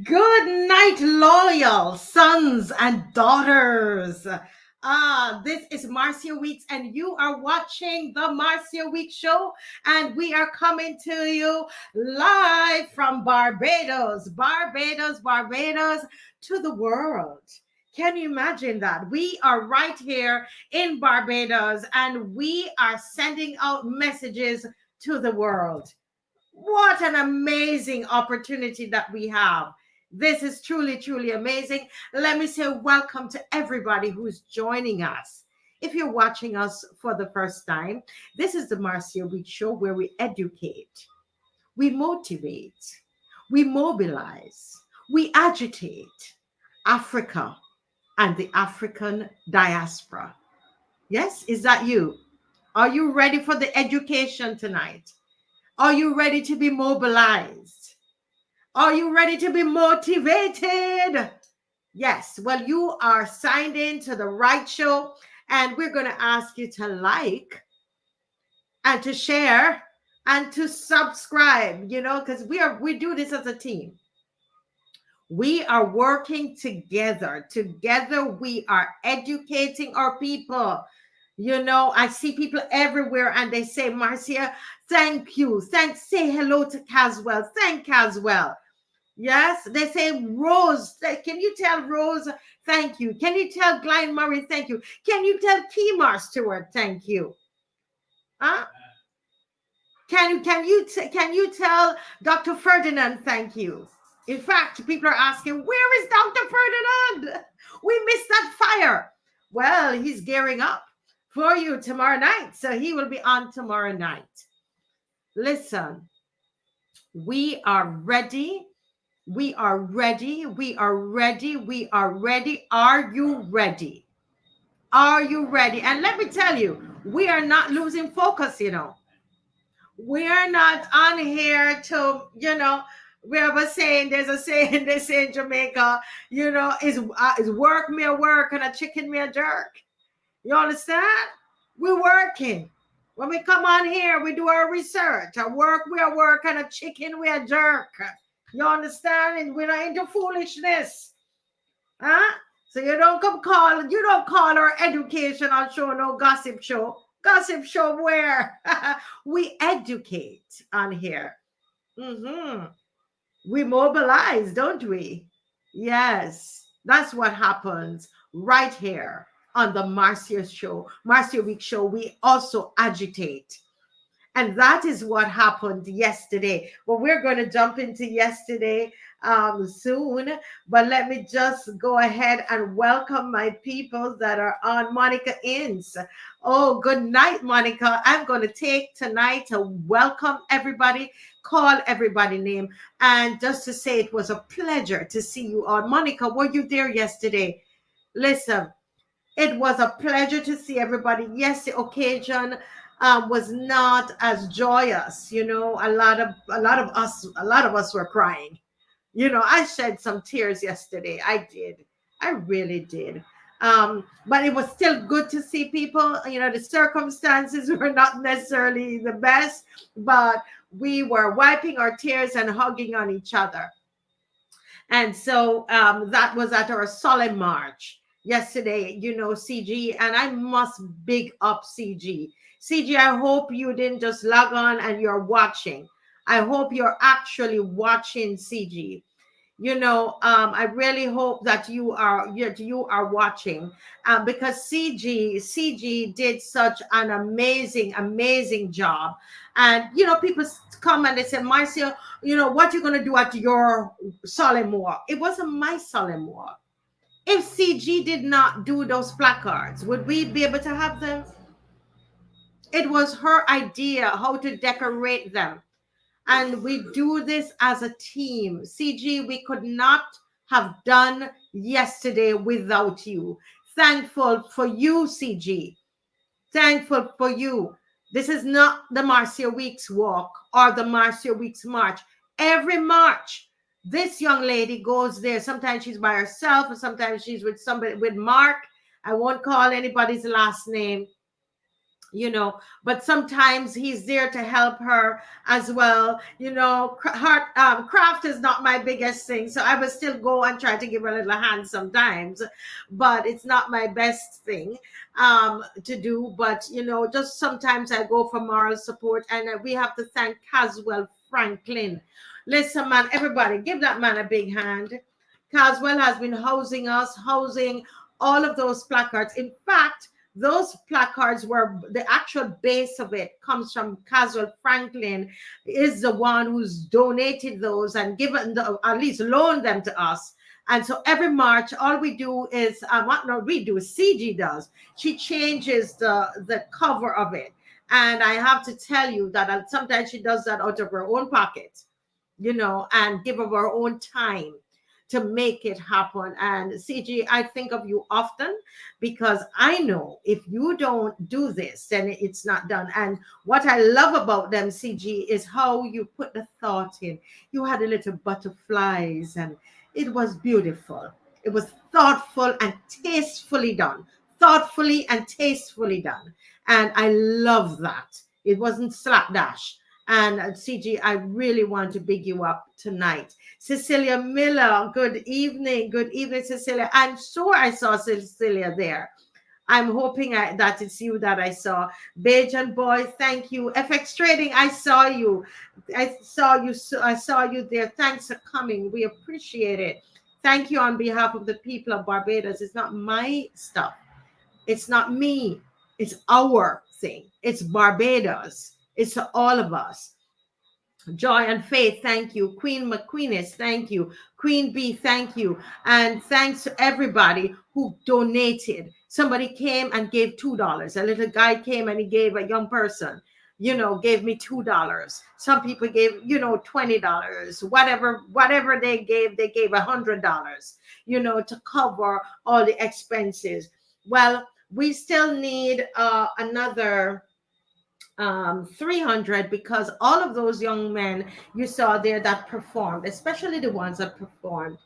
Good night, loyal sons and daughters. This is Marcia Weeks, and you are watching the Marcia Weeks Show, and we are coming to you live from Barbados, Barbados to the world. Can you imagine that? We are right here in Barbados, and we are sending out messages to the world. What an amazing opportunity that we have. This is truly, truly amazing. Let me say welcome to everybody who's joining us. If you're watching us for the first time, this is the Marcia Week Show where we educate, we motivate, we mobilize, we agitate Africa and the African diaspora. Yes, is that you? Are you ready for the education tonight? Are you ready to be mobilized? Are you ready to be motivated? Yes. Well, you are signed in to the right show, and we're going to ask you to like and to share and to subscribe, because we do this as a team. We are working together. Together, we are educating our people. I see people everywhere and they say, Marcia, thank you. Say hello to Caswell. Thank Caswell. Yes, they say, Rose, can you tell Rose, thank you? Can you tell Glenn Murray, thank you? Can you tell Kemar Stewart, thank you? Huh? Can you tell Dr. Ferdinand, thank you? In fact, people are asking, where is Dr. Ferdinand? We missed that fire. Well, he's gearing up for you tomorrow night. So he will be on tomorrow night. Listen, we are ready. We are ready. We are ready. We are ready. Are you ready? Are you ready? And let me tell you, we are not losing focus, We are not on here to, we have a saying, there's a saying they say in Jamaica, is work me a work and a chicken me a jerk. You understand? We're working. When we come on here, we do our research. A work, we are work, and a chicken, we are jerk. You understand? And we're not into foolishness. Huh? So you don't call our educational show no gossip show. Gossip show where we educate on here. We mobilize, don't we? Yes. That's what happens right here on the Marcia Week Show. We also agitate. And that is what happened yesterday. Well, we're going to jump into yesterday soon. But let me just go ahead and welcome my people that are on. Monica Inns. Oh, good night, Monica. I'm going to take tonight to welcome everybody, call everybody name. And just to say it was a pleasure to see you on. Monica, were you there yesterday? Listen, it was a pleasure to see everybody. Yes, the occasion was not as joyous. A lot of us were crying. I shed some tears yesterday. I did. I really did. But it was still good to see people. The circumstances were not necessarily the best, but we were wiping our tears and hugging on each other. And so that was at our solemn march yesterday, CG, and I must big up CG. CG, I hope you didn't just log on and you're watching. I hope you're actually watching, CG. I really hope that you are watching because CG did such an amazing job. And people come and they say, Marcia, what you going to do at your solemn walk? It wasn't my solemn walk. If CG did not do those placards, would we be able to have them? It was her idea how to decorate them. And we do this as a team. CG, we could not have done yesterday without you. Thankful for you, CG. Thankful for you. This is not the Marcia Weeks walk or the Marcia Weeks march. Every march, this young lady goes there. Sometimes she's by herself, or sometimes she's with somebody, with Mark. I won't call anybody's last name. but sometimes he's there to help her as well. Craft is not my biggest thing, so I will still go and try to give her a little hand sometimes, but it's not my best thing to do. But just sometimes I go for moral support, and we have to thank Caswell Franklin. Listen, man, everybody give that man a big hand. Caswell has been housing all of those placards. In fact, those placards were the actual base of it comes from Caswell Franklin, is the one who's donated those and given at least loaned them to us. And so every March, all we do is what not we do, CG does. She changes the cover of it. And I have to tell you that sometimes she does that out of her own pocket, and give of her own time to make it happen. And CG, I think of you often because I know if you don't do this, then it's not done. And what I love about them, CG, is how you put the thought in. You had a little butterflies and it was beautiful. It was thoughtful and tastefully done. Thoughtfully and tastefully done. And I love that. It wasn't slapdash. And CG, I really want to big you up tonight. Cecilia Miller, good evening. Good evening, Cecilia. I'm sure I saw Cecilia there. I'm hoping that it's you that I saw. Bajan Boy, thank you. FX Trading, I saw you. I saw you there. Thanks for coming. We appreciate it. Thank you on behalf of the people of Barbados. It's not my stuff. It's not me. It's our thing. It's Barbados. It's all of us. Joy and Faith, thank you. Queen McQueenis, thank you. Queen B, thank you. And thanks to everybody who donated. Somebody came and gave $2. A little guy came and he gave a young person, gave me $2. Some people gave, $20. Whatever they gave $100, to cover all the expenses. Well, we still need another 300 because all of those young men you saw there that performed, especially the ones that performed,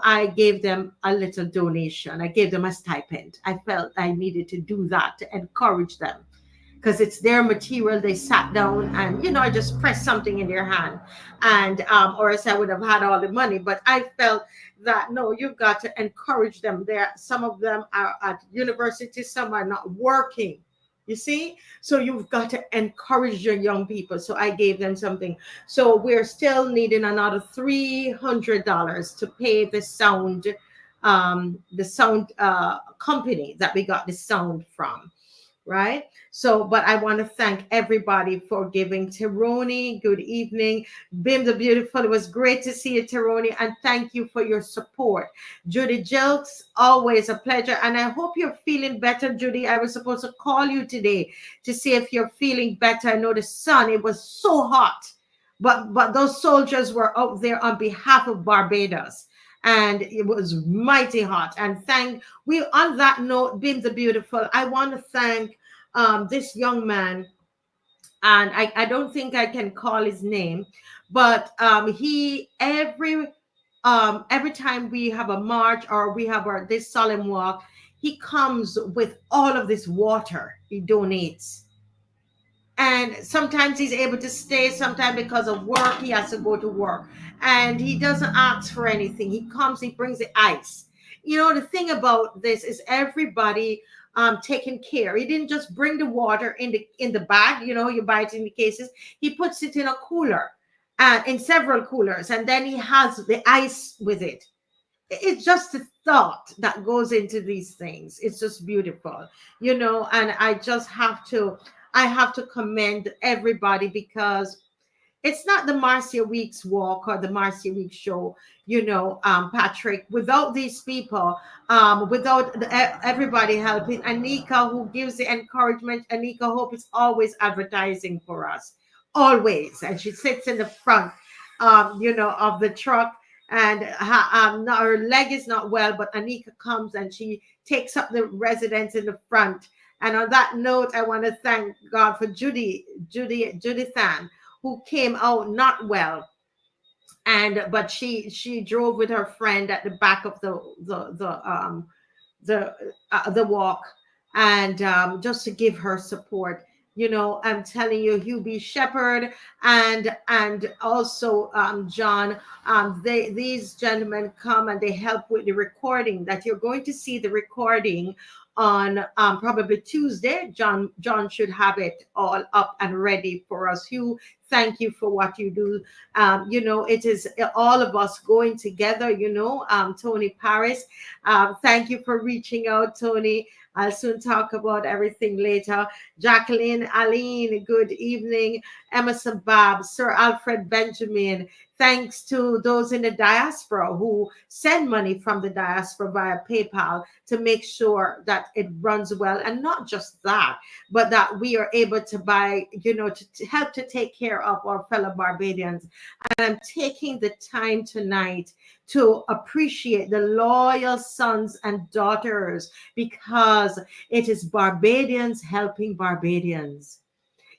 I gave them a little donation. I gave them a stipend. I felt I needed to do that to encourage them because it's their material. They sat down and I just pressed something in their hand, and or else I would have had all the money. But I felt that no, you've got to encourage them. Some of them are at university, some are not working. You see, so you've got to encourage your young people. So I gave them something. So we're still needing another $300 to pay the sound company that we got the sound from, right? So, but I want to thank everybody for giving. Tironi, good evening. Bim the Beautiful, it was great to see you, Tironi, and thank you for your support. Judy Jilks, always a pleasure, and I hope you're feeling better, Judy. I was supposed to call you today to see if you're feeling better. I know the sun, it was so hot, but those soldiers were out there on behalf of Barbados. And it was mighty hot. And on that note, Bim the Beautiful, I want to thank this young man, and I don't think I can call his name, but he every time we have a march or we have this solemn walk, he comes with all of this water he donates. And sometimes he's able to stay, sometimes because of work, he has to go to work. And he doesn't ask for anything. He comes, he brings the ice. The thing about this is everybody taking care. He didn't just bring the water in the bag, you buy it in the cases. He puts it in a cooler, in several coolers, and then he has the ice with it. It's just a thought that goes into these things. It's just beautiful, and I have to commend everybody because it's not the Marcia Weeks walk or the Marcia Weeks show, Patrick, without these people, without everybody helping. Anika, who gives the encouragement, Anika Hope is always advertising for us, always. And she sits in the front, of the truck, and her leg is not well, but Anika comes and she takes up the residence in the front. And on that note, I want to thank God for Judy Than, who came out not well, but she drove with her friend at the back of the walk, and just to give her support. You know, I'm telling you, Hugh B. Shepherd and also John, these gentlemen come and they help with the recording. That you're going to see the recording on probably Tuesday. John should have it all up and ready for us. Hugh, thank you for what you do. You know, it is all of us going together. You know, Tony Paris, thank you for reaching out, Tony. I'll soon talk about everything later. Jacqueline, Aline, good evening. Emerson Bob, Sir Alfred Benjamin. Thanks to those in the diaspora who send money from the diaspora via PayPal to make sure that it runs well. And not just that, but that we are able to buy, you know, to help to take care of our fellow Barbadians. And I'm taking the time tonight to appreciate the loyal sons and daughters, because it is Barbadians helping Barbadians.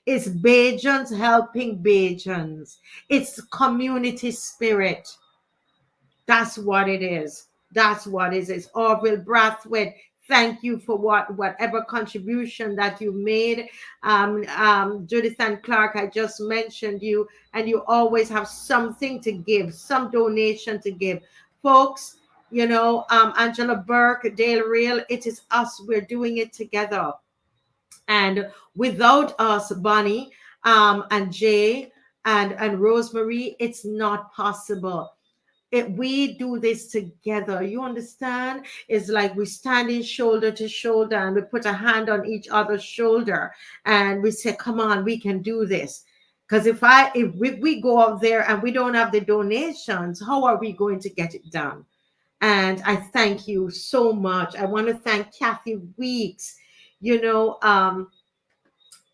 It's Bajans helping Bajans. It's community spirit. That's what it is. That's what it is. Orville Brathwaite, thank you for whatever contribution that you made. Judith and Clark, I just mentioned you, and you always have something to give, some donation to give. Folks, you know, Angela Burke, Dale Real, it is us. We're doing it together. And without us, Bonnie, and Jay and Rosemary, it's not possible. We do this together. You understand? It's like we standing shoulder to shoulder and we put a hand on each other's shoulder and we say, come on, we can do this. Because if we go out there and we don't have the donations, how are we going to get it done? And I thank you so much. I want to thank Kathy Weeks. You know,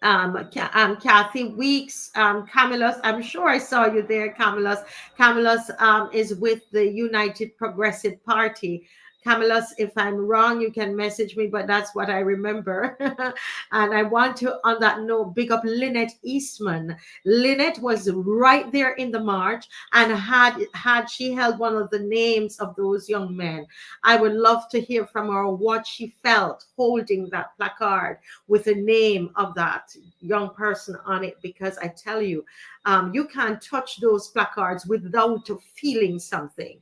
Kathy Weeks, Camillus. I'm sure I saw you there, Camillus. Camillus is with the United Progressive Party. Camillus, if I'm wrong, you can message me, but that's what I remember. And I want to, on that note, big up Lynette Eastman. Lynette was right there in the march, and had she held one of the names of those young men, I would love to hear from her what she felt holding that placard with the name of that young person on it, because I tell you, you can't touch those placards without feeling something,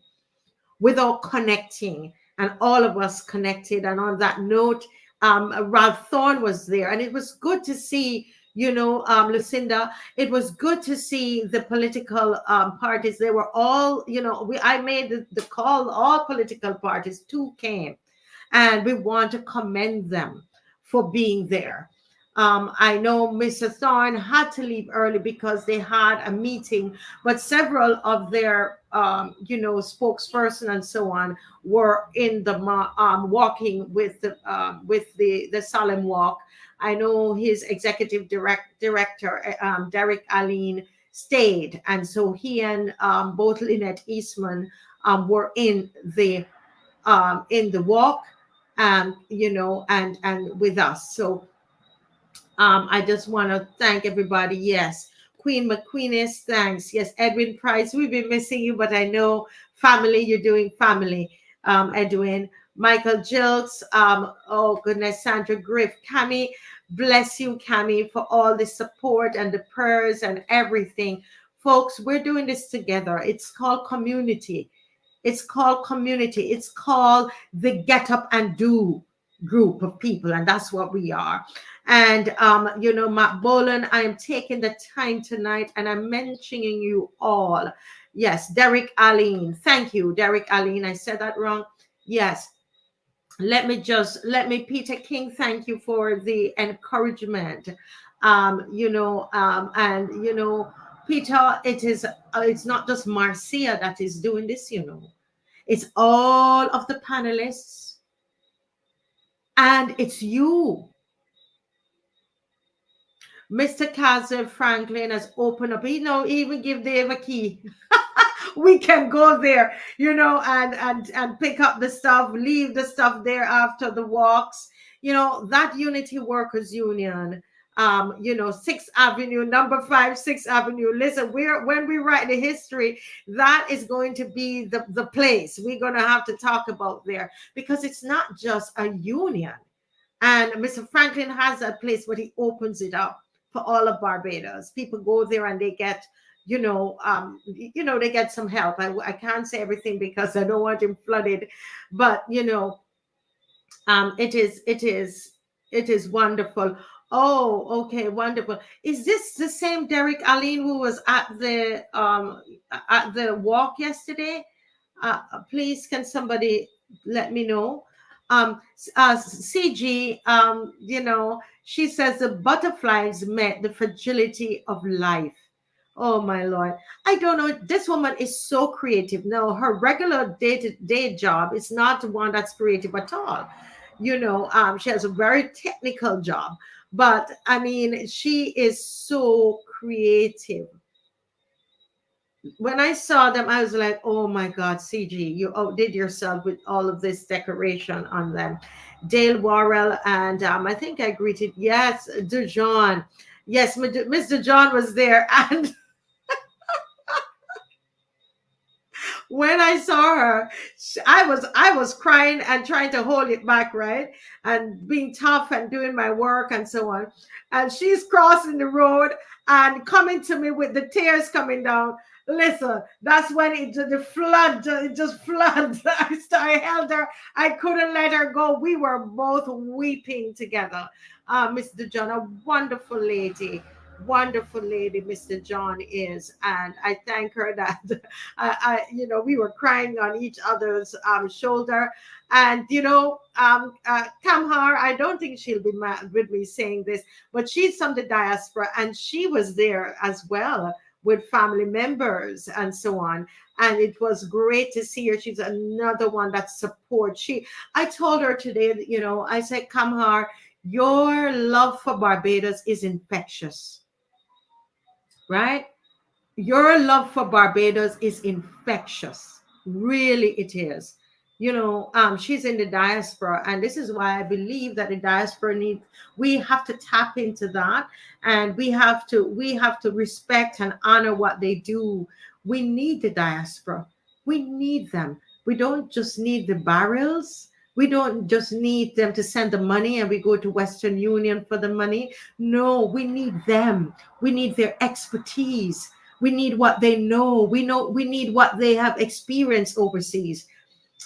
without connecting, and all of us connected. And on that note, Ralph Thorne was there, and it was good to see, you know, Lucinda, it was good to see the political parties. They were all, you know, I made the call, all political parties too came, and we want to commend them for being there. I know Mr. Thorne had to leave early because they had a meeting, but several of their, you know, spokesperson and so on were in the walking with the solemn walk. I know his executive director, Derek Aline, stayed, and so he and both Lynette Eastman were in the walk, you know, and with us. So I just want to thank everybody. Yes, Queen McQueenis, thanks. Yes, Edwin Price, we've been missing you, but I know family, you're doing family. Edwin, Michael Jilks, oh goodness, Sandra Griff, Cami, bless you, Cami, for all the support and the prayers and everything. Folks, we're doing this together. It's called community. It's called community. It's called the Get Up and Do group of people, and that's what we are. And you know, Matt Boland, I am taking the time tonight and I'm mentioning you all. Yes, Derek Aline, thank you, Derek Aline. I said that wrong. Yes, let me Peter King, thank you for the encouragement. You know, and you know, Peter, it's not just Marcia that is doing this, you know, it's all of the panelists, and it's you. Mr. Kaiser Franklin has opened up. You know, even give Dave a key. We can go there, you know, and pick up the stuff, leave the stuff there after the walks. You know, that Unity Workers Union, you know, 6th Avenue, number 5, 6th Avenue. Listen, when we write the history, that is going to be the place we're going to have to talk about there, because it's not just a union. And Mr. Franklin has a place where he opens it up for all of Barbados. People go there and they get, they get some help. I can't say everything because I don't want him flooded, but it is wonderful. Oh, okay, wonderful. Is this the same Derek Aline who was at the walk yesterday? Please, can somebody let me know? CG, she says the butterflies met the fragility of life. Oh my Lord. I don't know. This woman is so creative. No, her regular day-to-day job is not one that's creative at all. She has a very technical job, but I mean, she is so creative. When I saw them, I was like, oh my God, CG, you outdid yourself with all of this decoration on them. Dale Worrell, and I think I greeted, yes, Dujon. Yes, Mr. John was there. And when I saw her, I was crying and trying to hold it back, right? And being tough and doing my work and so on. And she's crossing the road and coming to me with the tears coming down. Listen, that's when the flood, it just floods. I held her. I couldn't let her go. We were both weeping together. Mr. John, a wonderful lady Mr. John is, and I thank her that we were crying on each other's shoulder. And Kamhar, I don't think she'll be mad with me saying this, but she's from the diaspora and she was there as well with family members and so on. And it was great to see her. She's another one that supports. I told her today, I said, Kamhar, your love for Barbados is infectious, right? Your love for Barbados is infectious. Really, it is. She's in the diaspora, and this is why I believe that the diaspora we have to tap into that, and we have to respect and honor what they do. We need the diaspora. We need them. We don't just need the barrels. We don't just need them to send the money and we go to Western Union for the money. No, we need them. We need their expertise. We need what they know. We need what they have experienced overseas.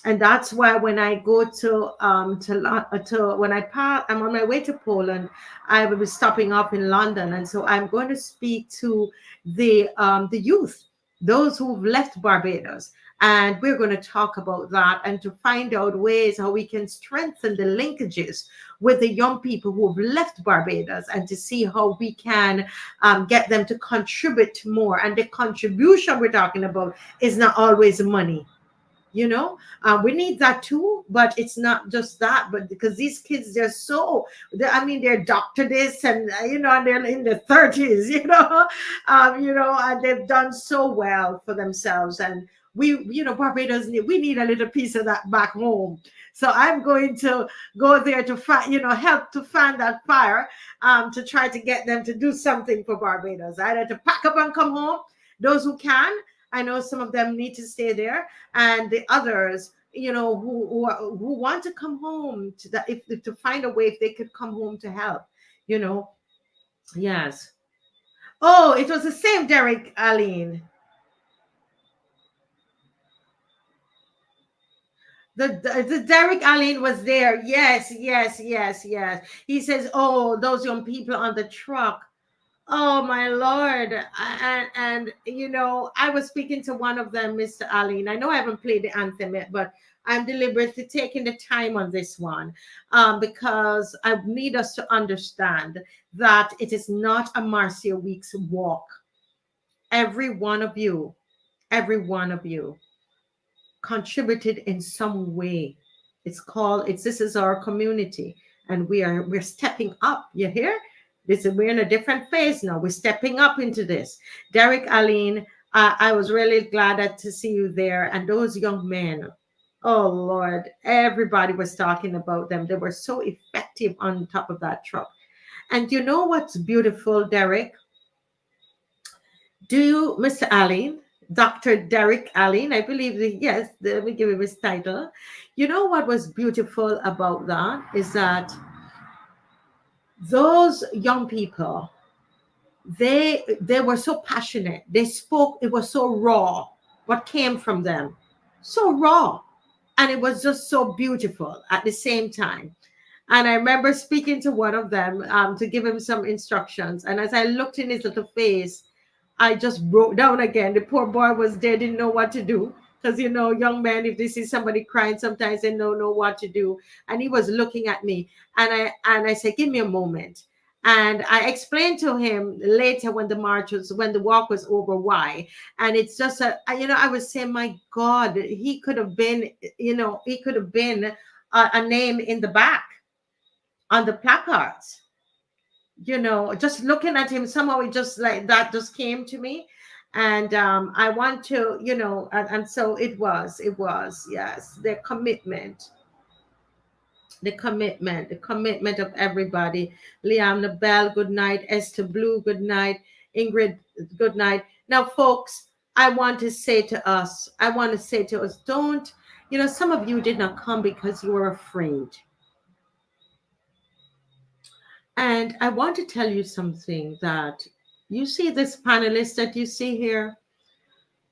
And that's why when I go I'm on my way to Poland, I will be stopping up in London, and so I'm going to speak to the youth, those who've left Barbados, and we're going to talk about that and to find out ways how we can strengthen the linkages with the young people who have left Barbados, and to see how we can get them to contribute more. And the contribution we're talking about is not always money. We need that too, but it's not just that. But because these kids, they're doctor this, and and they're in their 30s, and they've done so well for themselves. And Barbados, we need a little piece of that back home. So I'm going to go there to help to fan that fire, to try to get them to do something for Barbados, either to pack up and come home, those who can. I know some of them need to stay there, and the others, who want to come home to find a way, if they could come home to help. Yes. Oh, it was the same Derek Aline. The Derek Aline was there. Yes. He says, oh, those young people on the truck. Oh my Lord. And I was speaking to one of them, Mr. Aline. I know I haven't played the anthem yet, but I'm deliberately taking the time on this one, because I need us to understand that it is not a Marcia Weeks walk. Every one of you contributed in some way. This is our community, and we're stepping up. You hear? We're in a different phase now. We're stepping up into this. Derek Aline, I was really glad to see you there. And those young men, oh Lord, everybody was talking about them. They were so effective on top of that truck. And you know what's beautiful, Derek? Mr. Aline, Dr. Derek Aline, I believe, yes, let me give him his title. You know what was beautiful about that is that Those young people, they were so passionate. They spoke, it was so raw what came from them. So raw. And it was just so beautiful at the same time. And I remember speaking to one of them to give him some instructions. And as I looked in his little face, I just broke down again. The poor boy was there, didn't know what to do. Because, you know, young men, if they see somebody crying, sometimes they don't know what to do. And he was looking at me. And I said, give me a moment. And I explained to him later when when the walk was over, why. And it's just you know, I was saying, my God, he could have been, you know, he could have been a name in the back on the placards. You know, just looking at him, somehow it just like that just came to me. And I want to, you know, and so it was, yes, their commitment, the commitment of everybody. Liam Nabel, good night. Esther Blue, good night. Ingrid, good night. Now, folks, I want to say to us, don't, you know, some of you did not come because you were afraid. And I want to tell you something, that you see this panelist that you see here,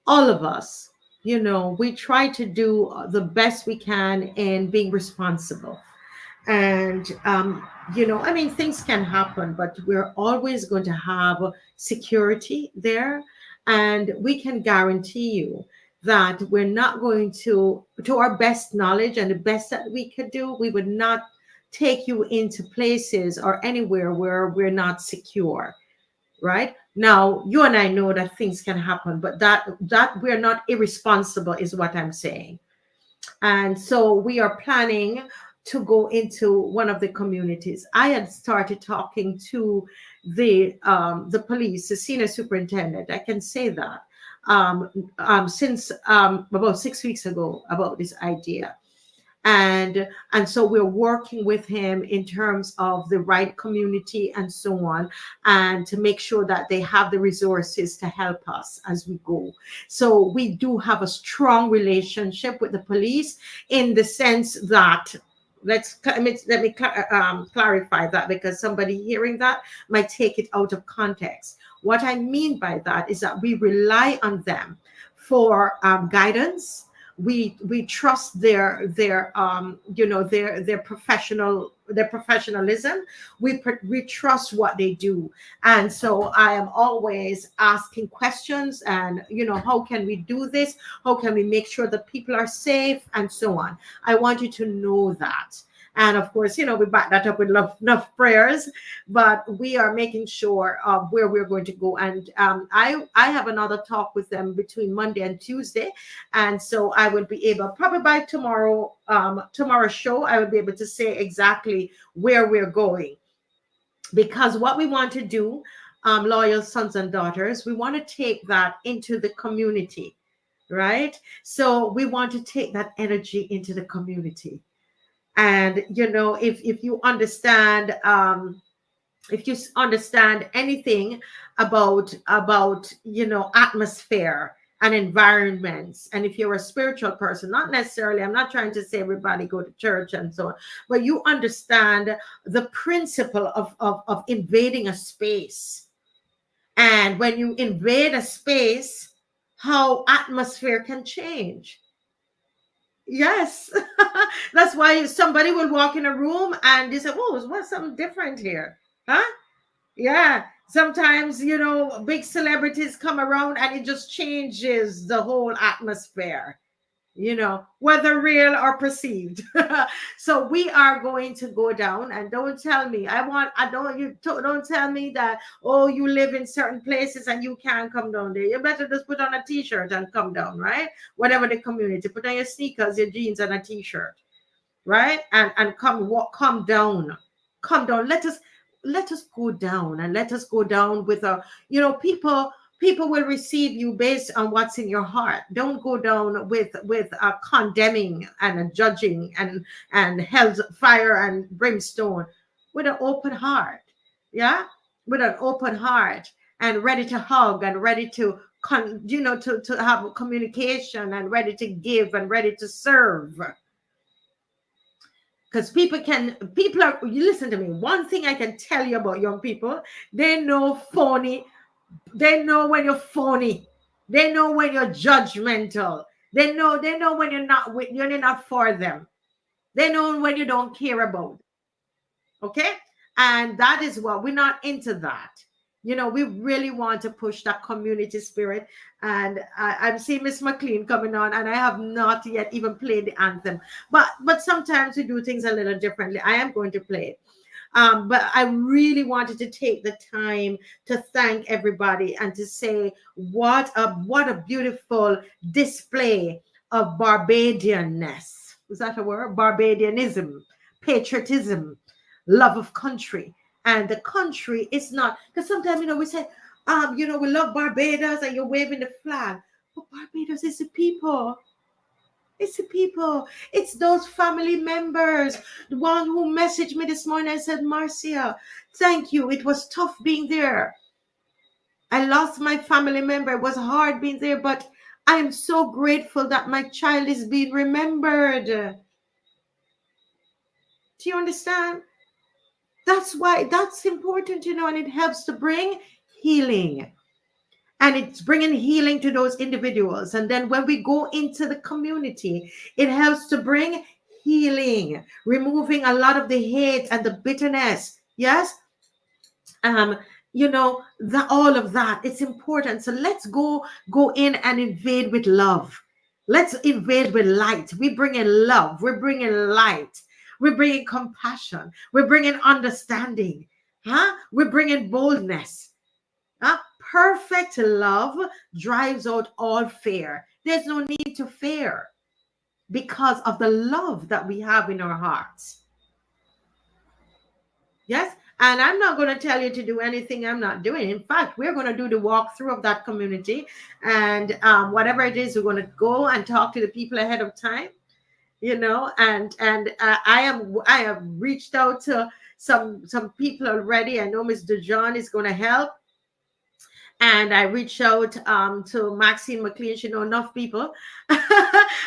all of us, you know, we try to do the best we can in being responsible. And, you know, I mean, things can happen, but we're always going to have security there. And we can guarantee you that we're not going to our best knowledge and the best that we could do, we would not take you into places or anywhere where we're not secure, right? Now, you and I know that things can happen, but that we're not irresponsible is what I'm saying. And so we are planning to go into one of the communities. I had started talking to the police, the senior superintendent. I can say that since about 6 weeks ago about this idea. And so we're working with him in terms of the right community and so on, and to make sure that they have the resources to help us as we go. So we do have a strong relationship with the police, in the sense that, let me clarify that, because somebody hearing that might take it out of context. What I mean by that is that we rely on them for guidance. We trust their you know, their professionalism. We trust what they do. And so I am always asking questions, and, you know, how can we do this, how can we make sure that people are safe, and so on. I want you to know that. And of course, you know, we back that up with enough prayers, but we are making sure of where we're going to go. And I have another talk with them between Monday and Tuesday. And so I will be able, probably by tomorrow's show, I will be able to say exactly where we're going. Because what we want to do, loyal sons and daughters, we want to take that into the community, right? So we want to take that energy into the community. And, you know, if you understand, if you understand anything about, you know, atmosphere and environments, and if you're a spiritual person, not necessarily, I'm not trying to say everybody go to church and so on, but you understand the principle of invading a space. And when you invade a space, how atmosphere can change. Yes. That's why somebody will walk in a room and they say, "Oh, what's something different here?" Huh? Yeah. Sometimes, you know, big celebrities come around and it just changes the whole atmosphere, you know, whether real or perceived. So we are going to go down, and don't tell me, don't tell me that, oh, you live in certain places and you can't come down there. You better just put on a t-shirt and come down, right? Whatever the community, put on your sneakers, your jeans, and a t-shirt, right? And come down. Come down. Let us go down, and let us go down with a, you know, people will receive you based on what's in your heart. Don't go down with a condemning and a judging and hell's fire and brimstone. With an open heart. Yeah, with an open heart, and ready to hug, and ready to to have communication, and ready to give, and ready to serve. Because people are, you listen to me. One thing I can tell you about young people, they know phony. They know when you're phony. They know when you're judgmental. They know when you're not for them. They know when you don't care about. Okay. And that is what we're not into that. We really want to push that community spirit. And I'm seeing Miss McLean coming on, and I have not yet even played the anthem. But sometimes we do things a little differently. I am going to play it. But I really wanted to take the time to thank everybody and to say what a beautiful display of Barbadianness. Is that a word? Barbadianism, patriotism, love of country. And the country is not, because sometimes we say, we love Barbados and you're waving the flag. But Barbados is the people. It's the people. It's those family members. The one who messaged me this morning and said, Marcia, thank you. It was tough being there. I lost my family member. It was hard being there, but I'm so grateful that my child is being remembered. Do you understand? That's why that's important, and it helps to bring healing. And it's bringing healing to those individuals. And then when we go into the community, it helps to bring healing, removing a lot of the hate and the bitterness. Yes. All of that. It's important. So let's go in and invade with love. Let's invade with light. We bring in love. We're bringing light. We're bringing compassion. We're bringing understanding. We're bringing boldness. Perfect love drives out all fear. There's no need to fear because of the love that we have in our hearts. Yes. And I'm not going to tell you to do anything I'm not doing. In fact, we're going to do the walkthrough of that community. And whatever it is, we're going to go and talk to the people ahead of time. And I have reached out to some people already. I know Ms. DeJohn is going to help. And I reached out to Maxine McLean. She knows enough people.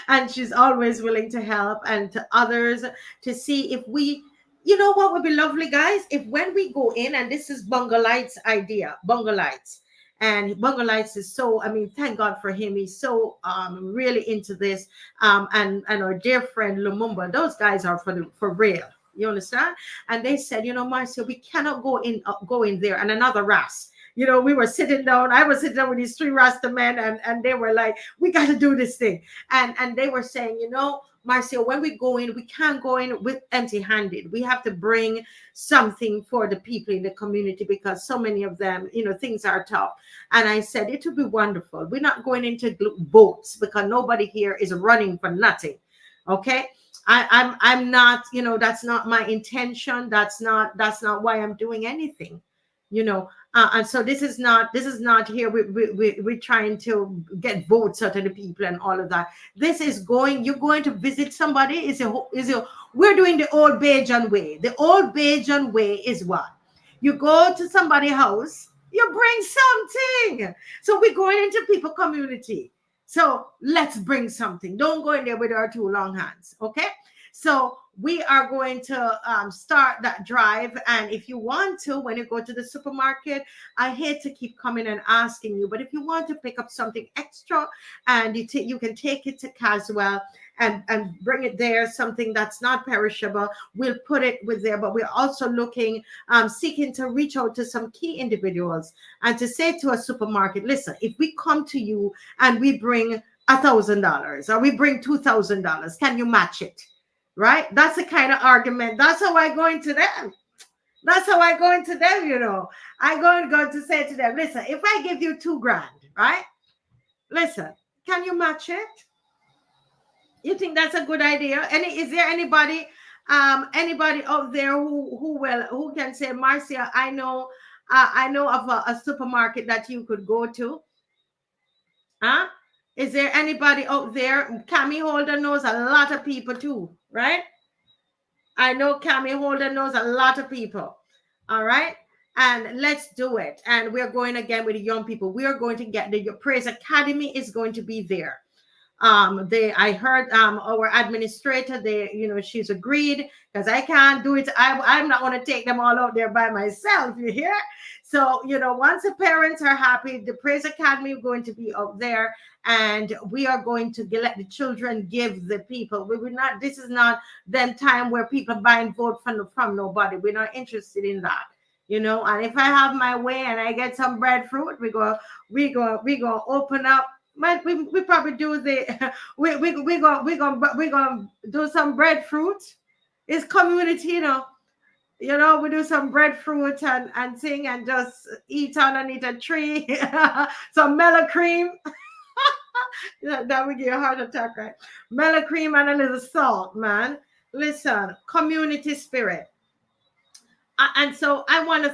And she's always willing to help, and to others, to see if we, what would be lovely, guys? If when we go in, and this is Bungalite's idea, and Bungalite is so, thank God for him. He's so really into this. And our dear friend Lumumba, those guys are for real. You understand? And they said, Marcia, we cannot go in there. And another RAS. We were sitting down. I was sitting down with these 3 Rasta men, and they were like, we got to do this thing. And they were saying, Marcia, when we go in, we can't go in with empty-handed. We have to bring something for the people in the community, because so many of them, things are tough. And I said, it would be wonderful. We're not going into votes, because nobody here is running for nothing. Okay. I'm not, that's not my intention. That's not why I'm doing anything. And so this is not here. We're trying to get votes out of the people and all of that. This is you're going to visit somebody. We're doing the old Bajan way. The old Bajan way is what? You go to somebody's house, you bring something. So we're going into people community. So let's bring something. Don't go in there with our 2 long hands. Okay. So we are going to start that drive. And if you want to, when you go to the supermarket, I hate to keep coming and asking you, but if you want to pick up something extra, and you can take it to Caswell and bring it there, something that's not perishable, we'll put it with there. But we're also seeking to reach out to some key individuals and to say to a supermarket, listen, if we come to you and we bring $1,000 or we bring $2,000, can you match it? Right? That's the kind of argument. That's how I go into them. I go to say to them, listen, if I give you $2,000, right? Listen, can you match it? You think that's a good idea? Is there anybody out there who can say, Marcia, I know of a supermarket that you could go to? Huh? Is there anybody out there? Cammy Holder knows a lot of people too, right? I know Cammy Holder knows a lot of people. All right. And let's do it. And we're going again with the young people. We are going to get the Praise Academy is going to be there. I heard our administrator, she's agreed, because I can't do it. I'm not going to take them all out there by myself, you hear? So, once the parents are happy, the Praise Academy is going to be out there, and we are going to let the children give the people. We will not, this is not them time where people buy and vote from nobody. We're not interested in that. And if I have my way and I get some breadfruit, we go open up. We probably do the we gonna do some breadfruit. It's community, we do some breadfruit and sing and just eat underneath a tree. Some mellow cream. That would give you a heart attack, right? Mellow cream and a little salt, man. Listen, community spirit. And so I want to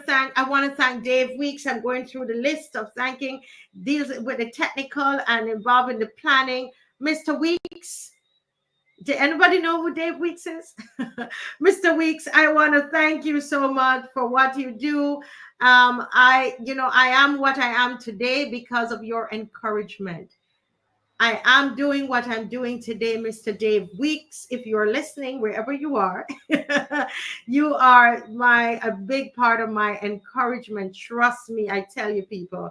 thank Dave Weeks. I'm going through the list of thanking, deals with the technical and involving the planning. Mr. Weeks, did anybody know who Dave Weeks is? Mr. Weeks, I want to thank you so much for what you do. I am what I am today because of your encouragement. I am doing what I'm doing today, Mr. Dave Weeks. If you're listening, wherever you are, you are a big part of my encouragement. Trust me, I tell you, people.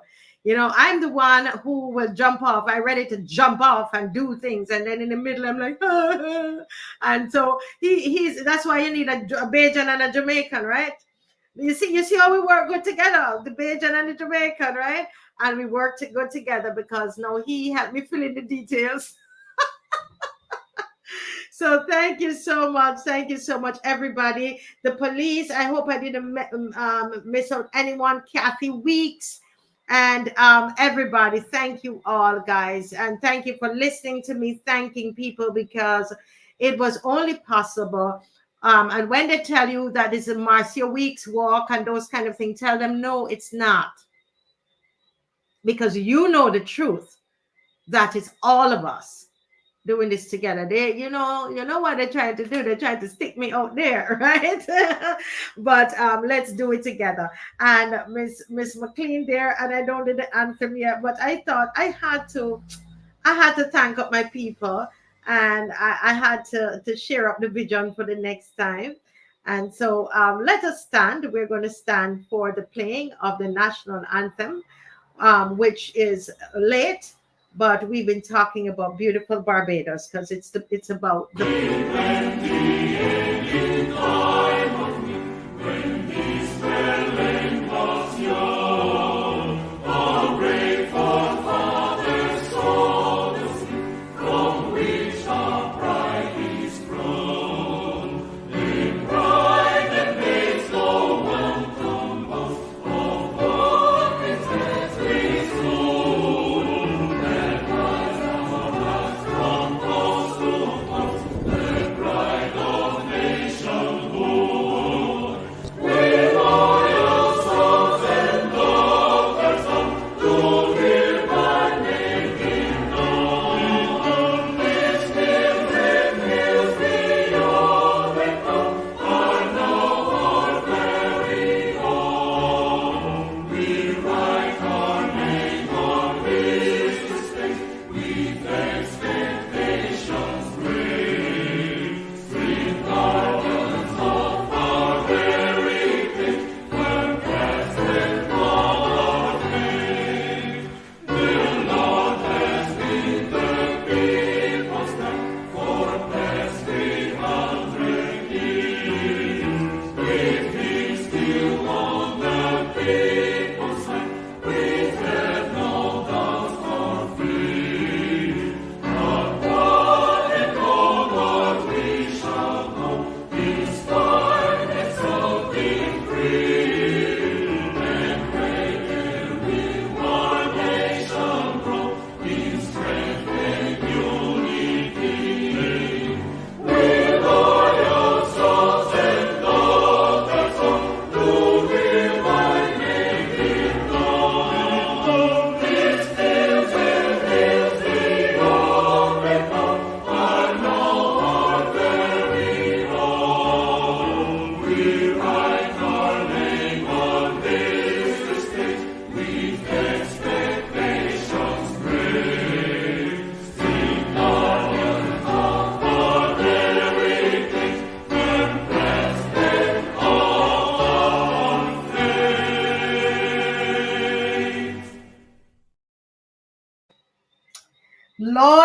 I'm the one who will jump off. I'm ready to jump off and do things, and then in the middle, I'm like, ah. And so that's why you need a Bajan and a Jamaican, right? You see how we work good together, the Bajan and the Jamaican, right? And we work to go together because now he helped me fill in the details. So thank you so much. Thank you so much, everybody. The police, I hope I didn't miss out anyone. Kathy Weeks and everybody. Thank you all, guys. And thank you for listening to me thanking people, because it was only possible. And when they tell you that it's a Marcia Weeks walk and those kind of things, tell them, no, it's not. Because the truth, that it's all of us doing this together. They, you know what they're trying to do. They're trying to stick me out there, right? But let's do it together. And Miss McLean there, and I don't do the anthem yet, but I thought I had to thank up my people, and I had to share up the vision for the next time. And so let us stand. We're going to stand for the playing of the national anthem. Which is late, but we've been talking about beautiful Barbados because it's about Oh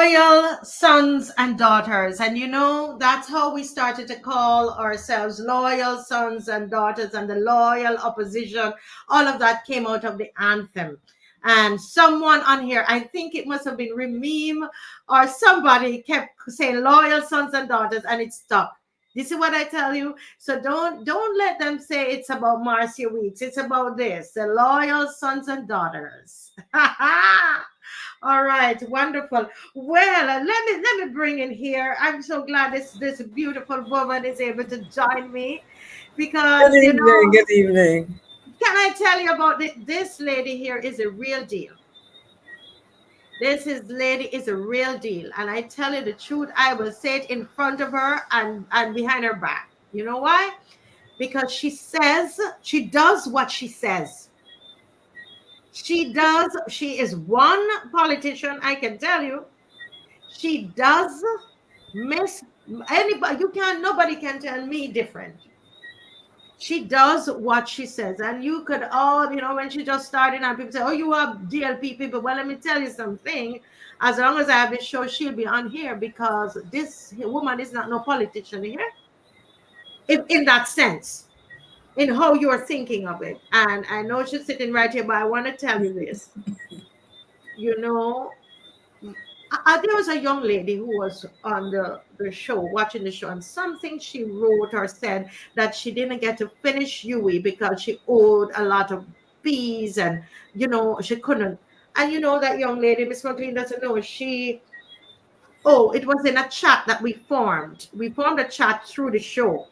loyal sons and daughters. And you know, that's how we started to call ourselves loyal sons and daughters, and the loyal opposition. All of that came out of the anthem. And someone on here, I think it must have been Rememe or somebody, kept saying loyal sons and daughters, and it stuck. This is what I tell you. So don't let them say it's about Marcia Weeks. It's about this, the loyal sons and daughters. All right, wonderful. Well, let me bring in here. I'm so glad this beautiful woman is able to join me, because Good evening. Good evening. can I tell you about this lady here is a real deal. Lady is a real deal, and I tell you the truth, I will say it in front of her and behind her back. You know why? Because she does what she says. She is one politician, I can tell you. She does miss anybody. Nobody can tell me different. She does what she says. And you could all, when she just started and people say, oh, you are DLP people. Well, let me tell you something. As long as I have this show, she'll be on here, because this woman is not no politician here. In that sense, in how you're thinking of it. And I know she's sitting right here, but I want to tell you this. There was a young lady who was on the show, watching the show, and something she wrote or said that she didn't get to finish UE because she owed a lot of fees, and she couldn't. And that young lady, Miss McLean, doesn't know, it was in a chat that we formed. We formed a chat through the show.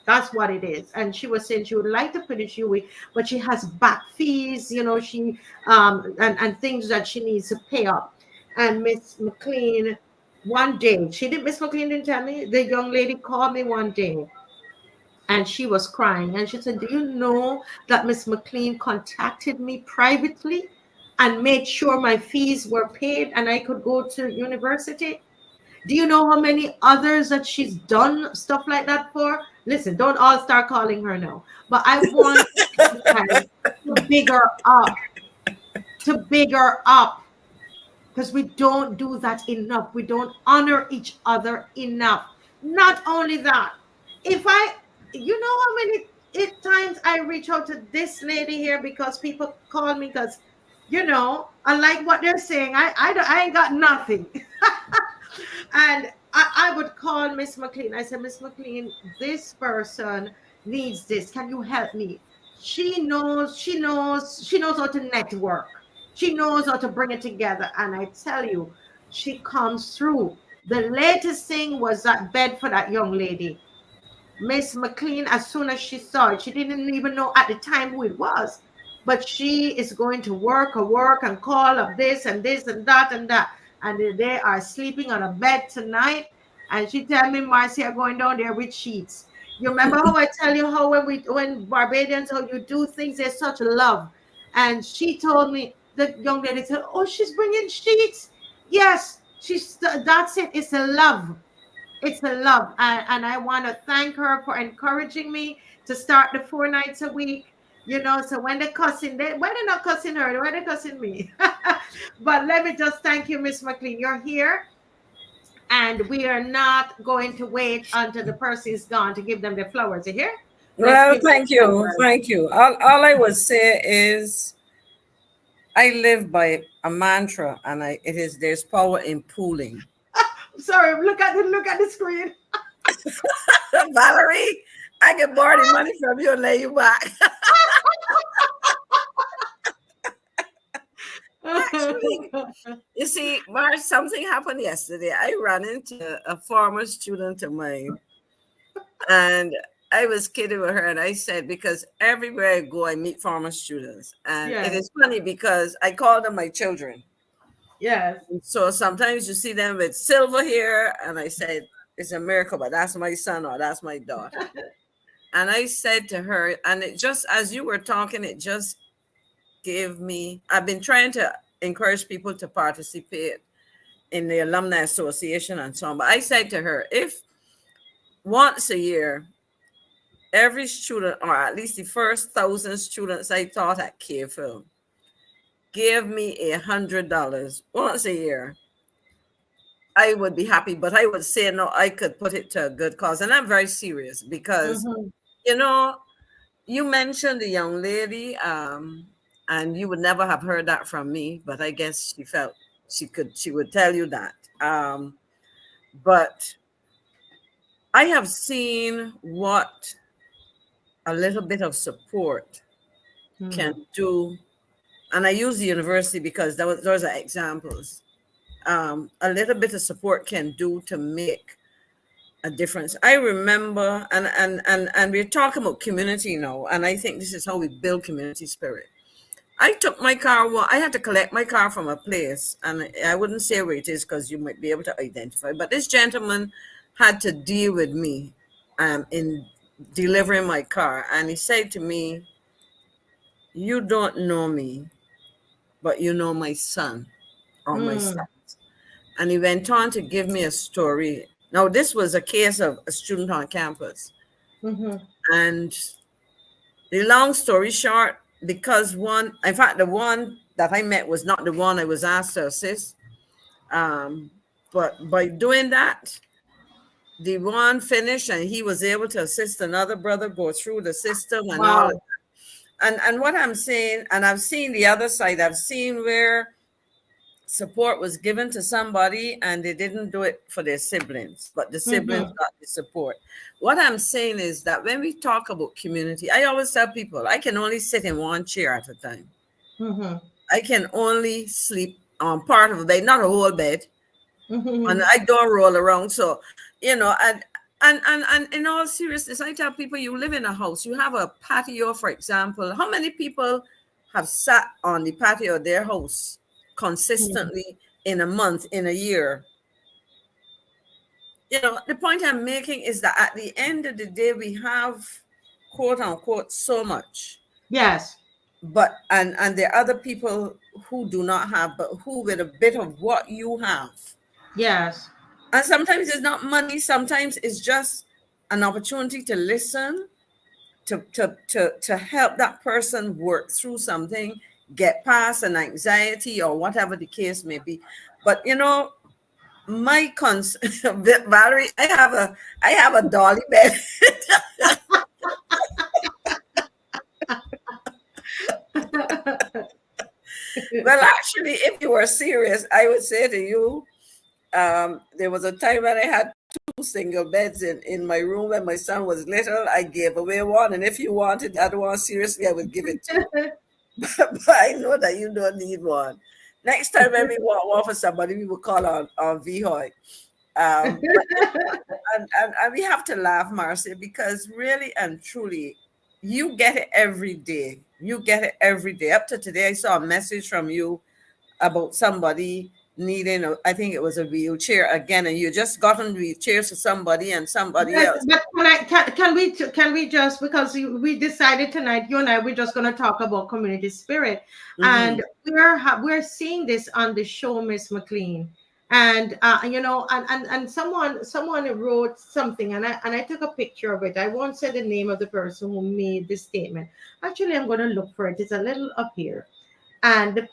That's what it is. And she was saying she would like to finish UE, but she has back fees, she and things that she needs to pay up. And Miss McLean, one day, Miss McLean didn't tell me, the young lady called me one day, and she was crying. And she said, do you know that Miss McLean contacted me privately and made sure my fees were paid and I could go to university? Do you know how many others that she's done stuff like that for? Listen, don't all start calling her now. But I want to big her up. Because we don't do that enough. We don't honor each other enough. Not only that, how many times I reach out to this lady here because people call me, because, I like what they're saying. I ain't got nothing. And I would call Miss McLean. I said, Miss McLean, this person needs this. Can you help me? She knows how to network. She knows how to bring it together. And I tell you, she comes through. The latest thing was that bed for that young lady. Miss McLean, as soon as she saw it, she didn't even know at the time who it was. But she is going to work and call of this and this and that and that. And they are sleeping on a bed tonight. And she tell me, Marcia, are going down there with sheets. You remember how I tell you how when Barbadians, how you do things, there's such love. And she told me, the young lady said, oh, she's bringing sheets. Yes, that's it. It's a love. It's a love. And I want to thank her for encouraging me to start the 4 nights a week. So when they're cussing, why they're not cussing her? Why they're cussing me? But let me just thank you, Miss McLean. You're here. And we are not going to wait until the person is gone to give them the flowers. You hear? Well, thank you. Thank you. All I would say is I live by a mantra, and there's power in pooling. Sorry, look at the screen. Valerie, I can borrow the money from you and lay you back. Actually, you see, March, something happened yesterday. I ran into a former student of mine, and I was kidding with her, and I said, because everywhere I go, I meet former students. And It is funny because I call them my children. Yes. So sometimes you see them with silver hair, and I said, it's a miracle, but that's my son or that's my daughter. And I said to her, and it just, as you were talking, it just gave me, I've been trying to encourage people to participate in the Alumni Association and so on. But I said to her, if once a year, every student, or at least the first 1,000 students I taught at KFL, give me $100 once a year, I would be happy, but I would say no, I could put it to a good cause. And I'm very serious because, Mm-hmm. you know, you mentioned the young lady, and you would never have heard that from me, but I guess she felt she would tell you that. But I have seen what a little bit of support can Mm-hmm. do. And I use the university because those are examples. A little bit of support can do to make a difference. I remember, and we're talking about community now, and I think this is how we build community spirit. I took my car. Well, I had to collect my car from a place, and I wouldn't say where it is because you might be able to identify. But this gentleman had to deal with me, in delivering my car, and he said to me, "You don't know me, but you know my son or my Mm-hmm. sons." And he went on to give me a story. Now, this was a case of a student on campus, Mm-hmm. and the long story short, because in fact, the one that I met was not the one I was asked to assist. Um, but by doing that, the one finished and he was able to assist another brother go through the system and all. Wow. And what I'm saying, and I've seen the other side, I've seen where support was given to somebody and they didn't do it for their siblings, but the siblings Mm-hmm. got the support. What I'm saying is that when we talk about community, I always tell people I can only sit in one chair at a time. Mm-hmm. I can only sleep on part of a bed, not a whole bed, and Mm-hmm. I don't roll around. So, and in all seriousness, I tell people you live in a house, you have a patio, for example. How many people have sat on the patio of their house consistently in a month, in a year? The point I'm making is that at the end of the day, we have quote unquote so much, Yes. but and there are other people who do not have, but who with a bit of what you have. Yes. And sometimes it's not money, sometimes it's just an opportunity to listen, to help that person work through something, get past an anxiety or whatever the case may be. But my Valerie, I have a dolly bed. Well, actually, if you were serious, I would say to you, there was a time when I had two single beds in my room when my son was little. I gave away one, and if you wanted the other one, seriously, I would give it to you. But I know that you don't need one. Next time when we want one for somebody, we will call on Vihoy. But and we have to laugh, Marcia, because really and truly, you get it every day. You get it every day. Up to today, I saw a message from you about somebody needing, I think it was a wheelchair again, and you just gotten wheelchairs to somebody and somebody But else. can we just, because we decided tonight, you and I, we're just going to talk about community spirit, Mm-hmm. and we're seeing this on the show, Miss McLean, and and someone wrote something, and I took a picture of it. I won't say the name of the person who made this statement. Actually, I'm going to look for it. It's a little up here, and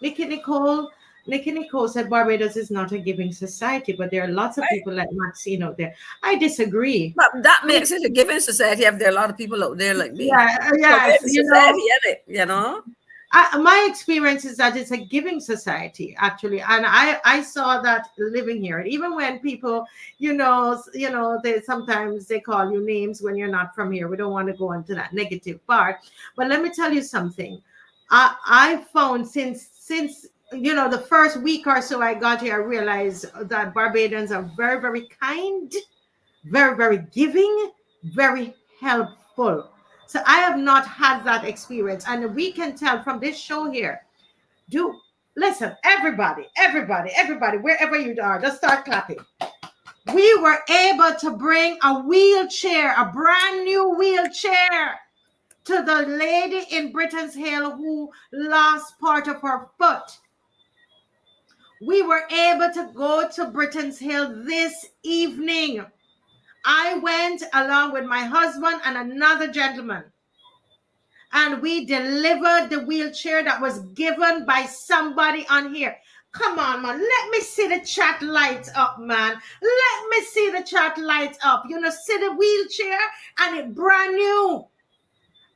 Nikki Nicole said Barbados is not a giving society, but there are lots of people like Maxine out there. I disagree. But that makes it a giving society if there are a lot of people out there like me. Yeah, So yes, it's a society, isn't it? my experience is that it's a giving society, actually, and I saw that living here. And even when people, they sometimes they call you names when you're not from here. We don't want to go into that negative part, but let me tell you something. I found since the first week or so I got here, I realized that Barbadians are very, very kind, very, very giving, very helpful. So I have not had that experience. And we can tell from this show here. Do listen, everybody, wherever you are, just start clapping. We were able to bring a wheelchair, a brand new wheelchair, to the lady in Britain's Hill who lost part of her foot. We were able to go to Britain's Hill this evening. I went along with my husband and another gentleman, and we delivered the wheelchair that was given by somebody on here. Come on, man. Let me see the chat lights up, man. Let me see the chat lights up. You know, see the wheelchair and it brand new.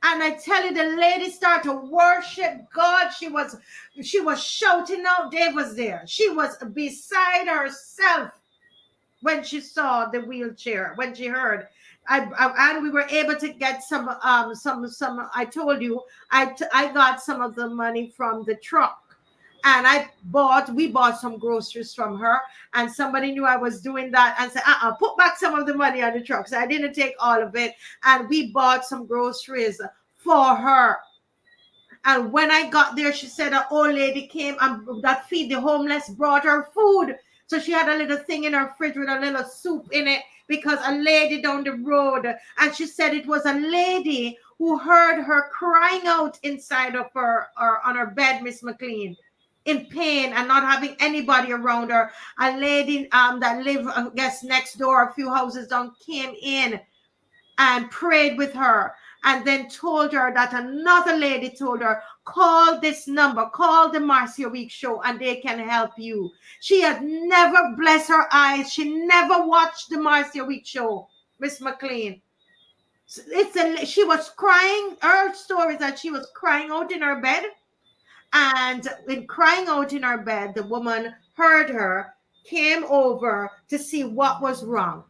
And I tell you, the lady started to worship God. She was shouting out. Dave was there. She was beside herself when she saw the wheelchair, when she heard. And we were able to get some. I told you, I got some of the money from the truck, and we bought some groceries from her, and somebody knew I was doing that and said, put back some of the money on the truck. So I didn't take all of it, and we bought some groceries for her. And when I got there, she said an old lady came and that feed the homeless brought her food. So she had a little thing in her fridge with a little soup in it because a lady down the road, and she said it was a lady who heard her crying out inside of her or on her bed, Miss McLean, in pain and not having anybody around her. A lady that lived, I guess, next door, a few houses down, came in and prayed with her, and then told her that another lady told her, call this number, call the Marcia Week show, and they can help you. She had never, bless her eyes, she never watched the Marcia Week show, Miss McLean. She was crying. Her story is that she was crying out in her bed, and in crying out in her bed, the woman heard her, came over to see what was wrong.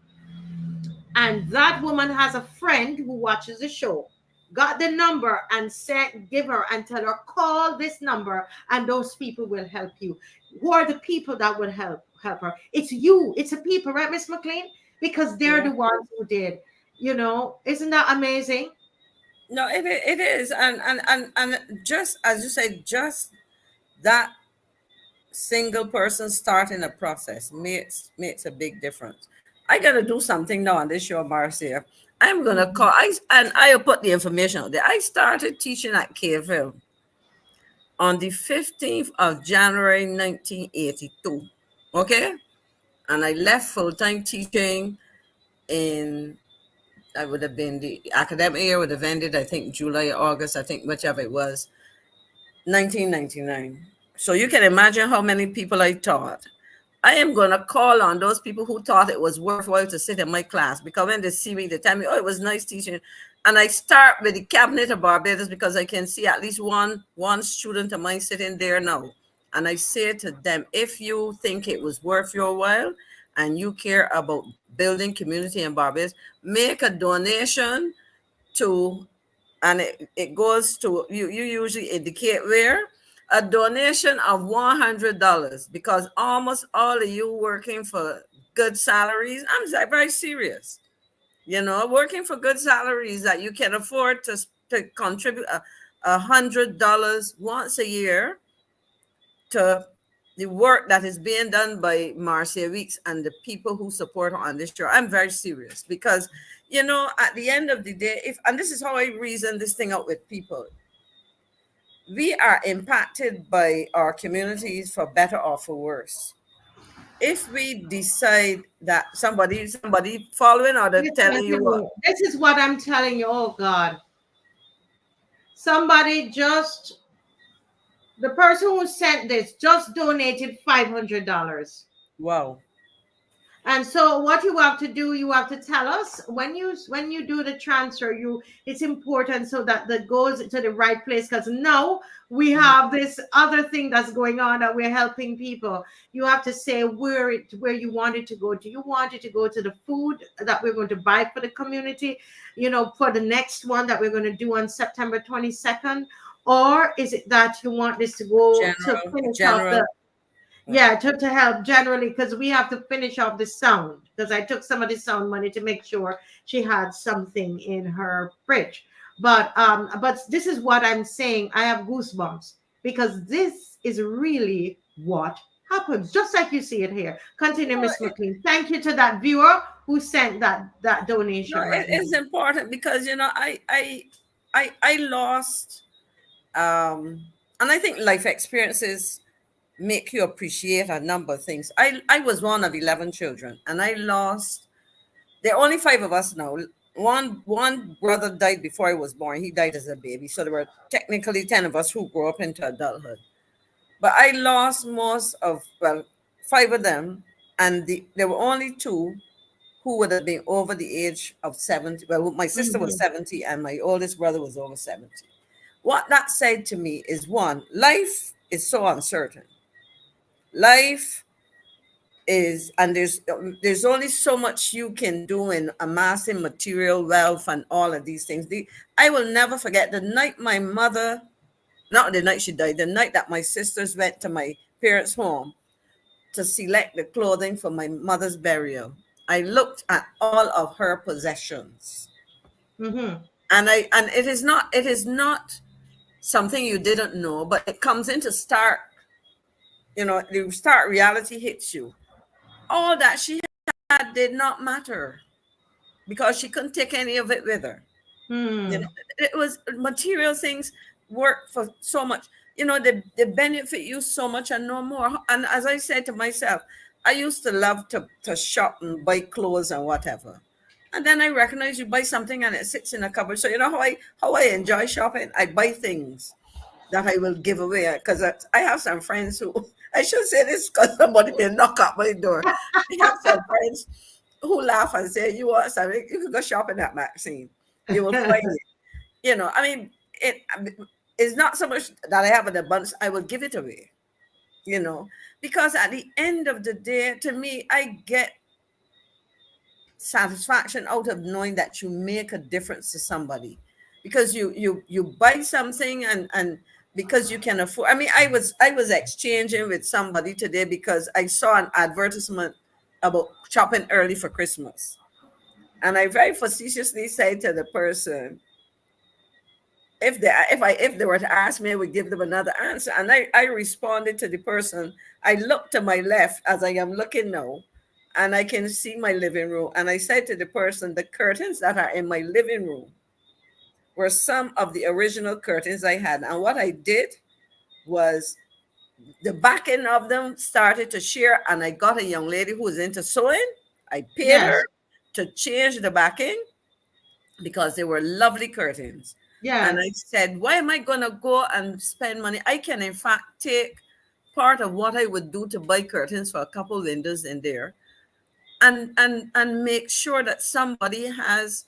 And that woman has a friend who watches the show, got the number and give her and tell her, call this number and those people will help you. Who are the people that will help her? It's you. It's the people, right, Miss McLean? Because they're the ones who did. You know, isn't that amazing? No, it is. And just as you say, just that single person starting a process makes a big difference. I gotta do something now on this show, Marcia. I'm gonna call I'll put the information out there. I started teaching at KFL on the 15th of January 1982. Okay? And I left full-time teaching in, I would have been, the academic year would have ended, I think July, August, I think whichever it was, 1999. So you can imagine how many people I taught. I am going to call on those people who thought it was worthwhile to sit in my class, because when they see me, they tell me, oh, it was nice teaching. And I start with the Cabinet of Barbados, because I can see at least one student of mine sitting there now. And I say to them, if you think it was worth your while and you care about building community in Barbados, make a donation to, and it goes to, you usually indicate where, a donation of $100, because almost all of you working for good salaries, I'm very serious, you know, working for good salaries that you can afford to contribute $100 once a year to the work that is being done by Marcia Weeks and the people who support her on this show. I'm very serious, because, you know, at the end of the day, and this is how I reason this thing out with people, we are impacted by our communities for better or for worse. If we decide that somebody following or telling you what, this is what I'm telling you. Oh God, somebody just, the person who sent this just donated $500. wow. And so what you have to do, you have to tell us when you do the transfer, it's important so that that goes to the right place, because now we have this other thing that's going on that we're helping people. You have to say where you want it to go. Do you want it to go to the food that we're going to buy for the community, you know, for the next one that we're going to do on September 22nd? Or is it that you want this to go to finish off the, to help generally, because we have to finish off the sound, because I took some of the sound money to make sure she had something in her fridge. But this is what I'm saying. I have goosebumps, because this is really what happens, just like you see it here. Continue, Miss McLean. Thank you to that viewer who sent that donation. No, it's important, because, you know, I lost, and I think life experiences make you appreciate a number of things. I was one of 11 children, and I lost, there are only 5 of us now. One brother died before I was born. He died as a baby. So there were technically 10 of us who grew up into adulthood. But I lost most of, well, five of them, and there were only two who would have been over the age of 70. Well, my sister was Mhm. 70 and my oldest brother was over 70. What that said to me is, one, life is so uncertain. Life is, and there's only so much you can do in amassing material wealth and all of these things. I will never forget the night my mother, not the night she died, the night that my sisters went to my parents' home to select the clothing for my mother's burial. I looked at all of her possessions, Mhm. and it is not something you didn't know, but it comes into stark, the stark reality hits you. All that she had did not matter because she couldn't take any of it with her. You know, Mm. it was material things work for so much. They benefit you so much and no more. And as I said to myself, I used to love to shop and buy clothes and whatever. And then I recognize you buy something and it sits in a cupboard. So you know how I enjoy shopping? I buy things that I will give away because I have some friends who I should say this because somebody may knock at my door. I have some friends who laugh and say, "You want something? You can go shopping at Maxine. You will find it." I mean, it's not so much that I have an abundance. I will give it away. Because at the end of the day, to me, I get satisfaction out of knowing that you make a difference to somebody because you buy something and because you can afford. I mean, I was exchanging with somebody today because I saw an advertisement about shopping early for Christmas, and I very facetiously said to the person, if they were to ask me, I would give them another answer. And I responded to the person. I looked to my left as I am looking now, and I can see my living room. And I said to the person, the curtains that are in my living room were some of the original curtains I had. And what I did was the back end of them started to shear, and I got a young lady who was into sewing. I paid Yes. her to change the backing because they were lovely curtains. And I Yes. said, why am I going to go and spend money? I can, in fact, take part of what I would do to buy curtains for a couple windows in there and make sure that somebody has,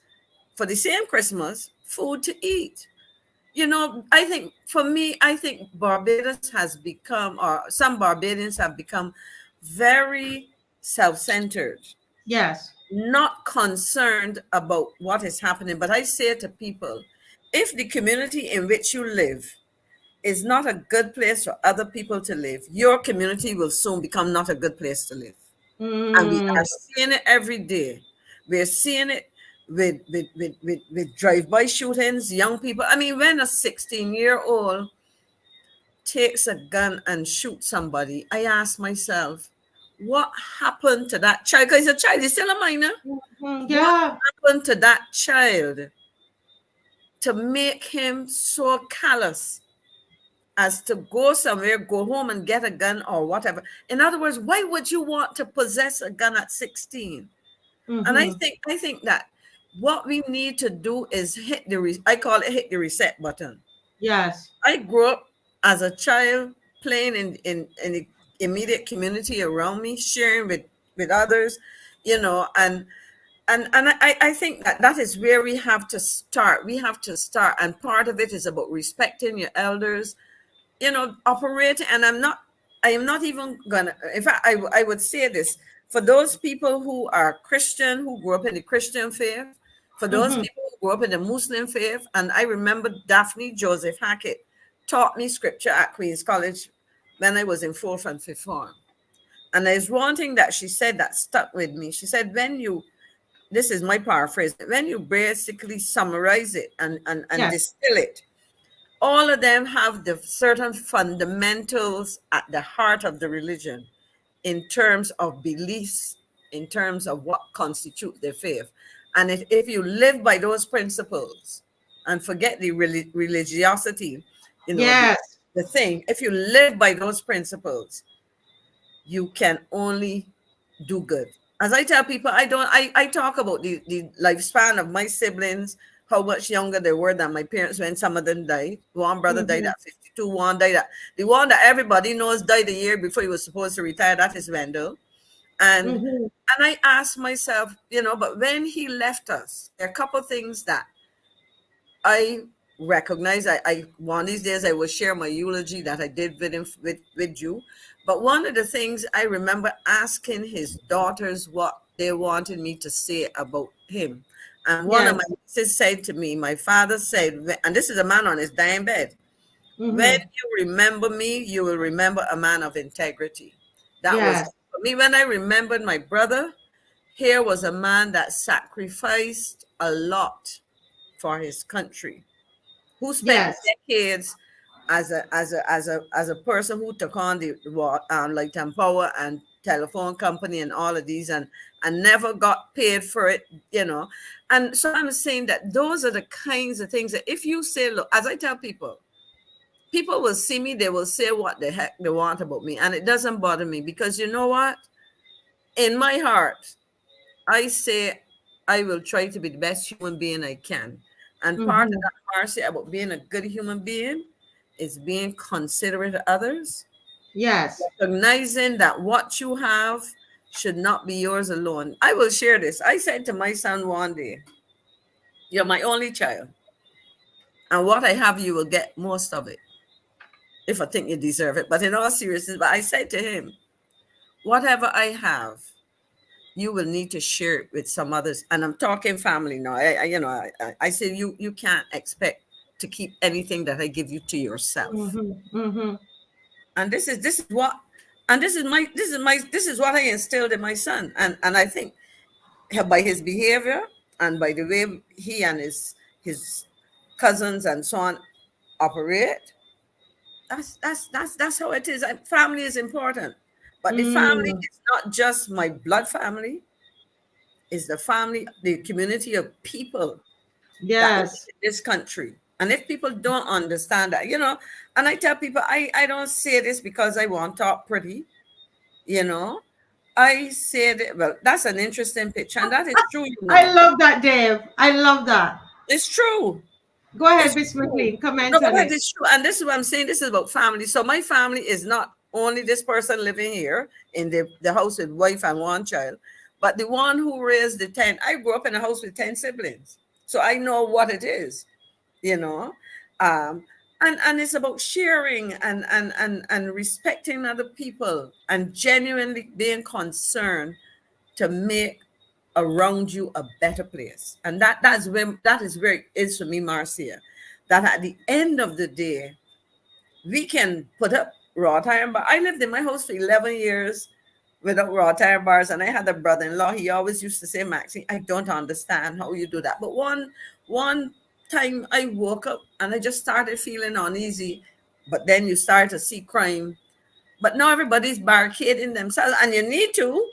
for the same Christmas, food to eat. I think for me, I think Barbados has become, or some Barbadians have become very self centered, Yes. not concerned about what is happening. But I say to people, if the community in which you live is not a good place for other people to live, your community will soon become not a good place to live. And we Mm. are seeing it every day. We're seeing it with drive-by shootings, young people. I mean, when a 16-year-old takes a gun and shoots somebody, I ask myself, what happened to that child? Because a child is still a minor. Mhm. What Yeah. happened to that child to make him so callous as to go somewhere, go home and get a gun or whatever? In other words, why would you want to possess a gun at 16? And I Mhm. think I think that what we need to do is I call it hit the reset button. Yes. I grew up as a child playing in the immediate community around me, sharing with others, and I think that is where we have to start. We have to start, and part of it is about respecting your elders, operating. And I am not even gonna, in fact, I would say this for those people who are Christian, who grew up in the Christian faith, for those Mhm. people who grew up in the Muslim faith. And I remember Daphne Joseph Hackett taught me scripture at Queen's College when I was in fourth and fifth form. And there's one thing that she said that stuck with me. She said, this is my paraphrase, when you basically summarize it and Yes. distill it, all of them have the certain fundamentals at the heart of the religion in terms of beliefs, in terms of what constitutes their faith. And if you live by those principles and forget the religiosity, you know, the, Yes. the thing, if you live by those principles, you can only do good. As I tell people, I talk about the lifespan of my siblings, how much younger they were than my parents when some of them died. One brother died Mm-hmm. at 52, one died at the one that everybody knows died a year before he was supposed to retire. That is Wendell. Mm-hmm. And I asked myself, but when he left us, there are a couple things that I recognize. I one of these days I will share my eulogy that I did with him with you. But one of the things I remember asking his daughters what they wanted me to say about him. And one of my Yes. nieces said to me, my father said, and this is a man on his dying bed, when Mm-hmm. you remember me, you will remember a man of integrity. That was Yes. for me. When I remembered my brother, here was a man that sacrificed a lot for his country, who spent Yes. decades as a person who took on the light and power and telephone company and all of these, and never got paid for it, and so I'm saying that those are the kinds of things that if you say, look, as I tell people will see me, they will say what the heck they want about me, and it doesn't bother me, because you know what, in my heart I say I will try to be the best human being I can. And part of Mm-hmm. that, Marcia, about being a good human being is being considerate of others, Yes. recognizing that what you have should not be yours alone. I will share this. I said to my son one day, you're my only child, and what I have, you will get most of it if I think you deserve it. But in all seriousness, but I said to him, whatever I have, you will need to share it with some others. And I'm talking family now. I say you can't expect to keep anything that I give you to yourself. Mm-hmm. Mm-hmm. And this is what, and this is what I instilled in my son. And I think by his behavior and by the way he and his cousins and so on operate, that's how it is. And family is important. But the family Mm. is not just my blood family, is the family, the community of people that live Yes. in this country. And if people don't understand that, and I tell people, I don't say this because I want to talk pretty, you know. I say that, well, that's an interesting picture, and that is true, I love that, Dave. I love that. It's true. Go ahead, It's Miss true. McLean. No, Comment but on that it. is true. And this is what I'm saying. This is about family. So my family is not only this person living here in the house with wife and one child, but the one who raised the 10. I grew up in a house with 10 siblings. So I know what it is, you know. Um, and it's about sharing and respecting other people and genuinely being concerned to make around you a better place. And that is where it is for me, Marcia. That at the end of the day, we can put up wrought iron bar. I lived in my house for 11 years without wrought iron bars, and I had a brother-in-law. He always used to say, Maxine, I don't understand how you do that. But one time I woke up and I just started feeling uneasy. But then you start to see crime. But now everybody's barricading themselves, and you need to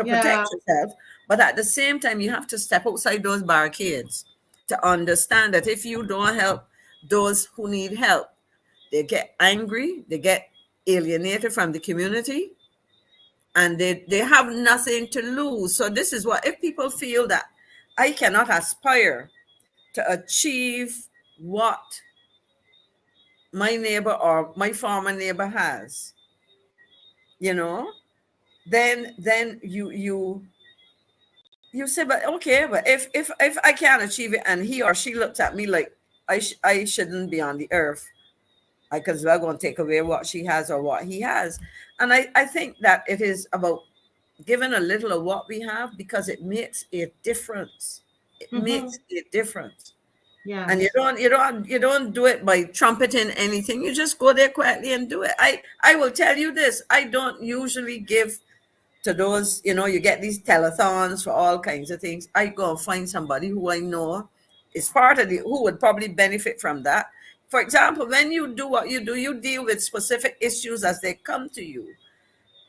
Yeah. protect yourself. But at the same time, you have to step outside those barricades to understand that if you don't help those who need help, they get angry, they get alienated from the community, and they have nothing to lose. So this is what, if people feel that I cannot aspire to achieve what my neighbor or my former neighbor has, you know, then you say, but okay, but if I can't achieve it and he or she looks at me like I shouldn't be on the earth, because we're going to take away what she has or what he has. And I think that it is about giving a little of what we have, because it makes a difference. It Mm-hmm. makes a difference. And you Yes. don't you don't you don't do it by trumpeting anything. You just go there quietly and do it. I will tell you this, I don't usually give to those, you get these telethons for all kinds of things. I go and find somebody who I know is part of the, who would probably benefit from that. For example, when you do what you do, you deal with specific issues as they come to you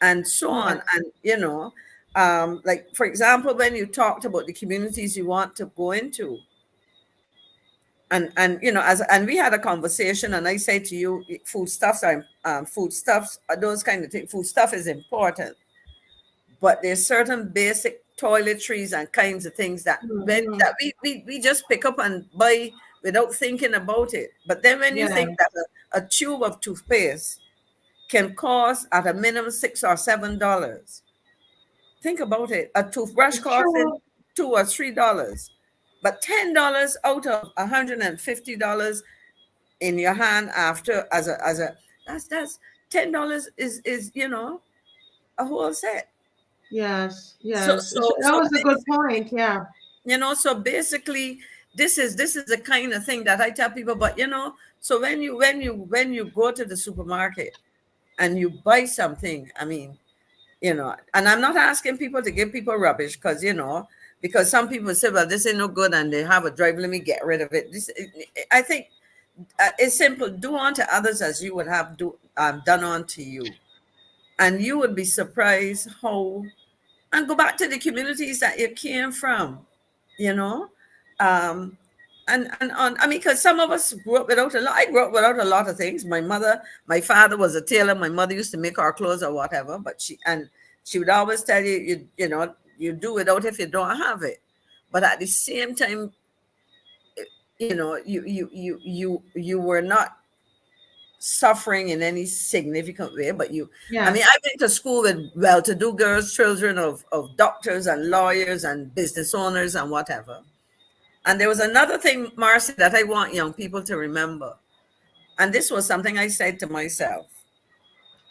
and so on. Yes. And, like, for example, when you talked about the communities you want to go into, and as we had a conversation, and I said to you, foodstuffs are those kind of things. Food stuff is important, but there's certain basic toiletries and kinds of things that Mhm. we just pick up and buy without thinking about it. But then when you Yeah, think that a tube of toothpaste can cost at a minimum $6 or $7, think about it. A toothbrush it's costing true. $2 or $3, but $10 out of $150 in your hand after as a that's $10 is a whole set. Yes, So yes. so That so was a good point. Yeah. so basically this is the kind of thing that I tell people. But so when you go to the supermarket and you buy something, I mean, and I'm not asking people to give people rubbish, because some people say, well, this ain't no good, and they have a drive, let me get rid of it. I think it's simple. Do unto others as you would have done unto you, and you would be surprised how, and go back to the communities that you came from, you know. Um, and on, I mean, because some of us grew up without a lot. I grew up without a lot of things. My father was a tailor. My mother used to make our clothes or whatever. But she would always tell you, you do without if you don't have it. But at the same time, you were not suffering in any significant way. But I mean, Yes. I went to school with well-to-do girls, children of doctors and lawyers and business owners and whatever. And there was another thing, Marcia, that I want young people to remember. And this was something I said to myself.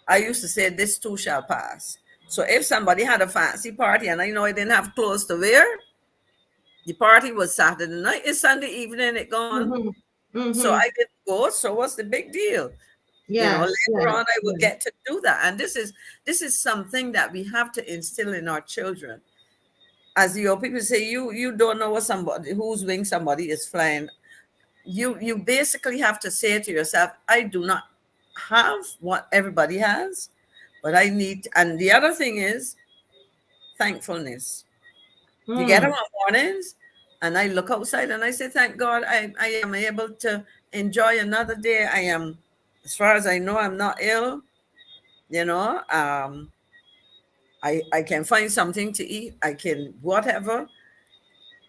I used to say, this too shall pass. So if somebody had a fancy party and I know I didn't have clothes to wear, the party was Saturday night, it's Sunday evening, it gone. Mm-hmm. So Mm-hmm. I didn't go. So what's the big deal? Yes, Later yes, on I would yes. get to do that. And this is something that we have to instill in our children. As your people say, you don't know what somebody whose wing somebody is flying. You basically have to say to yourself, I do not have what everybody has, but I need. And the other thing is thankfulness. You get up Mm. on mornings and I look outside and I say, thank God I am able to enjoy another day. I am, as far as I know, I'm not ill. you know um I can find something to eat, I can whatever,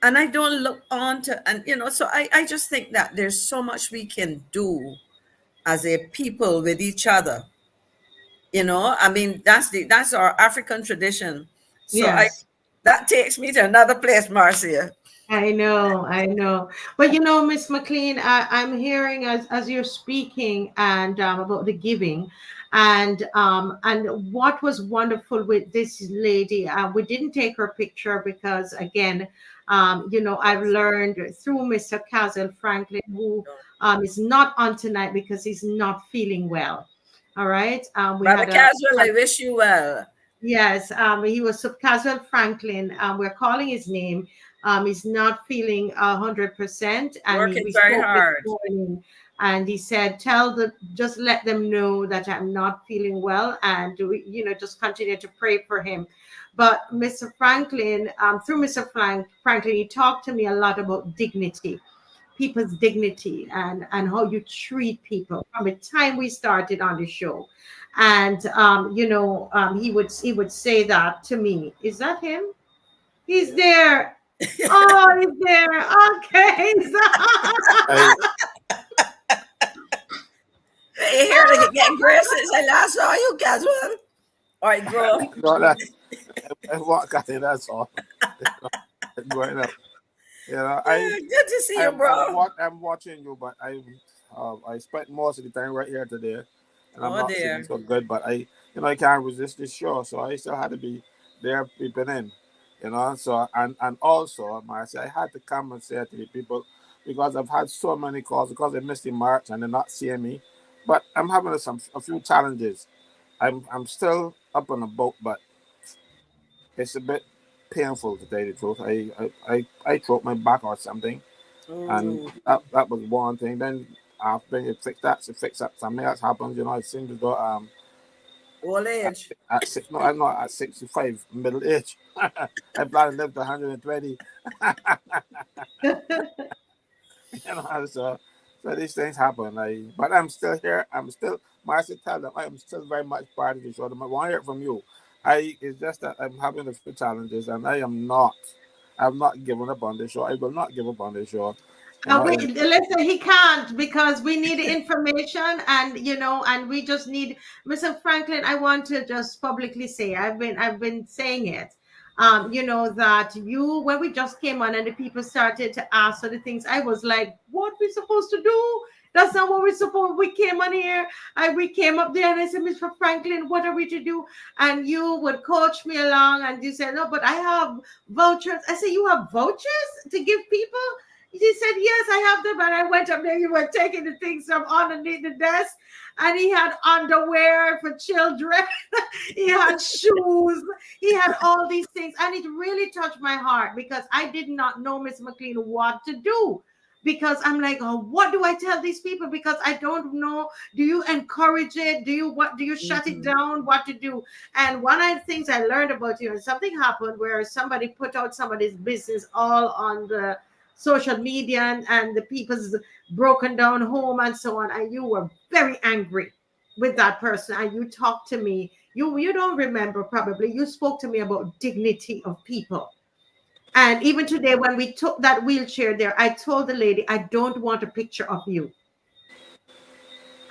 and I don't look on to. And so I just think that there's so much we can do as a people with each other. I mean, that's our African tradition. So I Yes. that takes me to another place, Marcia. I know, I know. But Miss McLean, I'm hearing as you're speaking and about the giving, and what was wonderful with this lady. We didn't take her picture because again, I've learned through Mr. Castle Franklin, who is not on tonight because he's not feeling well. All right. We Brother had a Caswell, I wish you well. Yes, he was Caswell Franklin. We're calling his name. He's not feeling 100%, and Working we very spoke this hard. morning, and he said, just let them know that I'm not feeling well, and just continue to pray for him." But Mr. Franklin, through Mr. Franklin, he talked to me a lot about dignity, people's dignity, and how you treat people from the time we started on the show. And he would say that to me. Is that him? He's there. Oh, he's there. Okay. I Hey, here to get graces. I last saw you, Caswell. All right, bro. no, I walk at it. That's all. It's going up. Good to see you, bro. I'm watching you, but I spent most of the time right here today, and I'm Oh, not feeling dear. so good. But I can't resist this show, so I still had to be there peeping in. So and also, Marcia, I had to come and say to the people because I've had so many calls because they missed the march and they're not seeing me. But I'm having a few challenges. I'm still up on the boat, but it's a bit painful to tell you the truth. I broke my back or something, and Oh, that was one thing. Then after you fix that, to fix up something else happens. It seems to go old age. at six. No, I'm not at 65, middle age. I plan to live to 120. So these things happen. But I'm still here. I'm still. Marcia, tell them I am still very much part of the show. I want to hear it from you. It's just that I'm having a few challenges, and I'm not giving up on the show. I will not give up on the show. You know, Listen, he can't because we need information, and and we just need Mr. Franklin. I want to just publicly say, I've been saying it. That when we just came on and the people started to ask for the things, I was like, what we supposed to do? That's not what we supposed. We came on here, we came up there, and I said, Mr. Franklin, what are we to do? And you would coach me along, and you said, no, but I have vouchers. I said, you have vouchers to give people? He said, yes, I have them. And I went up there. You were taking the things from underneath the desk. And he had underwear for children. He had shoes. He had all these things. And it really touched my heart because I did not know, Miss McLean, what to do. Because I'm like, oh, what do I tell these people? Because I don't know. Do you encourage it? Do you shut it down? What to do? And one of the things I learned about you, and something happened where somebody put out somebody's business all on the social media, and the people's broken down home and so on, and you were very angry with that person, and you talked to me. You don't remember, probably. You spoke to me about dignity of people. And even today, when we took that wheelchair there, I told the lady, I don't want a picture of you.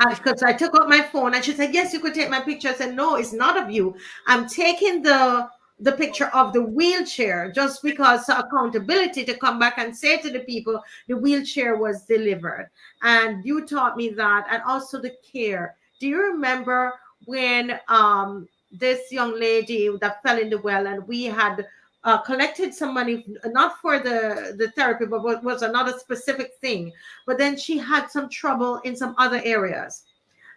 Because I took out my phone, and she said, yes, you could take my picture. I said, no, it's not of you. I'm taking the picture of the wheelchair, just because accountability, to come back and say to the people the wheelchair was delivered. And you taught me that, and also the care. Do you remember when this young lady that fell in the well, and we had collected some money, not for the therapy, but was another specific thing. But then she had some trouble in some other areas.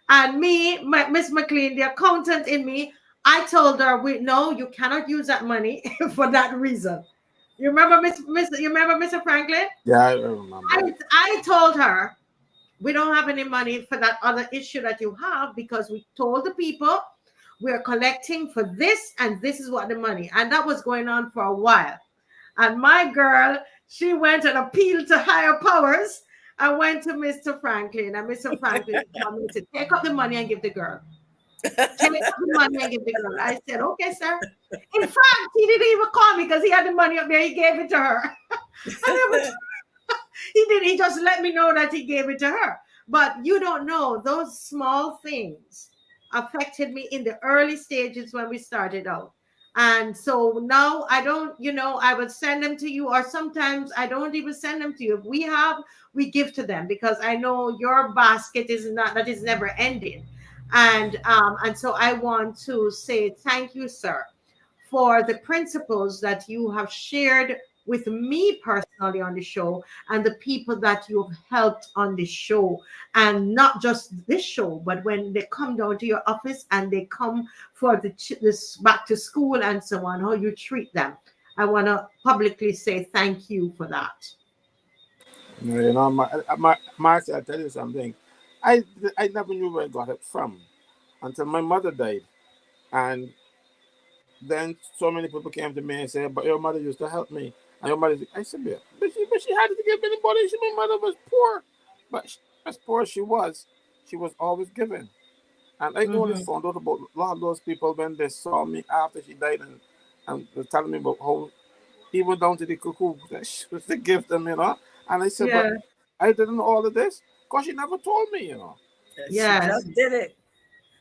And me, Miss McLean, the accountant in me, I told her, no, you cannot use that money for that reason. You remember, you remember, Mr. Franklin? yeah, I remember. I told her, we don't have any money for that other issue that you have, because we told the people we're collecting for this, and this is what the money. And that was going on for a while. And my girl, she went and appealed to higher powers and went to Mr. Franklin. And Mr. Franklin told me to take up the money and give the girl. Take up the money and give the girl. I said, okay, sir. In fact, he didn't even call me because he had the money up there. He gave it to her. He did. He just let me know that he gave it to her. But you don't know, those small things affected me in the early stages when we started out. And so now I don't, I would send them to you, or sometimes I don't even send them to you. If we have, we give to them, because I know your basket is never ending. And so I want to say thank you, sir, for the principles that you have shared with me personally on the show, and the people that you have helped on the show. And not just this show, but when they come down to your office and they come for this back to school and so on, how you treat them. I want to publicly say thank you for that. Marcia, I tell you something. I never knew where I got it from until my mother died. And then so many people came to me and said, but your mother used to help me. And your mother, I said, yeah, but she had to give anybody. My mother was poor. But as poor as she was always giving. And I only found out about a lot of those people when they saw me after she died, and were telling me about how even down to the cuckoo that she was to give them, And I said, but I didn't know all of this because she never told me, She just did it.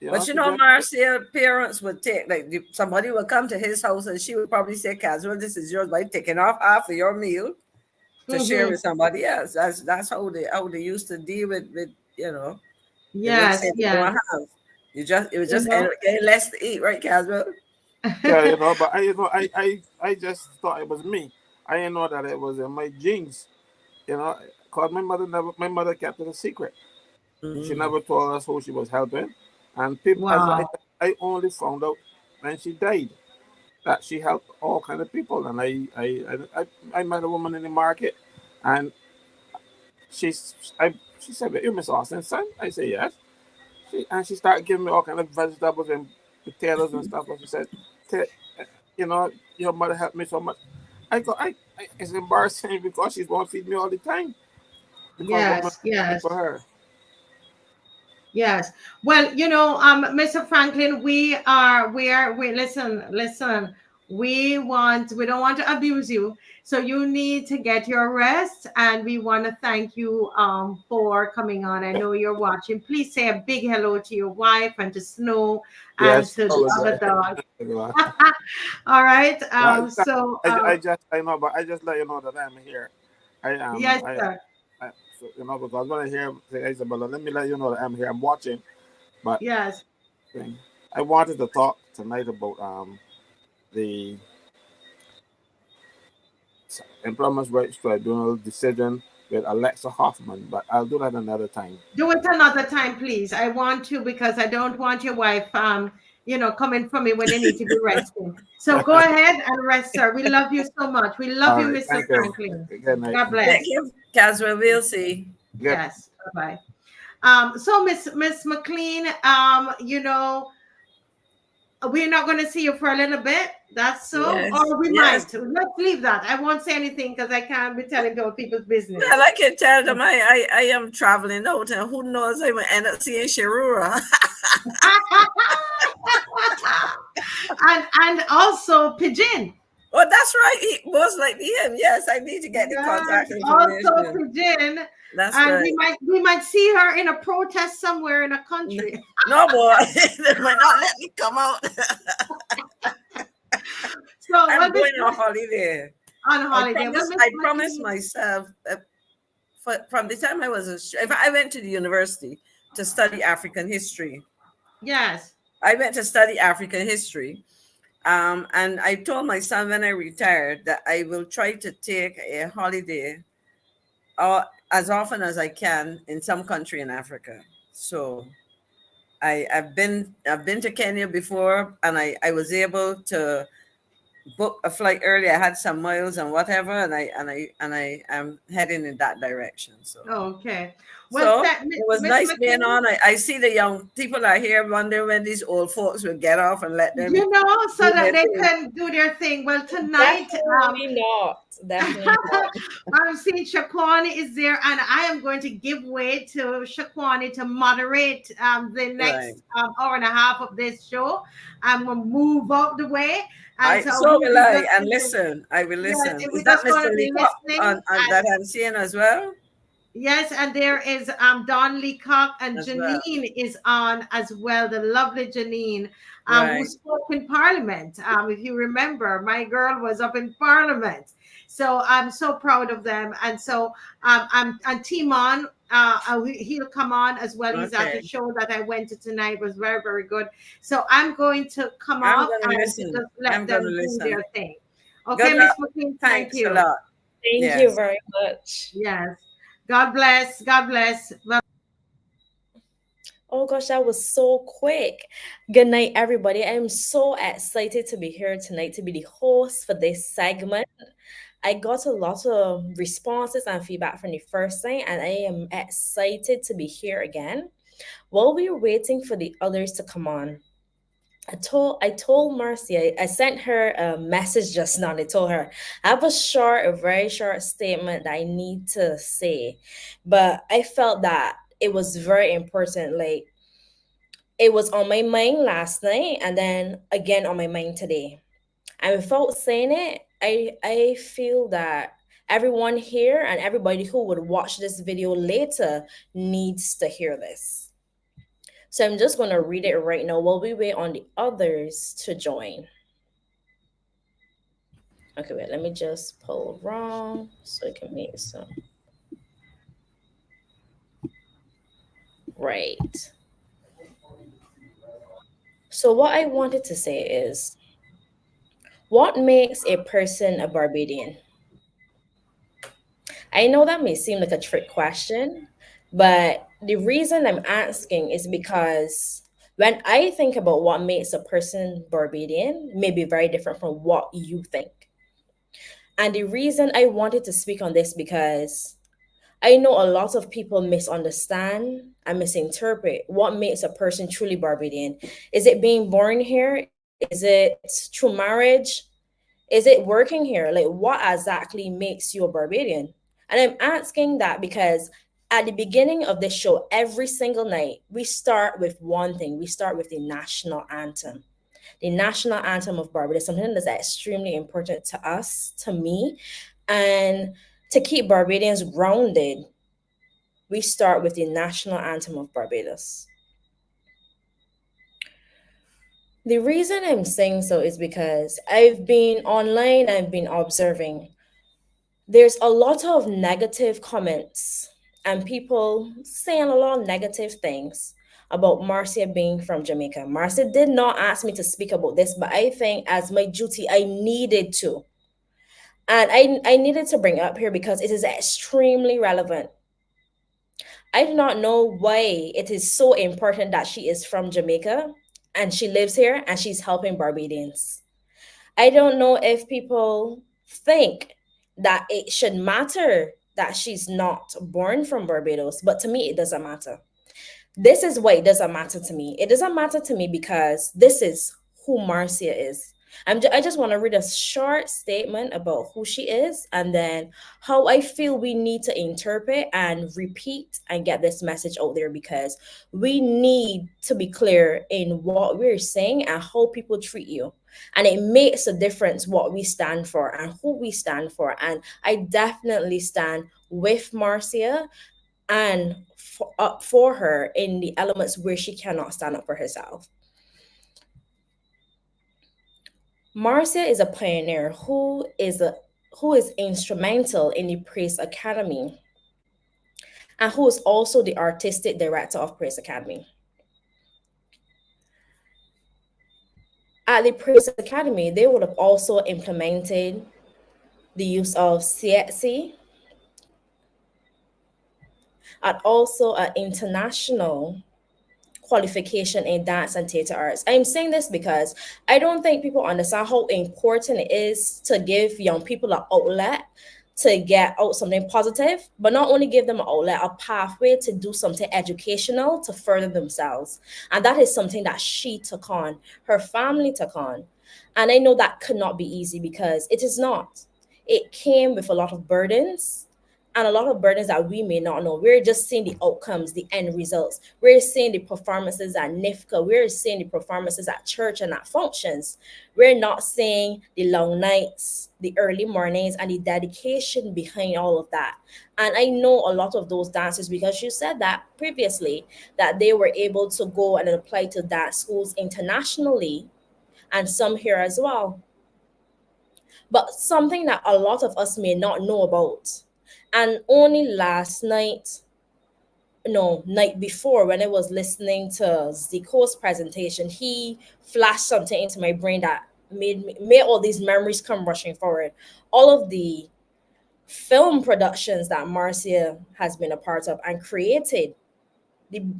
But Marcia, parents would take, like, somebody would come to his house and she would probably say, Caswell, this is yours, by taking off half of your meal to share with somebody else. That's how they used to deal with Yes. It was just getting less to eat, right, Caswell? Yeah, but I just thought it was me. I didn't know that it was in my genes, because my mother kept it a secret. She never told us who she was helping. And people, I only found out when she died that she helped all kind of people. And I met a woman in the market, and she said, "You Miss Austin's son?" I said, "Yes." She started giving me all kind of vegetables and potatoes and stuff. And she said, "Your mother helped me so much." It's embarrassing because she's going to feed me all the time. Yes. For her. Yes. Well, Mr. Franklin, we listen. We don't want to abuse you. So you need to get your rest. And we want to thank you for coming on. I know you're watching. Please say a big hello to your wife and to Snow and Yes, to I the was other dog. right. All right. Well, I know, but I just let you know that I'm here. Yes, sir. I so, because when I hear say Isabella, let me let you know that I'm here. I'm watching, but Yes. thing. I wanted to talk tonight about the employment rights tribunal decision with Alexa Hoffman, but I'll do that another time. Do it another time, please. I want to because I don't want your wife, coming for me when they need to be resting. So go ahead and rest, sir. We love you so much. We love All you, right, Mr. thank you. Franklin. Good night. God Thank bless. you, Caswell. We'll see. Good. Yes. Bye bye. So Miss McLean, we're not going to see you for a little bit. That's so, Yes, or we yes. might. Let's leave that. I won't say anything because I can't be telling people people's business. Well, I can tell them I am traveling out, and who knows, I might end up seeing Sharura. And also Pigeon. Oh, that's right. He most likely him. Yes, I need to get the Yes, contact also information. Pigeon. That's And right. we might see her in a protest somewhere in a country. No, boy, they might not let me come out. So I'm well, going on holiday. on holiday. Well, Miss I promised McLean, myself from the time I was if I went to the university to study African history. yes. I went to study African history. And I told my son when I retired that I will try to take a holiday as often as I can in some country in Africa. So I've been to Kenya before, and I was able to book a flight early. I had some miles and whatever, and I am heading in that direction. Okay. Well, So it was Miss nice being McLean, on. I see the young people are here wondering when these old folks will get off and let them so do that their they thing. can do their thing. Well, tonight, Definitely not. Definitely not. I'm seeing Shaquani is there, and I am going to give way to Shaquani to moderate the Right. next hour and a half of this show. I'm gonna move out the way, and I so so we'll will be I just and listening. listen. I will Yes, listen. and Is we're that just going Mr. to be Leacock listening. that I'm seeing as well? Yes, and there is Don Leacock, and As well. Janine is on as well, the lovely Janine, who Right. spoke in Parliament. If you remember, my girl was up in Parliament. So I'm so proud of them. And so and Timon, he'll come on as well. He's at Okay. the show that I went to tonight, was very, very good. So I'm going to come I'm off gonna and listen. just let I'm gonna them do listen. their thing. Good Okay, luck. Miss McQueen, thank Thanks a you. lot. Thank you Yes. very much. Yes. God bless. God bless. Well, Oh gosh, that was so quick. Good night, everybody. I am so excited to be here tonight to be the host for this segment. I got a lot of responses and feedback from the first time, and I am excited to be here again. While we were waiting for the others to come on, I told Marcia, I sent her a message just now. I told her I have a very short statement that I need to say, but I felt that it was very important. Like it was on my mind last night, and then again on my mind today. And without saying it, I feel that everyone here and everybody who would watch this video later needs to hear this. So I'm just gonna read it right now while we wait on the others to join. Okay, wait, let me just pull wrong so I can make some. Right. So what I wanted to say is, what makes a person a Barbadian? I know that may seem like a trick question, but the reason I'm asking is because when I think about what makes a person Barbadian, may be very different from what you think. And the reason I wanted to speak on this because I know a lot of people misunderstand and misinterpret what makes a person truly Barbadian. Is it being born here? Is it through marriage? Is it working here? Like, what exactly makes you a Barbadian? And I'm asking that because At the beginning of this show, every single night, we start with one thing. We start with the national anthem. The national anthem of Barbados, something that's extremely important to us, to me, and to keep Barbadians grounded. We start with the national anthem of Barbados. The reason I'm saying so is because I've been online, I've been observing. There's a lot of negative comments and people saying a lot of negative things about Marcia being from Jamaica. Marcia did not ask me to speak about this, but I think as my duty, I needed to. And I needed to bring it up here because it is extremely relevant. I do not know why it is so important that she is from Jamaica and she lives here and she's helping Barbadians. I don't know if people think that it should matter that she's not born from Barbados, but to me, it doesn't matter. This is why it doesn't matter to me. It doesn't matter to me because this is who Marcia is. I just want to read a short statement about who she is and then how I feel we need to interpret and repeat and get this message out there because we need to be clear in what we're saying and how people treat you. And it makes a difference what we stand for and who we stand for. And I definitely stand with Marcia and up for her in the elements where she cannot stand up for herself. Marcia is a pioneer who is instrumental in the Praise Academy and who is also the artistic director of Praise Academy. At the Praise Academy, they would have also implemented the use of CXC and also an international qualification in dance and theater arts. I'm saying this because I don't think people understand how important it is to give young people an outlet to get out something positive, but not only give them an outlet, a pathway to do something educational to further themselves. And that is something that she took on, her family took on. And I know that could not be easy because it is not. It came with a lot of burdens and a lot of burdens that we may not know. We're just seeing the outcomes, the end results. We're seeing the performances at NIFCA. We're seeing the performances at church and at functions. We're not seeing the long nights, the early mornings, and the dedication behind all of that. And I know a lot of those dancers because you said that previously, that they were able to go and apply to dance schools internationally and some here as well. But something that a lot of us may not know about. And only last night, no, night before, when I was listening to Zico's presentation, he flashed something into my brain that made all these memories come rushing forward. All of the film productions that Marcia has been a part of and created,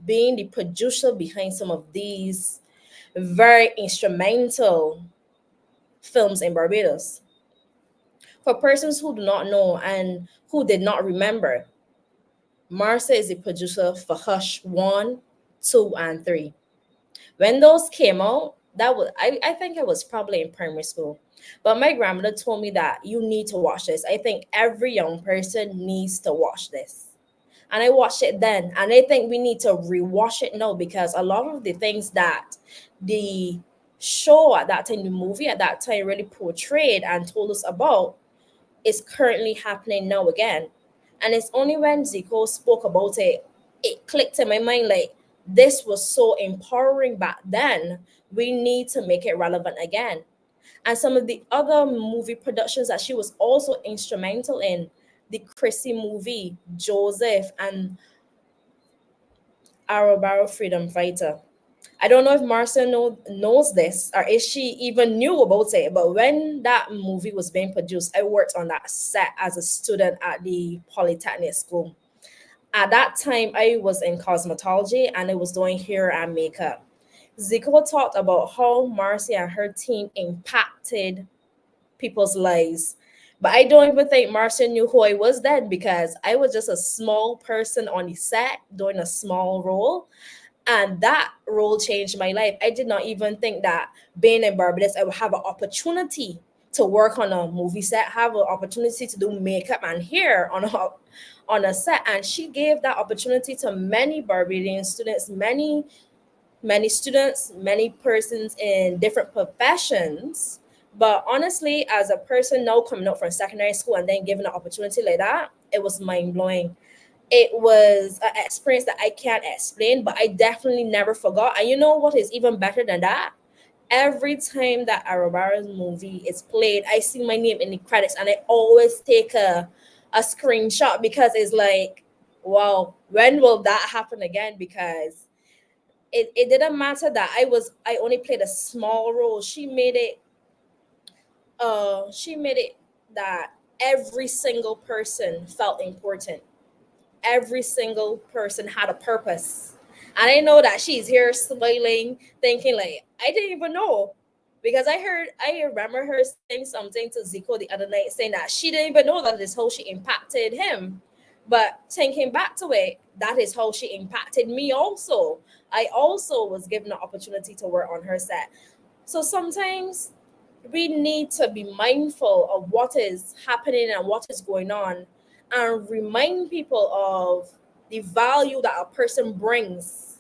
being the producer behind some of these very instrumental films in Barbados. For persons who do not know and who did not remember, Marcia is the producer for Hush 1, 2, and 3. When those came out, that was I think I was probably in primary school. But my grandmother told me that you need to watch this. I think every young person needs to watch this. And I watched it then. And I think we need to rewatch it now because a lot of the things that the show at that time, the movie at that time really portrayed and told us about is currently happening now again. And it's only when Zico spoke about it, it clicked in my mind like this was so empowering back then. We need to make it relevant again. And some of the other movie productions that she was also instrumental in, the Chrissy movie, Joseph, and Arabaro Freedom Fighter. I don't know if Marcia knows this or if she even knew about it, but when that movie was being produced, I worked on that set as a student at the Polytechnic School. At that time, I was in cosmetology and I was doing hair and makeup. Zico talked about how Marcia and her team impacted people's lives. But I don't even think Marcia knew who I was then because I was just a small person on the set doing a small role. And that role changed my life. I did not even think that being in Barbados, I would have an opportunity to work on a movie set, have an opportunity to do makeup and hair on a set, and she gave that opportunity to many Barbadian students, many students, many persons in different professions. But honestly, as a person now coming out from secondary school and then given an opportunity like that, it was mind blowing. It was an experience that I can't explain, but I definitely never forgot. And you know what is even better than that? Every time that Arabara's movie is played, I see my name in the credits, and I always take a screenshot because it's like, wow, when will that happen again? Because it didn't matter that I only played a small role. She made it that every single person felt important. Every single person had a purpose. And I know that she's here smiling, thinking like, I didn't even know. Because I remember her saying something to Zico the other night, saying that she didn't even know that this how she impacted him. But thinking back to it, that is how she impacted me also. I also was given an opportunity to work on her set. So sometimes we need to be mindful of what is happening and what is going on, and remind people of the value that a person brings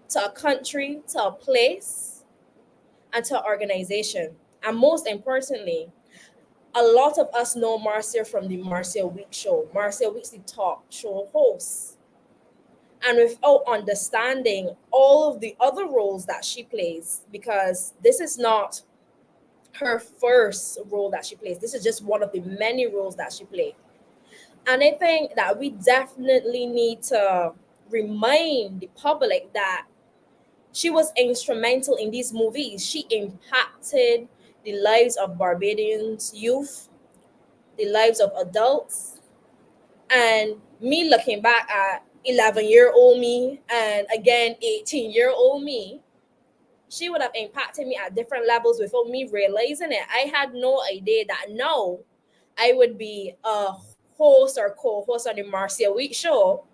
to a country, to a place, and to an organization. And most importantly, a lot of us know Marcia from the Marcia Week show. Marcia Week's the talk show host. And without understanding all of the other roles that she plays, because this is not her first role that she plays. This is just one of the many roles that she played. And I think that we definitely need to remind the public that she was instrumental in these movies. She impacted the lives of Barbadians youth, the lives of adults, and me looking back at 11-year-old me and again 18-year-old me, she would have impacted me at different levels without me realizing it. I had no idea that now I would be a host or co-host on the Marcia Week show.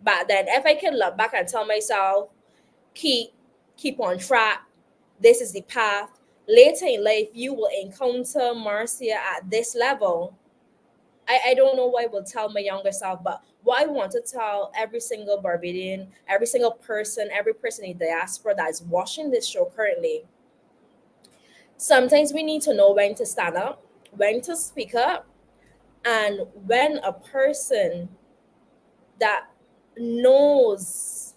But then if I can look back and tell myself, keep on track, this is the path. Later in life, you will encounter Marcia at this level. I don't know what I will tell my younger self, but what I want to tell every single Barbadian, every single person, every person in diaspora that is watching this show currently, sometimes we need to know when to stand up, when to speak up, and when a person that knows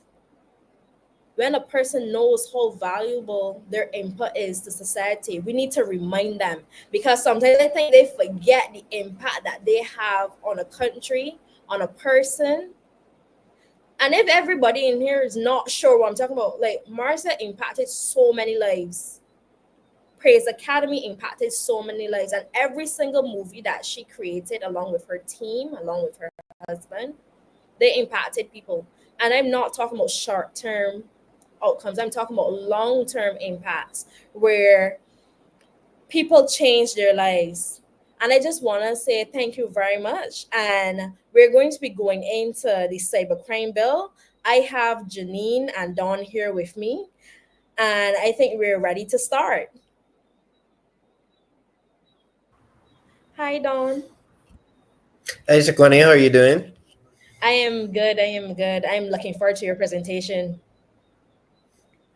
when a person knows how valuable their input is to society, we need to remind them, because sometimes I think they forget the impact that they have on a country, on a person. And if everybody in here is not sure what I'm talking about, like Marcia impacted so many lives. Praise Academy impacted so many lives, and every single movie that she created along with her team, along with her husband, they impacted people. And I'm not talking about short-term outcomes. I'm talking about long-term impacts where people change their lives. And I just want to say thank you very much. And we're going to be going into the cybercrime bill. I have Janine and Dawn here with me, and I think we're ready to start. Hi, Dawn. Hey, Shaquani, how are you doing? I am good. I am good. I'm looking forward to your presentation.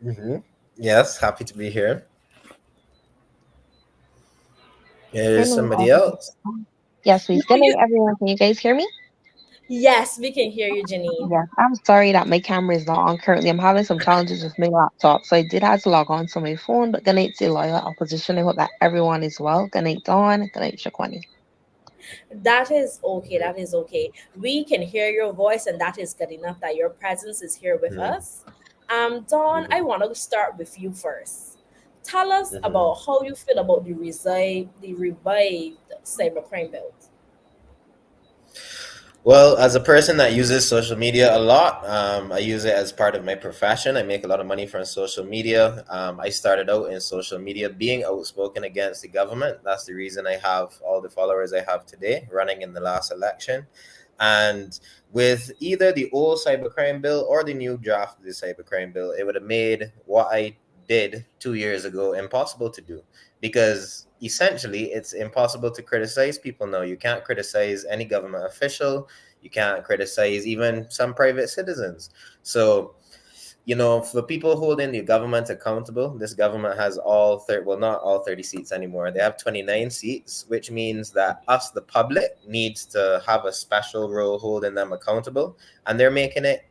Mm-hmm. Yes, happy to be here. Good There's night, somebody everyone. else. Yes, No, please. Good you, night, everyone. Can you guys hear me? yes, we can hear you, Janine. Yes. I'm sorry that my camera is not on currently. I'm having some challenges with my laptop, so I did have to log on to my phone. But good night to loyal opposition. I hope that everyone is well. Good night, Dawn. Good night, Shaquani. That is okay. That is okay. We can hear your voice, and that is good enough that your presence is here with Mm-hmm. us. Dawn, I Mm-hmm. want to start with you first. Tell us Mm-hmm. about how you feel about the revived cybercrime bill. Well, as a person that uses social media a lot, I use it as part of my profession. I make a lot of money from social media. I started out in social media being outspoken against the government. That's the reason I have all the followers I have today, running in the last election. And with either the old cybercrime bill or the new draft of the cybercrime bill, it would have made what I did 2 years ago impossible to do. Because essentially it's impossible to criticize people now. You can't criticize any government official. You can't criticize even some private citizens. So, for people holding the government accountable, this government has well, not all 30 seats anymore. They have 29 seats, which means that us, the public, needs to have a special role holding them accountable. And they're making it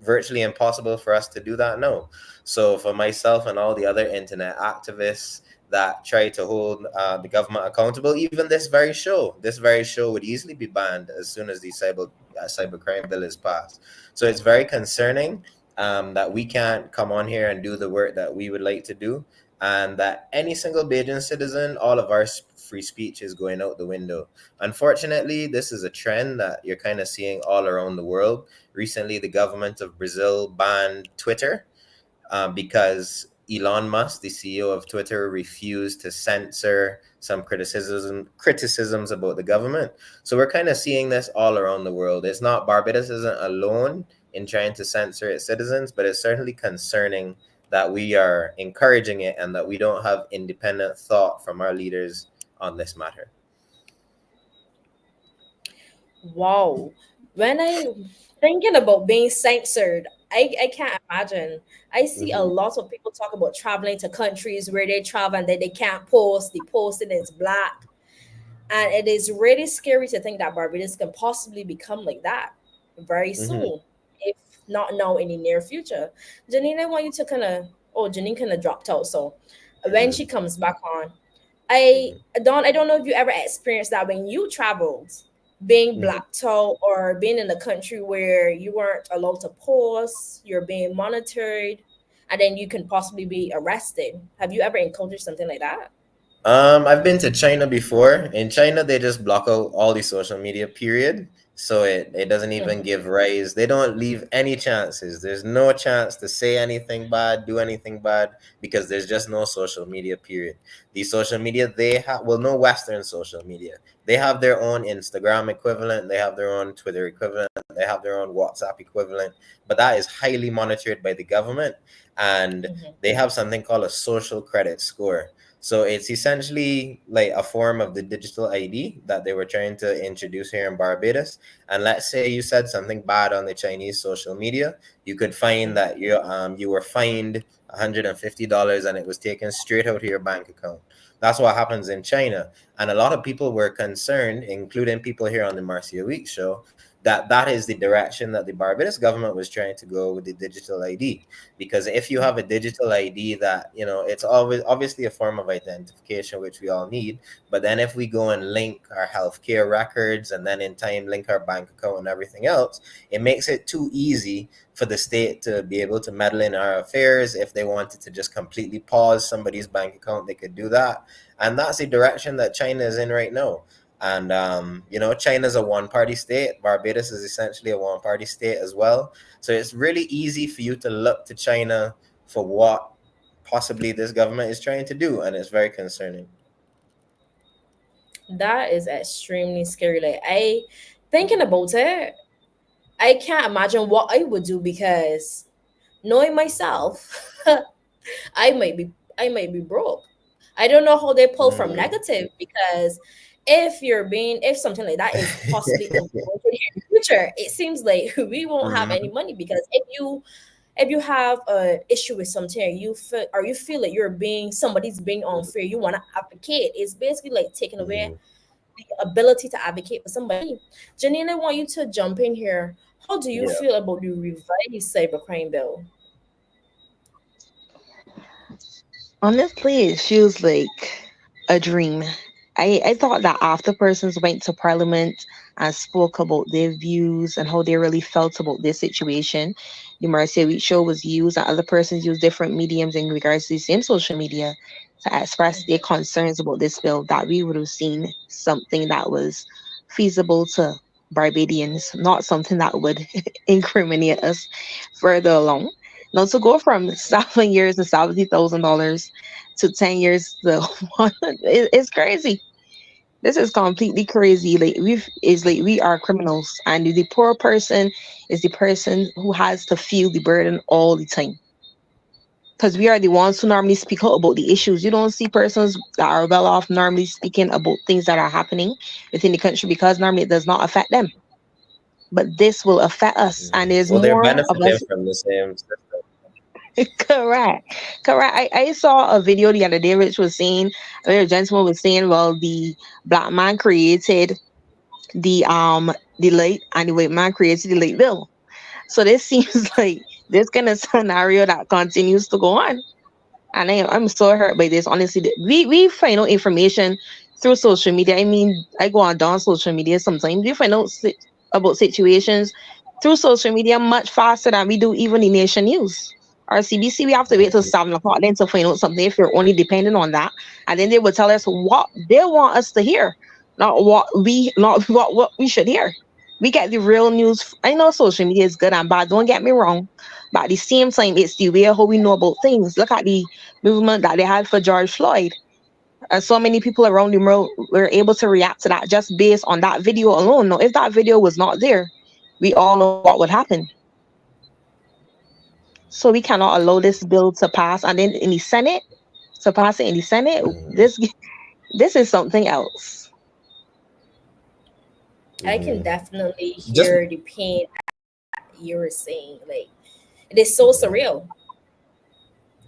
virtually impossible for us to do that now. So for myself and all the other internet activists that try to hold the government accountable, even this very show would easily be banned as soon as the cybercrime bill is passed. So it's very concerning that we can't come on here and do the work that we would like to do, and that any single Bajan citizen, all of our free speech is going out the window. Unfortunately, this is a trend that you're kind of seeing all around the world. Recently, the government of Brazil banned Twitter because Elon Musk, the CEO of Twitter, refused to censor some criticisms about the government. So we're kind of seeing this all around the world. It's not, Barbados isn't alone in trying to censor its citizens, but it's certainly concerning that we are encouraging it and that we don't have independent thought from our leaders on this matter. Wow. When I thinking about being censored, I can't imagine. I see a lot of people talk about traveling to countries where they travel and they can't post, the posting is black. And it is really scary to think that Barbados can possibly become like that very soon, if not now in the near future. Janine, I want you to Janine kind of dropped out. So when she comes back on, I don't know if you ever experienced that when you traveled, being blacked out or being in a country where you weren't allowed to post, you're being monitored, and then you can possibly be arrested. Have you ever encountered something like that? I've been to China before. In China, they just block out all the social media, period. So it doesn't even give rise. They don't leave any chances. There's no chance to say anything bad, do anything bad, because there's just no social media, period. The social media they have, well, no Western social media. They have their own Instagram equivalent. They have their own Twitter equivalent. They have their own WhatsApp equivalent. But that is highly monitored by the government. And they have something called a social credit score. So it's essentially like a form of the digital ID that they were trying to introduce here in Barbados. And let's say you said something bad on the Chinese social media, you could find that you were fined $150 and it was taken straight out of your bank account. That's what happens in China. And a lot of people were concerned, including people here on the Marcia Week show, that is the direction that the Barbados government was trying to go with the digital ID. Because if you have a digital ID that, it's always obviously a form of identification, which we all need. But then if we go and link our healthcare records and then in time link our bank account and everything else, it makes it too easy for the state to be able to meddle in our affairs. If they wanted to just completely pause somebody's bank account, they could do that. And that's the direction that China is in right now. And, China's a one-party state. Barbados is essentially a one-party state as well. So it's really easy for you to look to China for what possibly this government is trying to do. And it's very concerning. That is extremely scary. Like, thinking about it, I can't imagine what I would do, because knowing myself, I might be broke. I don't know how they pull from negative, because if something like that is possibly in the future, it seems like we won't have any money, because if you have an issue with something, you feel like somebody's being unfair, you want to advocate. It's basically like taking away the ability to advocate for somebody. Janine, I want you to jump in here. How do you feel about the revised cybercrime bill? Honestly, it feels like a dream. I thought that after persons went to Parliament and spoke about their views and how they really felt about this situation, the Marcia Week show was used, and other persons used different mediums in regards to the same social media to express their concerns about this bill, that we would have seen something that was feasible to Barbadians, not something that would incriminate us further along. Now, to go from 7 years and $70,000 to 10 years to one, it's crazy. This is completely crazy. We are criminals, and the poor person is the person who has to feel the burden all the time. because we are the ones who normally speak out about the issues. You don't see persons that are well off normally speaking about things that are happening within the country because normally it does not affect them. But this will affect us, and Well, there's they're more of benefiting us. from the same system. Correct. Correct. I saw a video the other day which was saying, where a gentleman was saying, well, the black man created the late, and the white man created the late bill. So this seems like this kind of scenario that continues to go on. And I'm so hurt by this. Honestly, we find out information through social media. I mean, I go on down social media sometimes. We find out about situations through social media much faster than we do even the nation news. Our CBC, we have to wait till 7 o'clock then to find out something if you're only dependent on that. And then they will tell us what they want us to hear, not what we should hear. We get the real news. I know social media is good and bad. Don't get me wrong, but at the same time, it's the way how we know about things. Look at the movement that they had for George Floyd. And so many people around the world were able to react to that just based on that video alone. Now, if that video was not there, we all know what would happen. So we cannot allow this bill to pass. And then in the Senate, to pass it in the Senate, this is something else. I can definitely Just hear the pain that you were saying. Like, it is so surreal.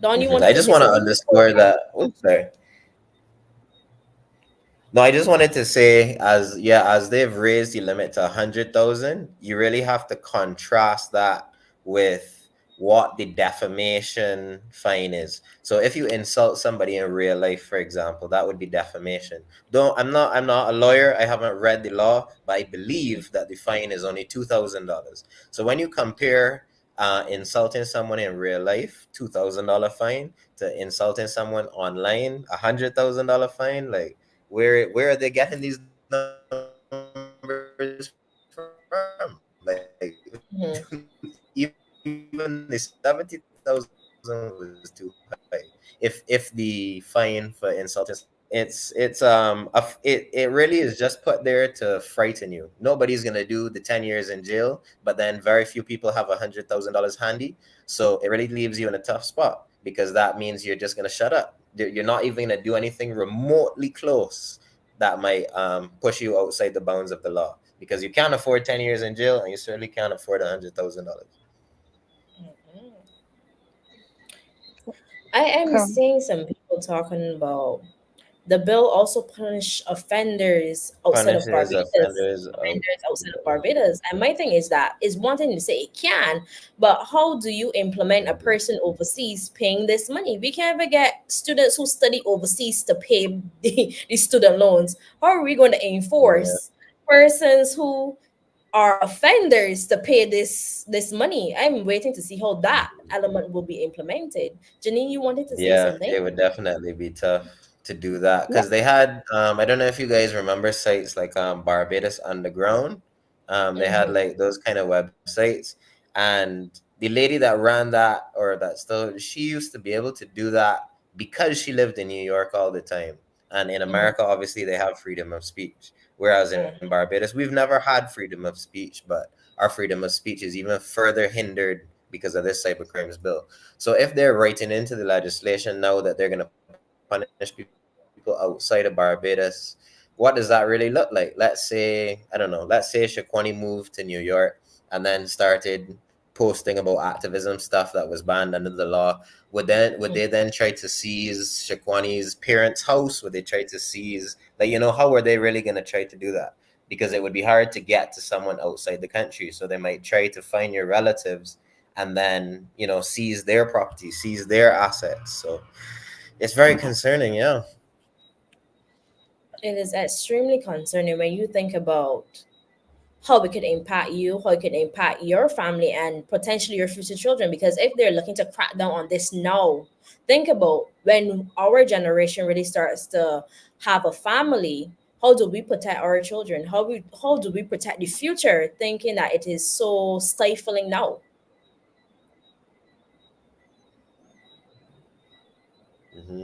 Don, you I wanted to just say want to something? underscore that. Oops, sorry. No, I just wanted to say, as they've raised the limit to 100,000, you really have to contrast that with what the defamation fine is. So if you insult somebody in real life, for example, that would be defamation. Don't I'm not a lawyer. I haven't read the law, but I believe that the fine is only $2,000. So when you compare insulting someone in real life, $2,000 fine, to insulting someone online, $100,000 fine, like where are they getting these numbers from? Like even the 70,000 was too high. If the fine for insulting someone, it really is just put there to frighten you. Nobody's gonna do the 10 years in jail, but then very few people have $100,000 handy. So it really leaves you in a tough spot because that means you're just gonna shut up. You're not even gonna do anything remotely close that might push you outside the bounds of the law because you can't afford 10 years in jail and you certainly can't afford $100,000. I am Correct. seeing some people talking about the bill also punish offenders outside of Punishes Barbados. offenders out. Offenders outside of Barbados. And my thing is that is one thing to say it can, but how do you implement a person overseas paying this money? We can't even get students who study overseas to pay the student loans. How are we going to Yeah. enforce persons who are offenders to pay this money? I'm waiting to see how that element will be implemented. Janine, you wanted to say Yeah, something? it would definitely be tough to do that Yeah. because they had I don't know if you guys remember sites like Barbados Underground. They had Mm-hmm. like those kind of websites, and the lady that ran that, or that still, she used to be able to do that because she lived in New York all the time. And in Mm-hmm. America, obviously, they have freedom of speech, whereas in Barbados, we've never had freedom of speech, but our freedom of speech is even further hindered because of this cybercrimes bill. So if they're writing into the legislation now that they're going to punish people outside of Barbados, what does that really look like? Let's say, I don't know, let's say Shaquani moved to New York and then started posting about activism stuff that was banned under the law. Would they then try to seize Shaquani's parents' house? Would they try to seize, like, how are they really going to try to do that? Because it would be hard to get to someone outside the country. So they might try to find your relatives and then seize their property, seize their assets. So it's very concerning. Yeah. It is extremely concerning when you think about how it could impact you, how it could impact your family and potentially your future children. Because if they're looking to crack down on this now, think about when our generation really starts to have a family. How do we protect our children? How do we protect the future? Thinking that it is so stifling now. Hmm.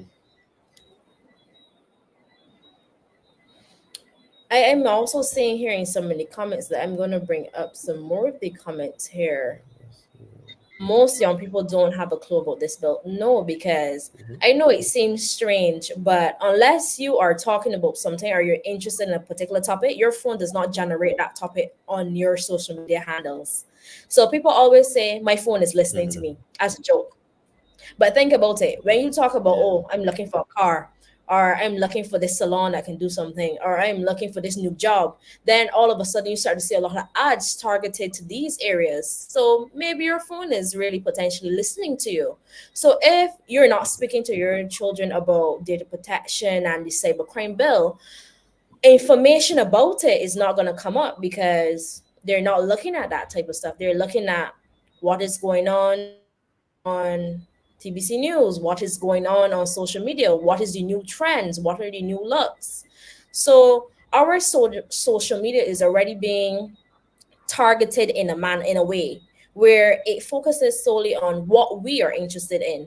I am also seeing here in some of the comments that I'm going to bring up some more of the comments here. most young people don't have a clue about this bill. No, because Mhm. I know it seems strange, but unless you are talking about something or you're interested in a particular topic, your phone does not generate that topic on your social media handles. So people always say, my phone is listening to Mhm. me as a joke. But think about it. When you talk about, Yeah. oh, I'm looking for a car, or I'm looking for this salon that can do something, or I'm looking for this new job, then all of a sudden you start to see a lot of ads targeted to these areas. So maybe your phone is really potentially listening to you. So if you're not speaking to your children about data protection and the cybercrime bill, information about it is not going to come up because they're not looking at that type of stuff. They're looking at what is going on TBC News, what is going on social media, what is the new trends, what are the new looks. So our social media is already being targeted in a way where it focuses solely on what we are interested in.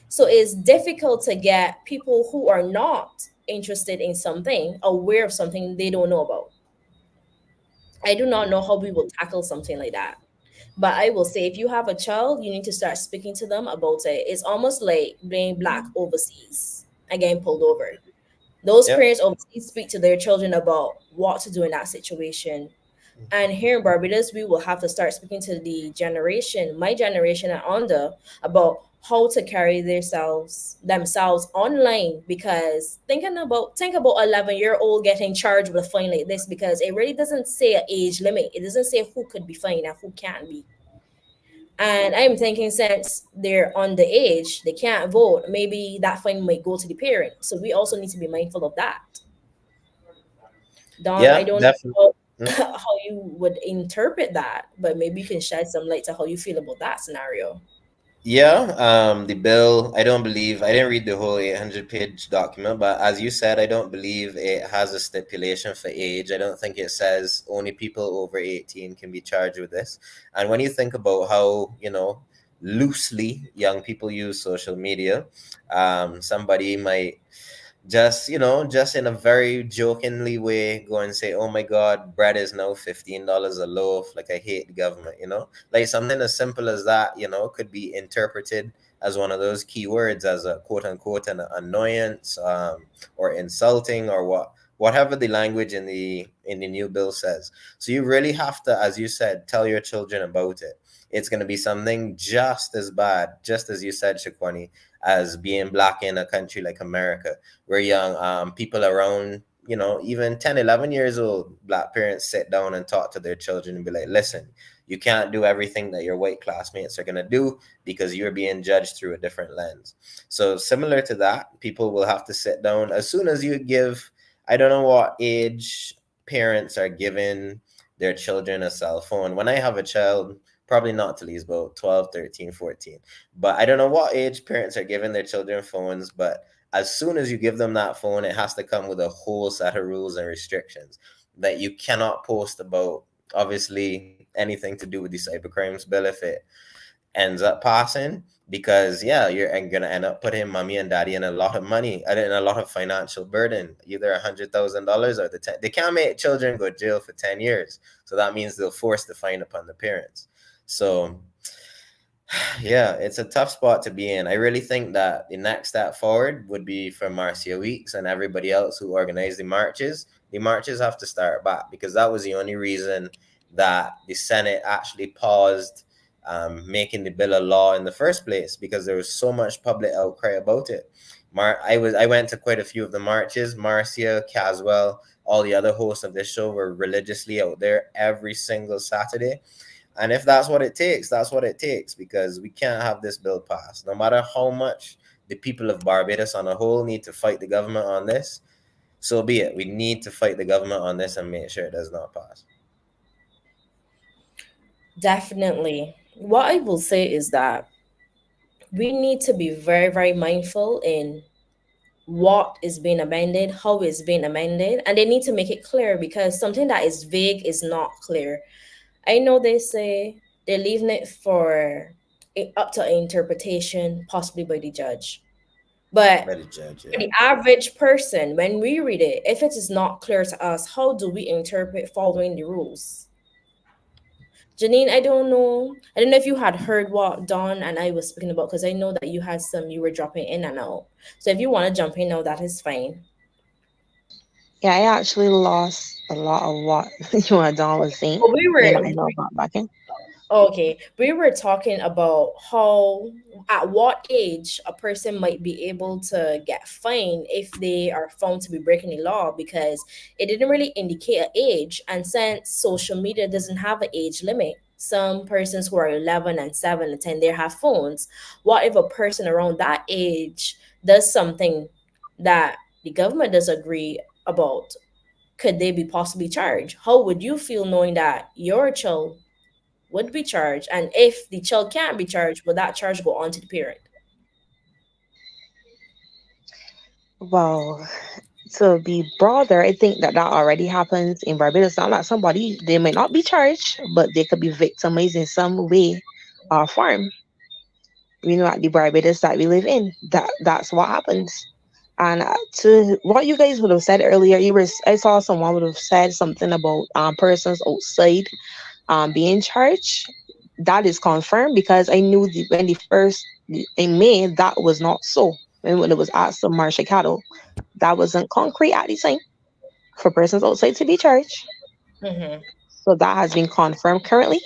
So it's difficult to get people who are not interested in something aware of something they don't know about. I do not know how we will tackle something like that. But I will say, if you have a child, you need to start speaking to them about it. It's almost like being black overseas and getting pulled over. Those Yep. parents overseas speak to their children about what to do in that situation. And here in Barbados, we will have to start speaking to the generation, my generation and under, about how to carry themselves online. Because think about 11-year-old getting charged with a fine like this, because it really doesn't say an age limit. It doesn't say who could be fined and who can't be. And I'm thinking, since they're underage, they can't vote, maybe that fine might go to the parent. So we also need to be mindful of that. Don, I Yeah, don't definitely. know how you would interpret that, but maybe you can shed some light to how you feel about that scenario. Yeah, the bill, I didn't read the whole 800-page document, but as you said, I don't believe it has a stipulation for age. I don't think it says only people over 18 can be charged with this. And when you think about how, loosely young people use social media, somebody might just in a very jokingly way go and say, oh my god, bread is now $15 a loaf, like I hate the government, like something as simple as that, could be interpreted as one of those keywords as a quote unquote an annoyance, or insulting, or whatever the language in the new bill says. So you really have to, as you said, tell your children about it. It's going to be something just as bad, just as you said, Shaquani, as being black in a country like America, where young people around, even 10, 11 years old, black parents sit down and talk to their children and be like, listen, you can't do everything that your white classmates are going to do because you're being judged through a different lens. So similar to that, people will have to sit down as soon as you give, I don't know what age parents are giving their children a cell phone. When I have a child, probably not till he's about 12, 13, 14. But I don't know what age parents are giving their children phones, but as soon as you give them that phone, it has to come with a whole set of rules and restrictions that you cannot post about, obviously, anything to do with the cybercrimes bill if it ends up passing. Because yeah, you're gonna end up putting mommy and daddy in a lot of money and in a lot of financial burden, either $100,000 or they can't make children go to jail for 10 years, so that means they'll force the fine upon the parents. So yeah, it's a tough spot to be in. I really think that the next step forward would be for Marcia Weeks and everybody else who organized the marches. The marches have to start back because that was the only reason that the Senate actually paused making the bill a law in the first place, because there was so much public outcry about it. I went to quite a few of the marches. Marcia, Caswell, all the other hosts of this show were religiously out there every single Saturday. And if that's what it takes, that's what it takes, because we can't have this bill passed. No matter how much the people of Barbados on a whole need to fight the government on this, so be it. We need to fight the government on this and make sure it does not pass. Definitely. What I will say is that we need to be very, very mindful in what is being amended, how it's being amended, and they need to make it clear, because something that is vague is not clear. I know they say they're leaving it for up to interpretation, possibly by the judge. But By the judge, for yeah. the average person, when we read it, if it is not clear to us, how do we interpret following the rules? Janine, I don't know. I don't know if you had heard what Dawn and I was speaking about because I know that you had some you were dropping in and out. So if you want to jump in now, that is fine. Yeah, I actually lost a lot of what you and Don was saying. But we May were not know about back in. Okay, we were talking about how at what age a person might be able to get fined if they are found to be breaking the law because it didn't really indicate an age, and since social media doesn't have an age limit, some persons who are 11 and 7 and 10 they have phones. What if a person around that age does something that the government does agree about? Could they be possibly charged? How would you feel knowing that your child would be charged, and if the child can't be charged, will that charge go on to the parent? Well, to be broader, I think that that already happens in Barbados. Not like somebody, they may not be charged, but they could be victimized in some way or form. We know at the Barbados that we live in, that's what happens. And to what you guys would have said earlier, I saw someone would have said something about persons outside being charged. That is confirmed because I knew when the first in May that was not so. When it was asked of Marcia Cattle, that wasn't concrete at the time for persons outside to be charged. Hmm. So that has been confirmed currently.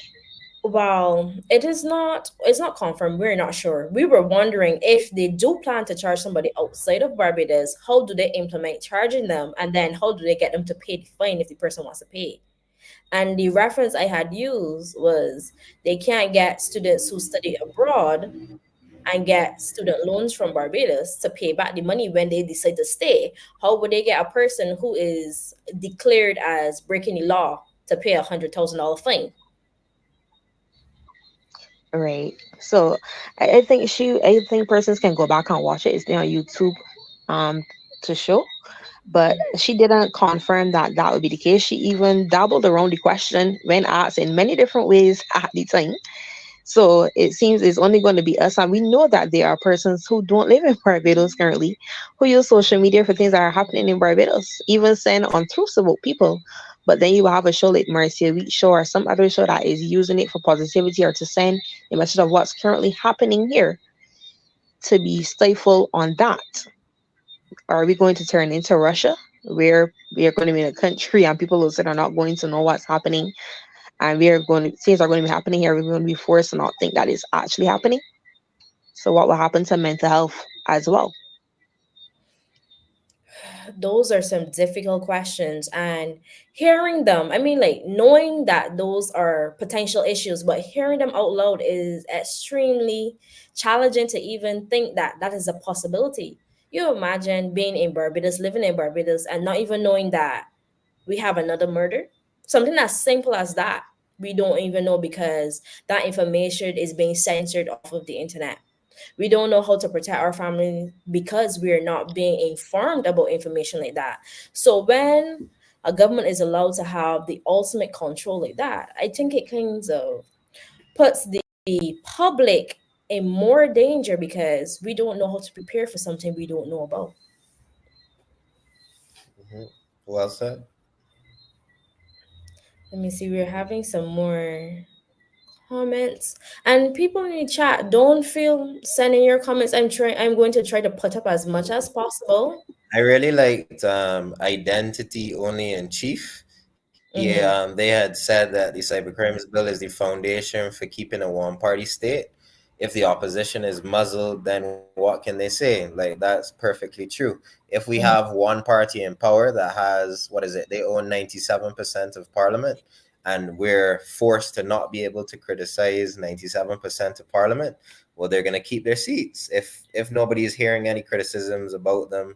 Well, it's not confirmed. We're not sure. We were wondering if they do plan to charge somebody outside of Barbados, how do they implement charging them? And then how do they get them to pay the fine if the person wants to pay? And the reference I had used was they can't get students who study abroad and get student loans from Barbados to pay back the money when they decide to stay. How would they get a person who is declared as breaking the law to pay $100,000 fine? Right. So I think persons can go back and watch it. It's there on YouTube um to show. But she didn't confirm that that would be the case. She even dabbled around the question when asked in many different ways at the time. So it seems it's only going to be us. And we know that there are persons who don't live in Barbados currently who use social media for things that are happening in Barbados, even send untruths about people. But then you will have a show like Marcia Week Show or some other show that is using it for positivity or to send a message of what's currently happening here to be stifled on that. Are we going to turn into Russia, where we are going to be in a country and people who said are not going to know what's happening, and we are going to things are going to be happening here? We're going to be forced to not think that is actually happening. So, what will happen to mental health as well? Those are some difficult questions, and hearing them, I mean, like, knowing that those are potential issues, but hearing them out loud is extremely challenging to even think that that is a possibility. You imagine being in Barbados, living in Barbados, and not even knowing that we have another murder, something as simple as that. We don't even know because that information is being censored off of the internet. We don't know how to protect our family because we're not being informed about information like that. So when a government is allowed to have the ultimate control like that, I think it kind of puts the public in more danger because we don't know how to prepare for something we don't know about. Mhm. Well said. Let me see, we're having some more comments, and people in the chat, don't feel sending your comments. I'm going to try to put up as much as possible. I really liked Identity Only in Chief. Mm-hmm. They had said that the cybercrimes bill is the foundation for keeping a one-party state. If the opposition is muzzled, then what can they say? Like, that's perfectly true. If we have one party in power that has, what is it? They own 97% of parliament, and we're forced to not be able to criticize 97% of parliament. Well, they're going to keep their seats. If nobody is hearing any criticisms about them,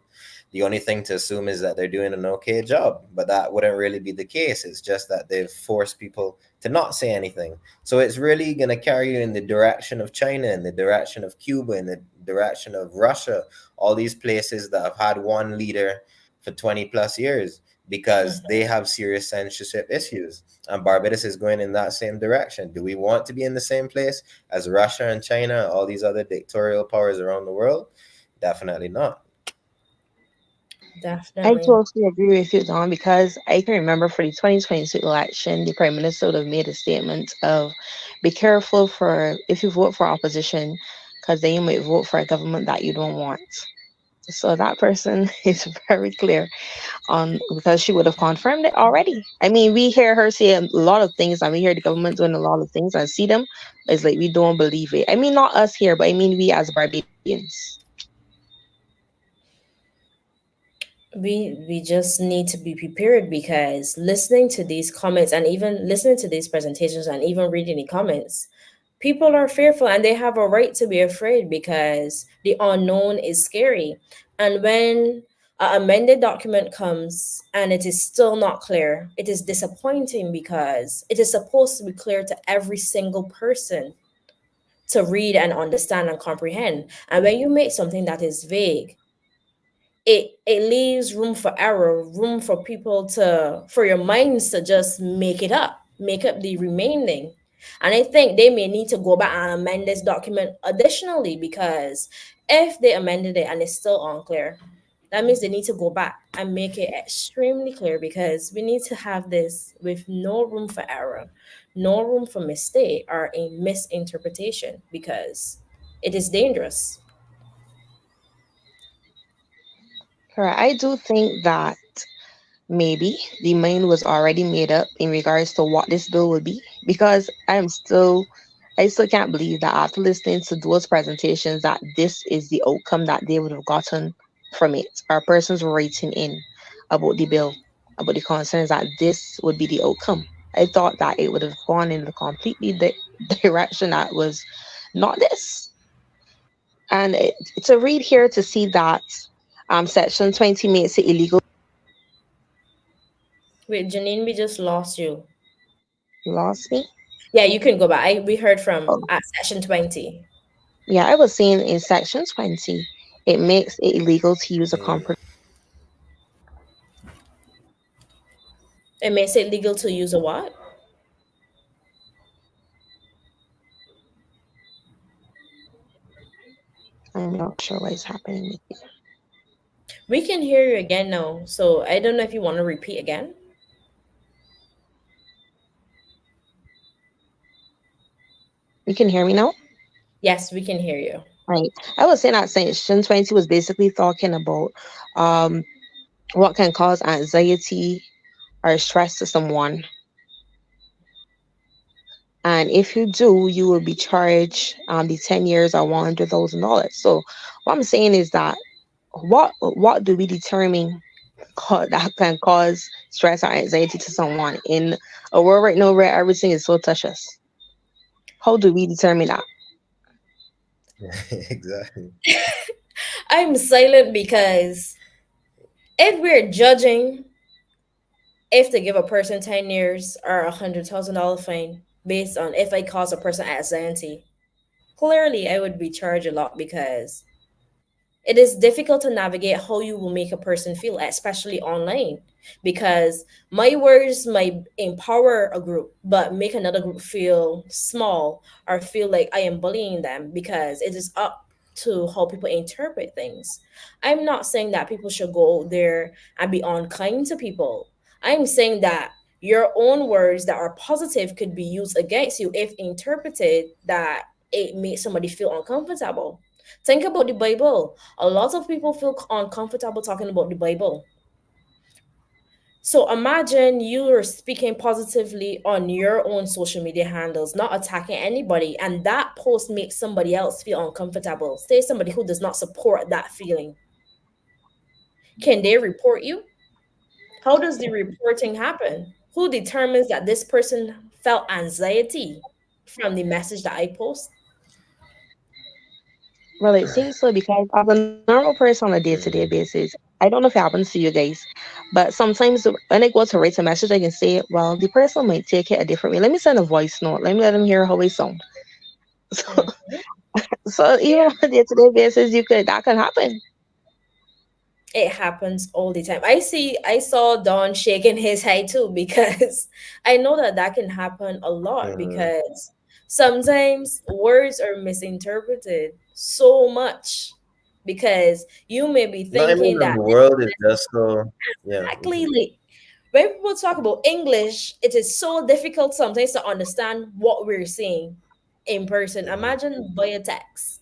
the only thing to assume is that they're doing an okay job, but that wouldn't really be the case. It's just that they've forced people to not say anything. So it's really going to carry you in the direction of China, in the direction of Cuba, in the direction of Russia, all these places that have had one leader for 20 plus years because they have serious censorship issues. And Barbados is going in that same direction. Do we want to be in the same place as Russia and China, all these other dictatorial powers around the world? Definitely not. I Definitely. totally agree with you, Don, because I can remember for the 2022 election, the Prime Minister would have made a statement of be careful for if you vote for opposition, because then you might vote for a government that you don't want. So that person is very clear on because she would have confirmed it already. I mean, we hear her say a lot of things, and we hear the government doing a lot of things and see them. It's like we don't believe it. I mean, not us here, but I mean we as Barbadians. We just need to be prepared because listening to these comments and even listening to these presentations and even reading the comments, people are fearful and they have a right to be afraid because the unknown is scary. And when an amended document comes and it is still not clear, it is disappointing because it is supposed to be clear to every single person to read and understand and comprehend. And when you make something that is vague, it leaves room for error, room for people to for your minds to just make up the remaining. And I think they may need to go back and amend this document additionally because if they amended it and it's still unclear, that means they need to go back and make it extremely clear because we need to have this with no room for error, no room for mistake or a misinterpretation because it is dangerous. Correct. I do think that maybe the mind was already made up in regards to what this bill would be because I still can't believe that after listening to those presentations that this is the outcome that they would have gotten from it. Our persons writing in about the bill, about the concerns that this would be the outcome. I thought that it would have gone in the completely direction that was not this. And to read here to see that Section 20 makes it illegal. Wait, Janine, we just lost you. Lost me. Yeah, you can go back. We heard from Oh, at session 20. yeah, I was saying in Section 20, it makes it illegal to use a Mm. compromise. It makes it legal to use a what? I'm not sure what is happening with you. We can hear you again now. So I don't know if you want to repeat again. You can hear me now? Yes, we can hear you. Right. I was saying that Section 20 was basically talking about um, what can cause anxiety or stress to someone. And if you do, you will be charged the 10 years or $100,000. So what I'm saying is that what do we determine that can cause stress or anxiety to someone in a world right now where everything is so touches? How do we determine that? Exactly. I'm silent because if we're judging if to give a person 10 years or $100,000 fine based on if I cause a person anxiety, clearly I would be charged a lot because it is difficult to navigate how you will make a person feel, especially online, because my words might empower a group, but make another group feel small or feel like I am bullying them because it is up to how people interpret things. I'm not saying that people should go there and be unkind to people. I'm saying that your own words that are positive could be used against you if interpreted that it makes somebody feel uncomfortable. Think about the Bible. A lot of people feel uncomfortable talking about the Bible. So imagine you are speaking positively on your own social media handles, not attacking anybody, and that post makes somebody else feel uncomfortable. Say somebody who does not support that feeling. Can they report you? How does the reporting happen? Who determines that this person felt anxiety from the message that I post? Well, it seems so because as a normal person on a day-to-day Mm. basis, I don't know if it happens to you guys, but sometimes when I go to write a message, I can say, well, the person might take it a different way. Let me send a voice note. Let me let them hear how we sound. So, Mhm. so even on a day-to-day basis, you could that can happen. It happens all the time. I saw Don shaking his head too because I know that that can happen a lot Mhm. because sometimes words are misinterpreted so much because you may be No, I mean thinking that the world is just so, yeah. exactly like when people talk about English, it is so difficult sometimes to understand what we're saying in person. Mhm. Imagine via text.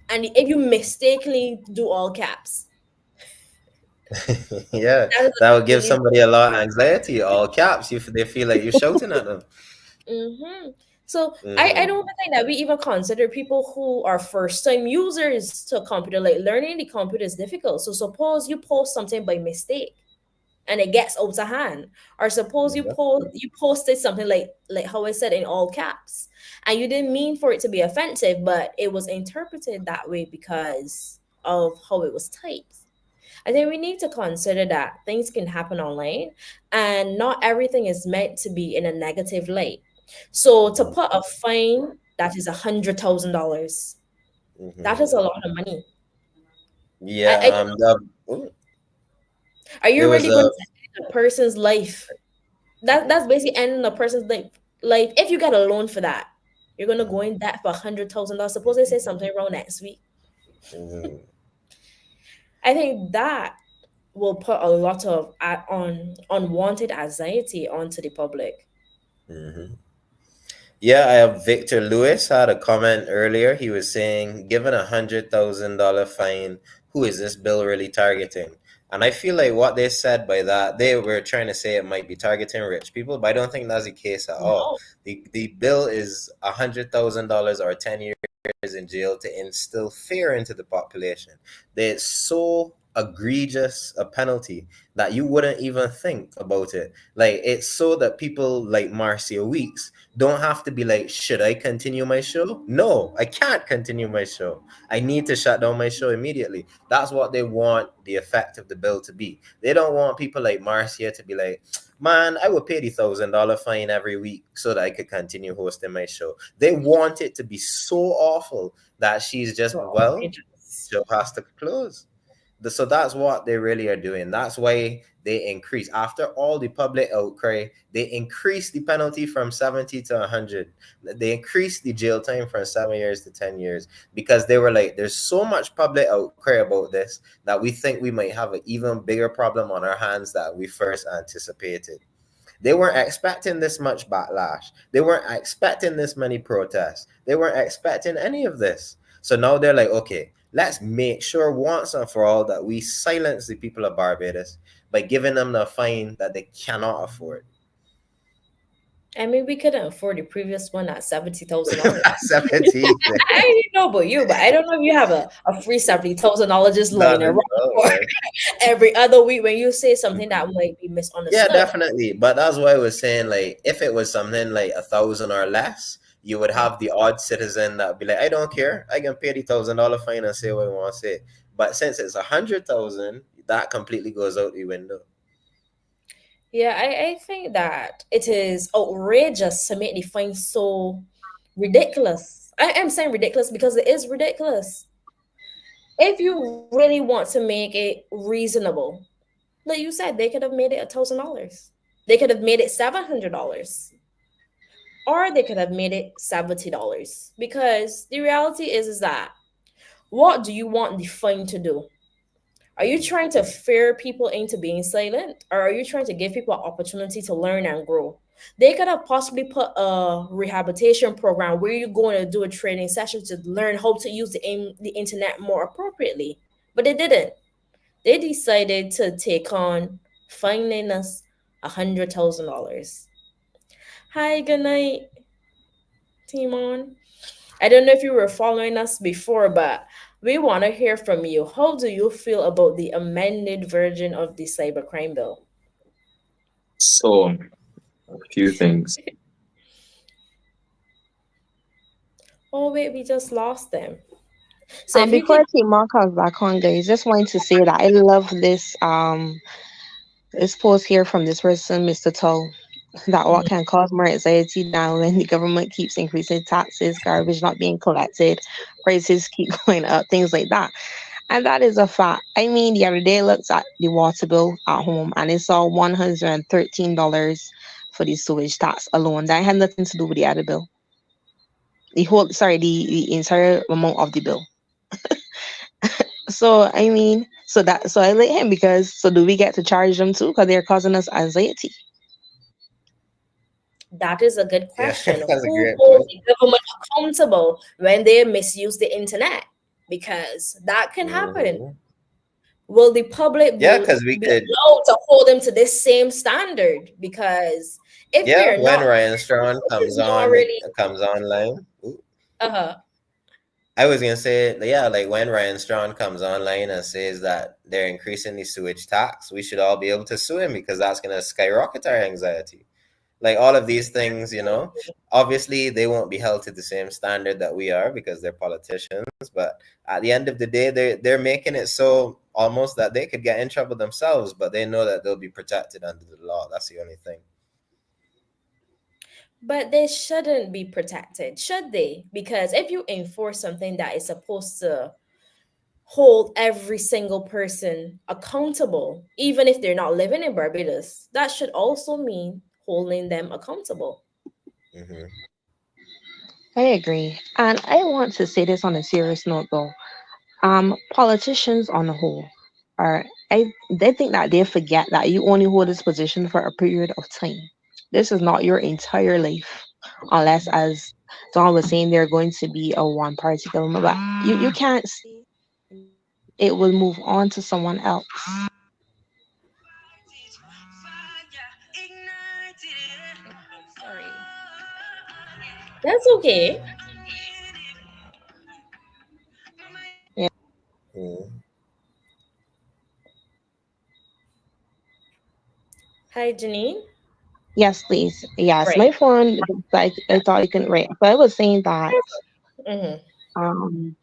And if you mistakenly do all caps, Yeah, that is that would a give completely somebody a lot of anxiety. All caps, they feel like you're shouting at them. mm-hmm. So I Hmm. don't even think that we even consider people who are first time users to computer. Like learning the computer is difficult. So suppose you post something by mistake and it gets out of hand, or suppose you posted something like how I said in all caps, and you didn't mean for it to be offensive, but it was interpreted that way because of how it was typed. I think we need to consider that things can happen online and not everything is meant to be in a negative light. So to Hmm. put a fine that is $100,000, that Hmm. is a lot of money. Yeah, I ooh, are there you was really going a, to end a person's life? That's basically ending a person's life. If you get a loan for that, you're gonna go in debt for $100,000. Suppose they say something wrong next week. mhm, I think that will put a lot of unwanted anxiety onto the public. mhm. Yeah, I have Victor Lewis had a comment earlier. He was saying, given $100,000 fine, who is this bill really targeting? And I feel like what they said by that, they were trying to say it might be targeting rich people, but I don't think that's the case at all. No, The bill is $100,000 or 10 years in jail to instill fear into the population. It's so egregious a penalty that you wouldn't even think about it. Like it's so that people like Marcia Weeks don't have to be like, should I continue my show? No, I can't continue my show. I need to shut down my show immediately. That's what they want the effect of the bill to be. They don't want people like Marcia to be like, man, I would pay the $1,000 fine every week so that I could continue hosting my show. They want it to be so awful that she's just, so well, outrageous. show has to close. So that's what they really are doing. That's why they increase after all the public outcry. They increase the penalty from 70 to 100. They increased the jail time from 7 years to 10 years because they were like, "There's so much public outcry about this that we think we might have an even bigger problem on our hands that we first anticipated." They weren't expecting this much backlash. They weren't expecting this many protests. They weren't expecting any of this. So now they're like, okay, let's make sure once and for all that we silence the people of Barbados by giving them the fine that they cannot afford. I mean, we couldn't afford the previous one at $70,000. 17. I didn't know about you, but I don't know if you have a free $70,000 just None lying at around all, for right? every other week when you say something that Mhm. might be Yeah, misunderstood. definitely. But that's why I was saying, like, if it was something like 1,000 or less, you would have the odd citizen that would be like, I don't care. I can pay the $1,000 fine and say what I want to say. But since it's 100,000, that completely goes out the window. Yeah, I think that it is outrageous to make the fine so ridiculous. I am saying ridiculous because it is ridiculous. If you really want to make it reasonable, like you said, they could have made it $1,000. They could have made it $700, or they could have made it $70. Because the reality is that what do you want the fine to do? Are you trying to fear people into being silent, or are you trying to give people an opportunity to learn and grow? They could have possibly put a rehabilitation program where you're going to do a training session to learn how to use the internet more appropriately, but they didn't. They decided to take on fining us $100,000. Hi, good night, Timon. I don't know if you were following us before, but we want to hear from you. How do you feel about the amended version of the cybercrime bill? So, a few things. Oh, wait, we just lost them. So if you Before could, I take Mark back on, guys, just wanted to say that I love this post here from this person, Mr. Tull, that what can cause more anxiety now when the government keeps increasing taxes, garbage not being collected, prices keep going up, things like that. And that is a fact. I mean, the other day I looked at the water bill at home and I saw $113 for the sewage tax alone. That had nothing to do with the other bill. The entire amount of the bill. So I mean, so I let him because so do we get to charge them too? Because they're causing us anxiety. That is a good Yeah, question. that's a Who great holds point. the government accountable when they misuse the internet? Because that can happen. Hmm. Will the public Yeah, because we be could. allowed to hold them to this same standard? Because if Yeah, they're when not, Ryan Strawn this is comes not on, really. comes online. Ooh, Uh-huh. I was gonna say, yeah, like when Ryan Strawn comes online and says that they're increasing the sewage tax, we should all be able to sue him because that's gonna skyrocket our anxiety. Like all of these things, obviously they won't be held to the same standard that we are because they're politicians. But at the end of the day, they're making it so almost that they could get in trouble themselves, but they know that they'll be protected under the law. That's the only thing. But they shouldn't be protected, should they? Because if you enforce something that is supposed to hold every single person accountable, even if they're not living in Barbados, that should also mean holding them accountable. Hmm. I agree, and I want to say this on a serious note though. Politicians on the whole are they think that they forget that you only hold this position for a period of time. This is not your entire life, unless, as Don was saying, they're going to be a one party government. But you can't say it will move on to someone else. Sorry. That's okay. Yeah. Hmm. Hi, Janine. Yes, please. Yes, Right. my phone. I thought you couldn't write, but I was saying that. Mm-hmm. Um,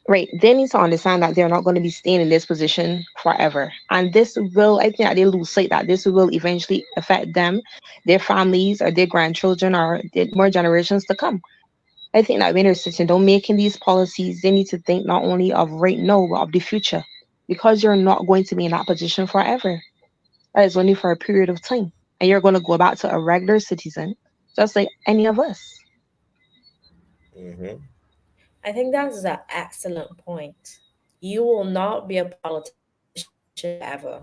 Right. They need to understand that they're not going to be staying in this position forever. And this will, I think that they lose sight that this will eventually affect them, their families, or their grandchildren, or more generations to come. I think that when they're sitting down making these policies, they need to think not only of right now, but of the future. Because you're not going to be in that position forever. That is only for a period of time. And you're going to go back to a regular citizen, just like any of us. Hmm. I think that's an excellent point. You will not be a politician forever.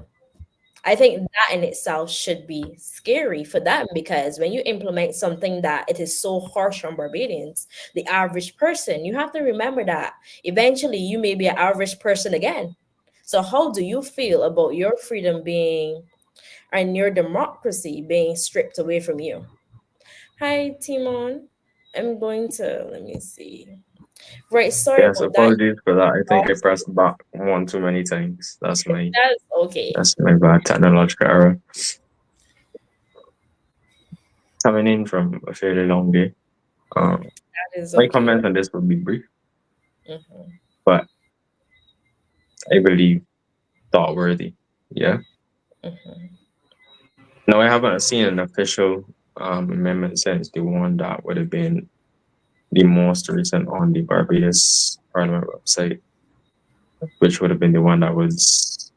I think that in itself should be scary for them because when you implement something that it is so harsh on Barbadians, the average person, you have to remember that eventually you may be an average person again. So how do you feel about your freedom being and your democracy being stripped away from you? Hi, Timon. I'm going to let me see. Right, sorry Yes, about that. apologies for that. I think I pressed back one too many times. That's okay. That's my bad technological error. Coming in from a fairly long day. Um, That is my okay. comment on this will be brief, Mhm. but I believe thought worthy. Yeah. Mhm. Now I haven't seen an official amendment since the one that would have been the most recent on the Barbados Parliament website, which would have been the one that was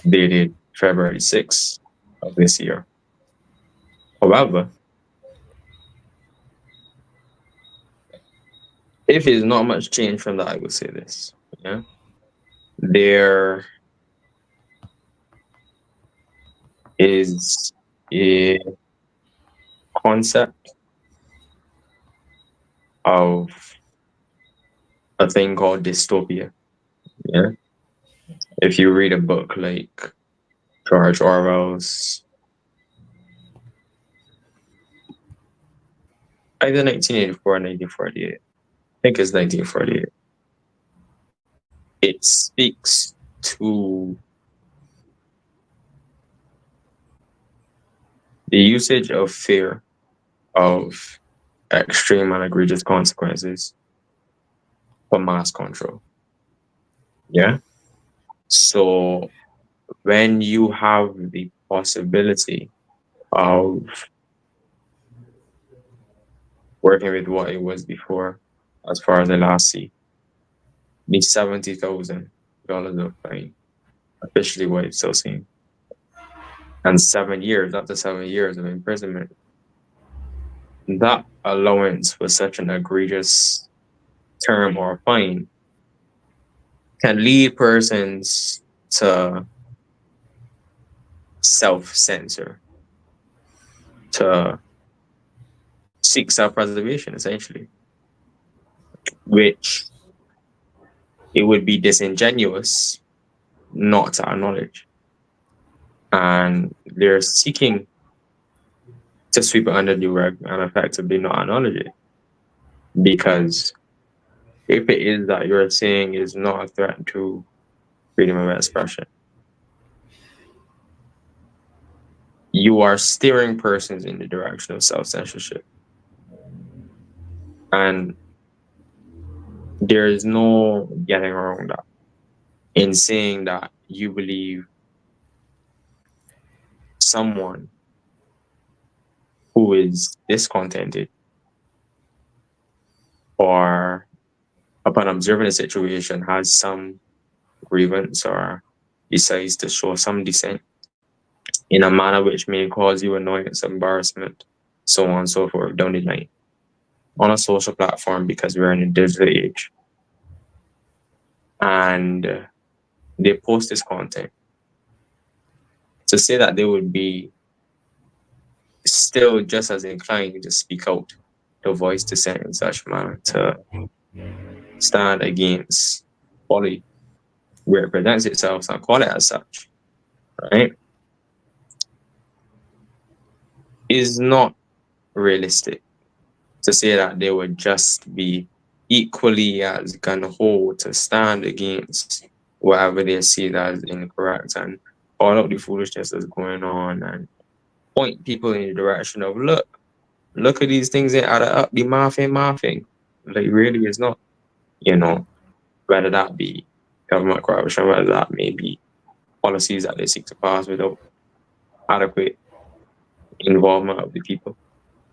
dated February 6th of this year. However, if it's not much change from that, I would say this. Yeah. There is a concept of a thing called dystopia. Yeah. If you read a book like George Orwell's either 1984 or 1948, I think it's 1948, it speaks to the usage of fear of extreme and egregious consequences for mass control. Yeah. So when you have the possibility of working with what it was before, as far as I last see, the $70,000 of fine, officially what it's still saying, and 7 years, up to 7 years of imprisonment. That allowance for such an egregious term or fine can lead persons to self-censor, to seek self-preservation, essentially, which it would be disingenuous not to acknowledge. And they're seeking to sweep it under the rug and effectively not acknowledge it. Because if it is that you're saying is not a threat to freedom of expression, you are steering persons in the direction of self-censorship. And there is no getting around that. In saying that you believe someone who is discontented or upon observing the situation has some grievance or decides to show some dissent in a manner which may cause you annoyance, embarrassment, so on and so forth down the line on a social platform, because we're in a digital age. And they post this content. To say that they would be still just as inclined to speak out, to voice dissent in such manner, to stand against folly where it presents itself and call it as such, right, is not realistic. To say that they would just be equally as gun-ho to stand against whatever they see as incorrect and call out the foolishness that's going on and point people in the direction of look at these things that add up, the mathing. Like, really is not, whether that be government corruption, whether that may be policies that they seek to pass without adequate involvement of the people,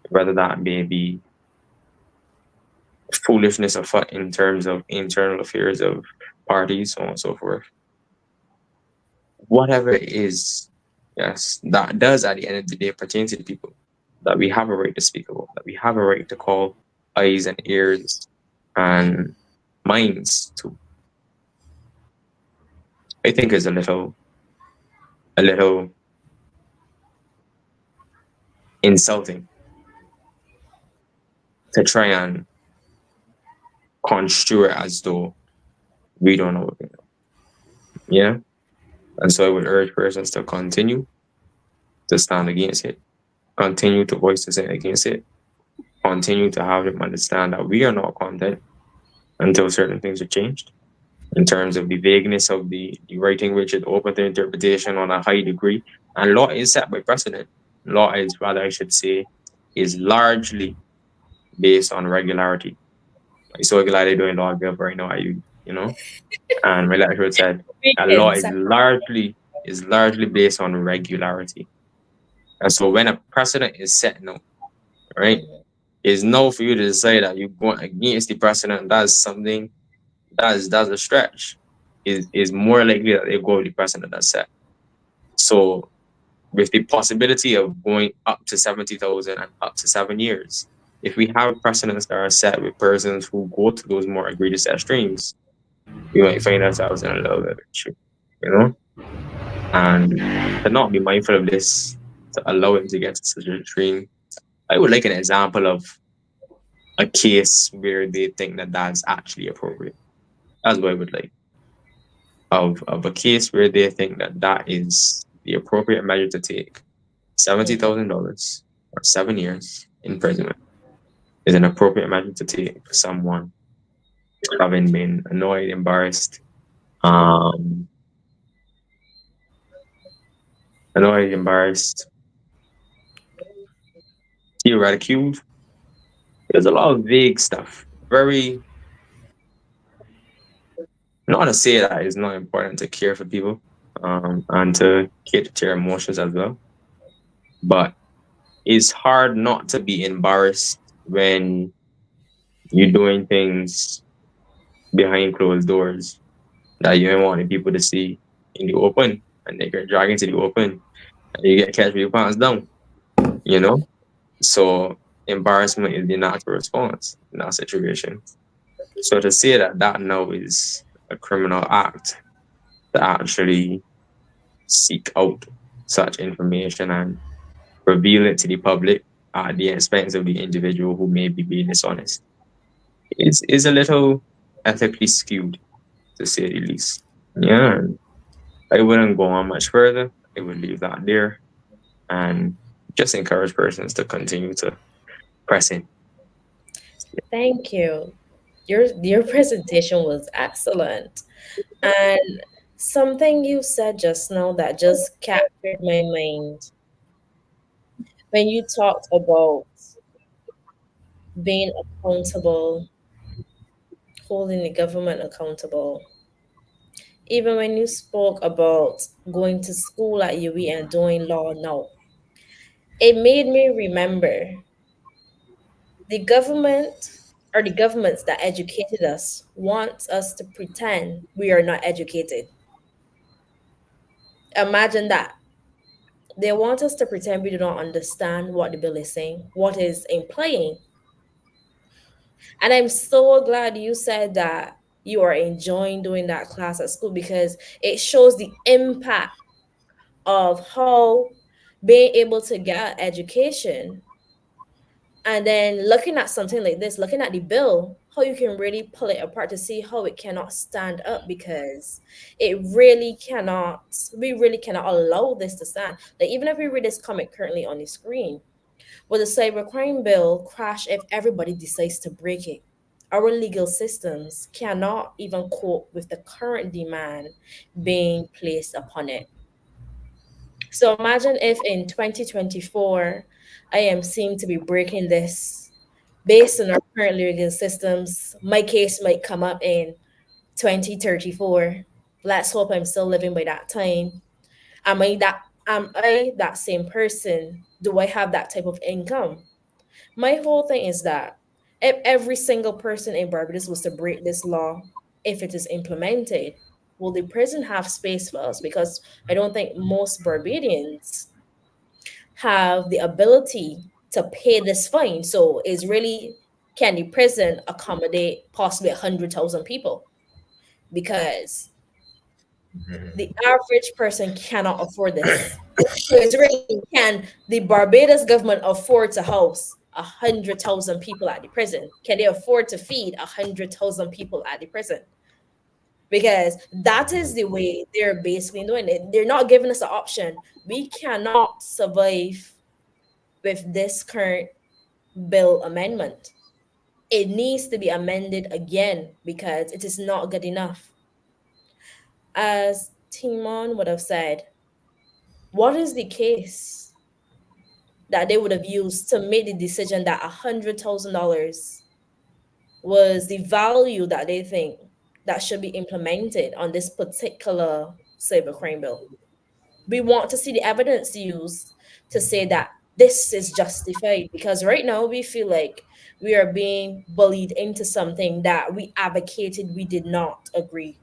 whether that may be foolishness afoot in terms of internal affairs of parties, so on and so forth. Whatever it is, yes, that does at the end of the day pertain to the people, that we have a right to speak about, that we have a right to call eyes and ears and minds to, I think is a little insulting to try and construe it as though we don't know what we know. Yeah. And so I would urge persons to continue to stand against it, continue to voice dissent against it, continue to have them understand that we are not content until certain things are changed. In terms of the vagueness of the writing, which is open to interpretation on a high degree, and law is set by precedent. Law is, rather, I should say, is largely based on regularity. I'm so glad they're doing law give right now, and my lecturer said that law is largely based on regularity. And so when a precedent is set now, right, it's no for you to say that you're going against the precedent. That's something that's a stretch. Is more likely that they go with the precedent that's set. So with the possibility of going up to 70,000 and up to 7 years, if we have precedents that are set with persons who go to those more egregious extremes, we might find ourselves in a little bit of issue, And to not be mindful of this, to allow him to get to such an extreme, I would like an example of a case where they think that that's actually appropriate. That's what I would like. Of a case where they think that that is the appropriate measure to take. $70,000 or 7 years imprisonment is an appropriate measure to take for someone having been annoyed, embarrassed, ridiculed. There's a lot of vague stuff. Very, not to say that it's not important to care for people and to cater to their emotions as well. But it's hard not to be embarrassed when you're doing things behind closed doors that you don't want people to see in the open, and they get dragged into the open, and you get catch with your pants down, So embarrassment is the natural response in that situation. So to say that now is a criminal act to actually seek out such information and reveal it to the public at the expense of the individual who may be being dishonest is a little ethically skewed, to say the least. Yeah, I wouldn't go on much further. I would leave that there and just encourage persons to continue to press in. Thank you. Your presentation was excellent. And something you said just now that just captured my mind when you talked about being accountable, holding the government accountable. Even when you spoke about going to school at UE and doing law now, it made me remember the government or the governments that educated us wants us to pretend we are not educated. Imagine that. They want us to pretend we do not understand what the bill is saying, what is implying. And I'm so glad you said that you are enjoying doing that class at school because it shows the impact of how being able to get education and then looking at something like this, looking at the bill, how you can really pull it apart to see how it cannot stand up because we really cannot allow this to stand. Like, even if we read this comic currently on the screen, will the cybercrime bill crash if everybody decides to break it? Our legal systems cannot even cope with the current demand being placed upon it. So imagine if in 2024, I am seen to be breaking this based on our current legal systems. My case might come up in 2034. Let's hope I'm still living by that time. Am I that same person? Do I have that type of income? My whole thing is that if every single person in Barbados was to break this law, if it is implemented, will the prison have space for us? Because I don't think most Barbadians have the ability to pay this fine. So is really, can the prison accommodate possibly 100,000 people? Because the average person cannot afford this. So it's really, can the Barbados government afford to house 100,000 people at the prison? Can they afford to feed 100,000 people at the prison? Because that is the way they're basically doing it. They're not giving us an option. We cannot survive with this current bill amendment. It needs to be amended again because it is not good enough. As Timon would have said, what is the case that they would have used to make the decision that $100,000 was the value that they think that should be implemented on this particular cybercrime bill? We want to see the evidence used to say that this is justified because right now we feel like we are being bullied into something that we advocated we did not agree.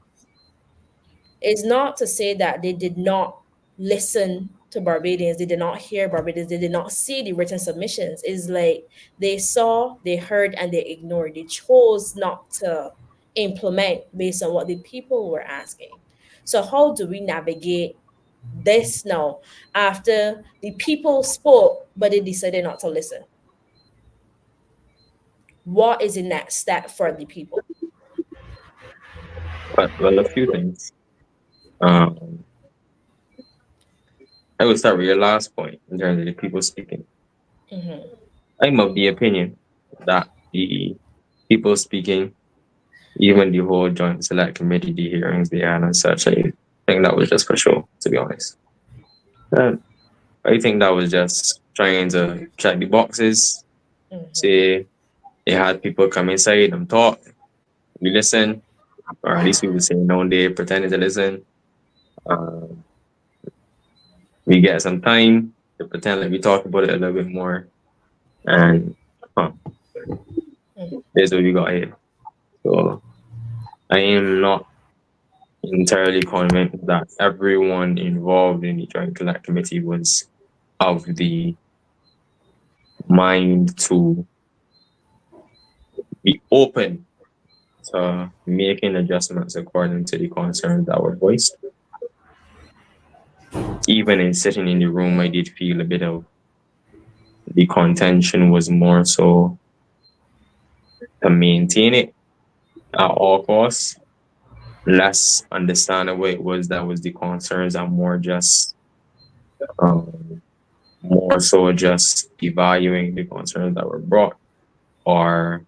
It's not to say that they did not listen to Barbadians, they did not hear Barbadians, they did not see the written submissions. It's like they saw, they heard, and they ignored. They chose not to implement based on what the people were asking. So, how do we navigate this now after the people spoke, but they decided not to listen? What is the next step for the people? Well, a few things. Um, I will start with your last point in terms of the people speaking. Mhm. I'm of the opinion that the people speaking, even the whole joint select committee, the hearings they had and such, I think that was just for show, to be honest. And I think that was just trying to check the boxes, Mhm. say they had people come inside and talk, we listen, or at least we would say no, they pretended to listen. Um, we get some time to pretend like we talk about it a little bit more, and there's what we got here. So I am not entirely convinced that everyone involved in the Joint Select Committee was of the mind to be open to making adjustments according to the concerns that were voiced. Even in sitting in the room, I did feel a bit of the contention was more so to maintain it at all costs. Less understandable it was that was the concerns are um, more so just devaluing the concerns that were brought or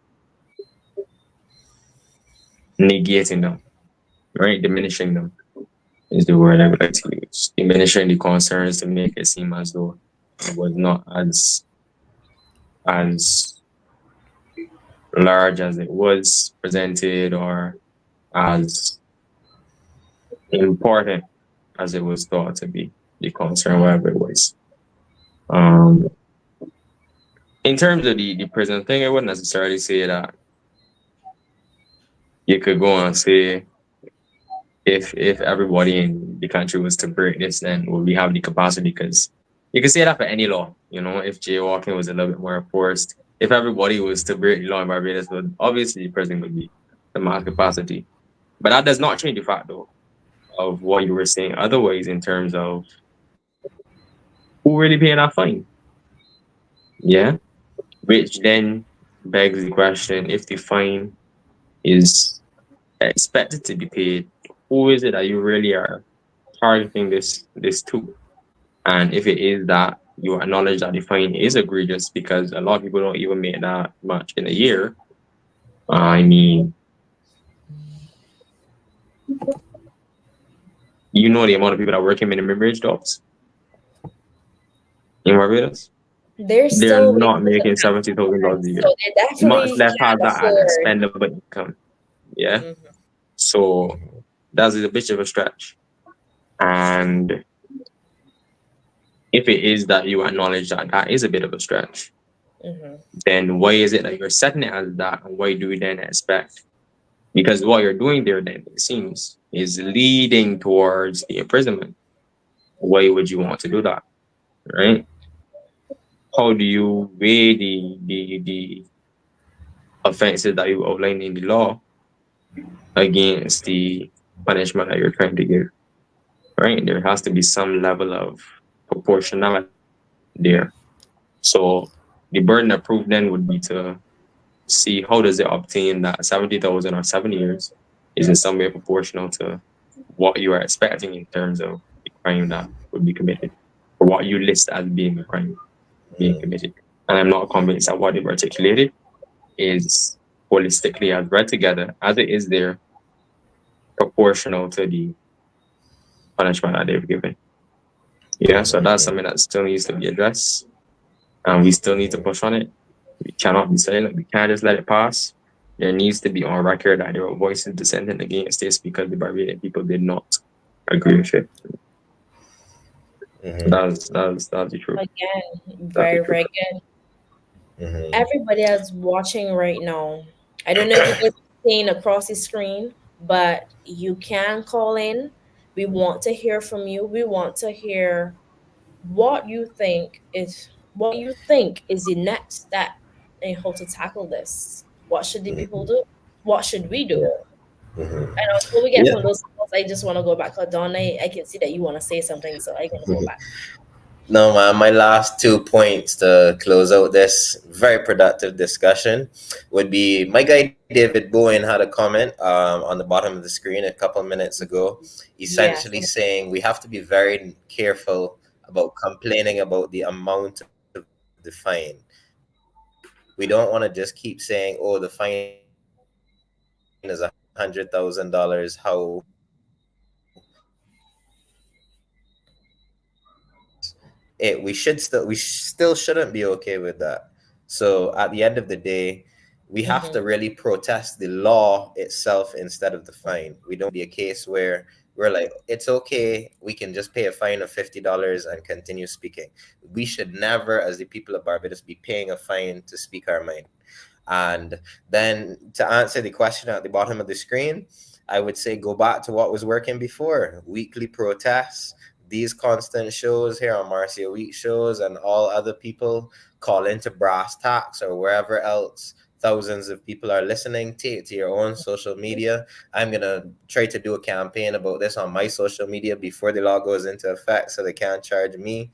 negating them, right? Diminishing them is the word I would like to use. Diminishing the concerns to make it seem as though it was not as large as it was presented or as important as it was thought to be, the concern, whatever it was. In terms of the prison thing, I wouldn't necessarily say that you could go and say if everybody in the country was to break this, then would we have the capacity? Because you can say that for any law. You know, if jaywalking was a little bit more enforced, if everybody was to break the law in Barbados, would obviously prison would be the max capacity. But that does not change the fact, though, of what you were saying otherwise in terms of who really paying that fine. Yeah, which then begs the question: if the fine is expected to be paid, who is it that you really are targeting this to? And if it is that you acknowledge that the fine is egregious, because a lot of people don't even make that much in a year. I mean, you know the amount of people that work in minimum wage jobs in Barbados. They're They're still not making making the $70,000 a year. so they Much definitely less have can't that as afford. expendable income. Yeah. Mhm. So that's a bit of a stretch. And if it is that you acknowledge that that is a bit of a stretch, Mhm. then why is it that you're setting it as that? And why do we then expect? Because what you're doing there, then it seems, is leading towards the imprisonment. Why would you want to do that, right? How do you weigh the offenses that you outline in the law against the punishment that you're trying to give, right? There has to be some level of proportionality there. So the burden of proof then would be to see how does it obtain that 70,000 or 7 years is in some way proportional to what you are expecting in terms of the crime that would be committed, or what you list as being a crime being committed. And I'm not convinced that what they've articulated is holistically as read together as it is there proportional to the punishment that they've given. Yeah, so that's something that still needs to be addressed, and we still need to push on it. We cannot be silent. We can't just let it pass. There needs to be on record that there were voices dissenting against this because the Barbadian people did not agree with it. That's the truth. Again, That's the very, truth. very good. Everybody that's watching right now, I don't know if you guys are seeing across the screen, but you can call in. We want to hear from you. We want to hear what you think is the next step in how to tackle this. What should the people do? What should we do? And before we get Yeah. from those calls, I just want to go back. Donna, I can see that you want to say something, so I'm gonna go back. No, man, my last 2 points to close out this very productive discussion would be my guy David Bowen had a comment on the bottom of the screen a couple of minutes ago, Yes. essentially saying we have to be very careful about complaining about the amount of the fine. We don't want to just keep saying, oh, the fine is $100,000. We still shouldn't be okay with that. So at the end of the day, we have to really protest the law itself instead of the fine. We don't be a case where we're like, it's okay, we can just pay a fine of $50 and continue speaking. We should never, as the people of Barbados, be paying a fine to speak our mind. And then to answer the question at the bottom of the screen, I would say go back to what was working before: weekly protests, these constant shows here on Marcia Week shows, and all other people call into brass tacks or wherever else thousands of people are listening. Take it to your own social media. I'm gonna try to do a campaign about this on my social media before the law goes into effect, so they can't charge me.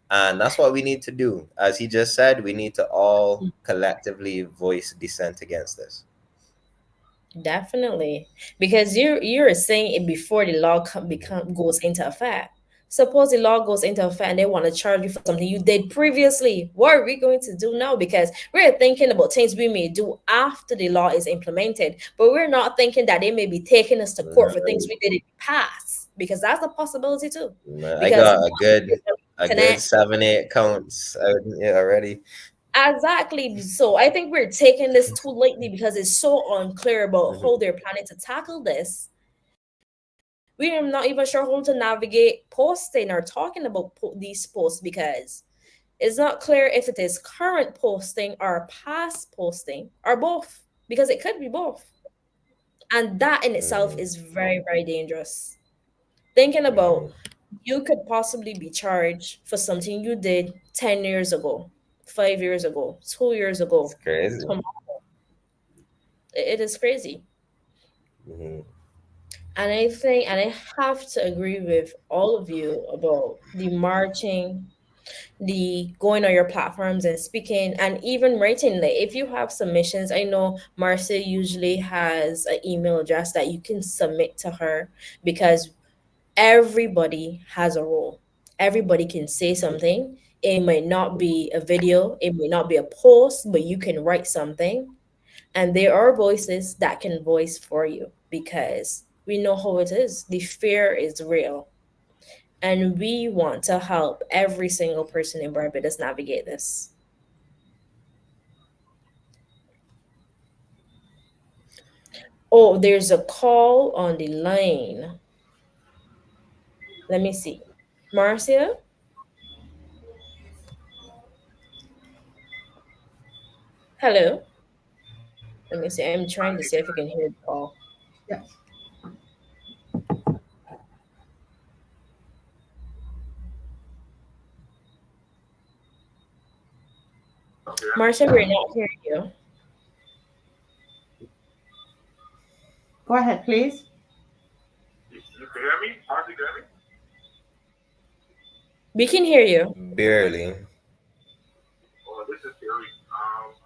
And that's what we need to do. As he just said, we need to all collectively voice dissent against this. Definitely, because you're saying it before the law goes into effect. Suppose the law goes into effect and they want to charge you for something you did previously. What are we going to do now? Because we're thinking about things we may do after the law is implemented, but we're not thinking that they may be taking us to court for things we did in the past. Because that's a possibility too. I Because got a good internet. 7, 8 counts already. Exactly. So I think we're taking this too lately because it's so unclear about how they're planning to tackle this. We are not even sure how to navigate posting or talking about these posts because it's not clear if it is current posting or past posting or both, because it could be both. And that in itself Mhm, is very, very dangerous. Thinking about mhm. you could possibly be charged for something you did 10 years ago, 5 years ago, 2 years It's ago. crazy. It is crazy. Mhm. And I think, and I have to agree with all of you about the marching, the going on your platforms and speaking, and even writing. Like, if you have submissions, I know Marcia usually has an email address that you can submit to her because everybody has a role. Everybody can say something. It might not be a video, it may not be a post, but you can write something. And there are voices that can voice for you because we know how it is. The fear is real. And we want to help every single person in Barbados navigate this. Oh, there's a call on the line. Let me see. Marcia? Hello? Let me see. I'm trying to see if I can hear the call. Yes. Marcia, we're not hearing you. Go ahead, please. You can hear me? Marcia, you can hear me? We can hear you. Barely. Well, this is Terry.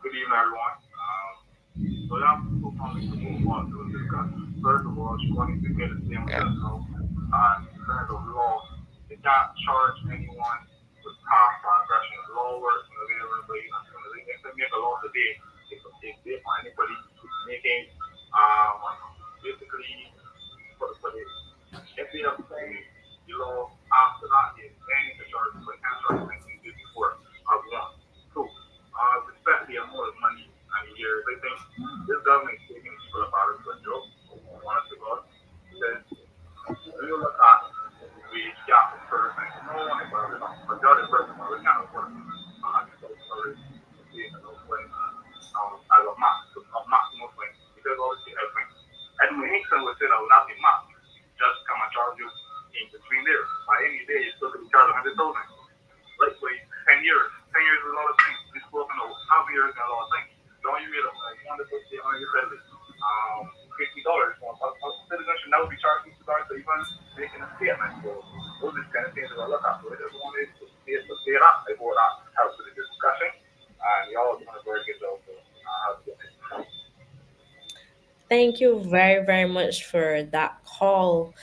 Good evening, everyone. So y'all people probably to move on to the discussion. First of all, she wanted to get a stem just know, in terms of law, they can't charge anyone with past transgressions. Law works, everybody, they can make a law today. If they find anybody making, basically, for the, if they have played the law after that, then they can charge them, but can't charge them anything they did before. One. Two. Respect the amount of money and years. I think this government is taking people about it for a joke. Honest to God. Because when you look at the gap in person, no one is going to majority of person, we can't afford $100,000 to pay in those things as a maximum thing. Because obviously everything. Edmund Hinkson would say that would not be max. Just come and charge you in between there. By any day, you're still going to be charged 100,000. Let's wait 10 years. 10 years is a lot of things. We've spoken of half a year is a lot of things. Don't you get you want to put it on your credit? $50. Well, a citizen should never be charged $50 for even making a statement. So those are the kind of things that I look at. So I just wanted to say that before that helps with the discussion. And y'all doing a very good job. So have a good night. Thank you very, very much for that call.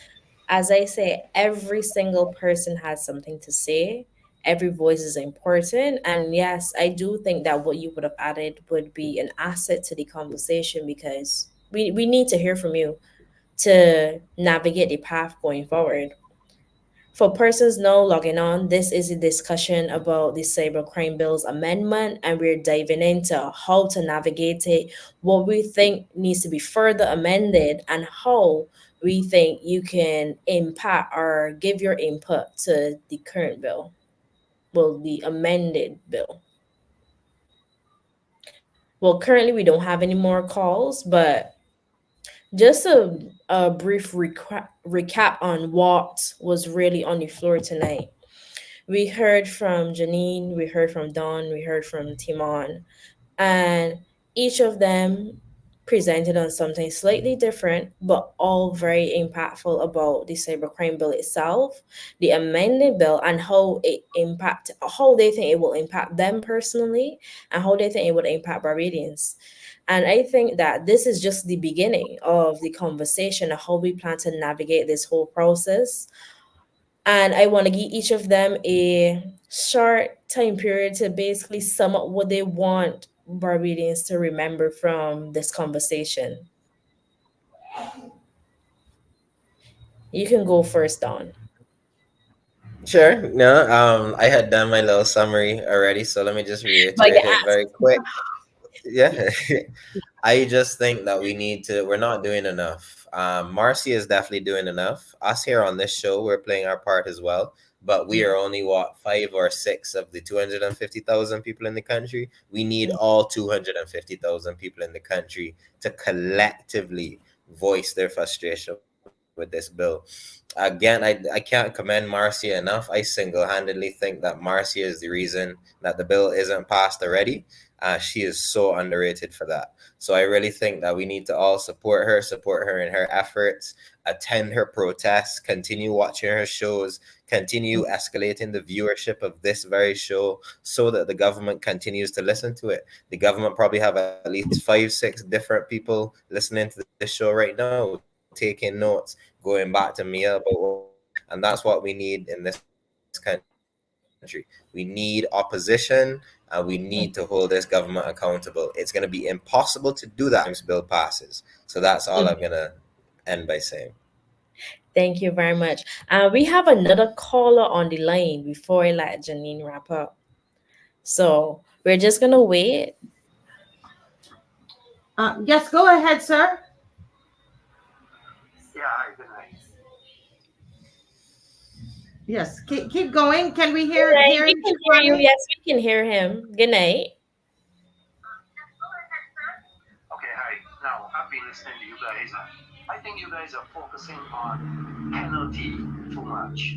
As I say, every single person has something to say. Every voice is important. And yes, I do think that what you would have added would be an asset to the conversation because we need to hear from you to navigate the path going forward. For persons now logging on, this is a discussion about the Cybercrime Bill's amendment, and we're diving into how to navigate it, what we think needs to be further amended, and how we think you can impact or give your input to the current bill, well, the amended bill. Well, currently we don't have any more calls, but just a brief recap on what was really on the floor tonight. We heard from Janine, we heard from Don, we heard from Timon. And each of them presented on something slightly different, but all very impactful about the cybercrime bill itself, the amended bill, and how they think it will impact them personally, and how they think it would impact Barbadians. And I think that this is just the beginning of the conversation of how we plan to navigate this whole process. And I want to give each of them a short time period to basically sum up what they want Barbadians to remember from this conversation. You can go first, Don. Sure. No, I had done my little summary already, so let me just But reiterate it yeah, very quick. Yeah. I just think that we're not doing enough. Marcia is definitely doing enough. Us here on this show, we're playing our part as well. But we are only, what, 5 or 6 of the 250,000 people in the country? We need all 250,000 people in the country to collectively voice their frustration with this bill. Again, I can't commend Marcia enough. I single-handedly think that Marcia is the reason that the bill isn't passed already. She is so underrated for that. So I really think that we need to all support her in her efforts, attend her protests, continue watching her shows, continue escalating the viewership of this very show so that the government continues to listen to it. The government probably have at least 5, 6 different people listening to this show right now, taking notes, going back to Mia about what we need. And that's what we need in this country. We need opposition, and we need to hold this government accountable. It's going to be impossible to do that until this bill passes. So that's all I'm going to end by saying. thank you very much. We have another caller on the line before I let Janine wrap up. So we're just gonna wait. Yes, go ahead, sir. Yeah, hi, good night. Yes, keep going. Can we hear Good night. hear We him, can hear you. Shaqwani? Yes, we can hear him. Good night. Okay, hi. Now, I've been listening to you guys. I think you guys are focusing on penalty too much.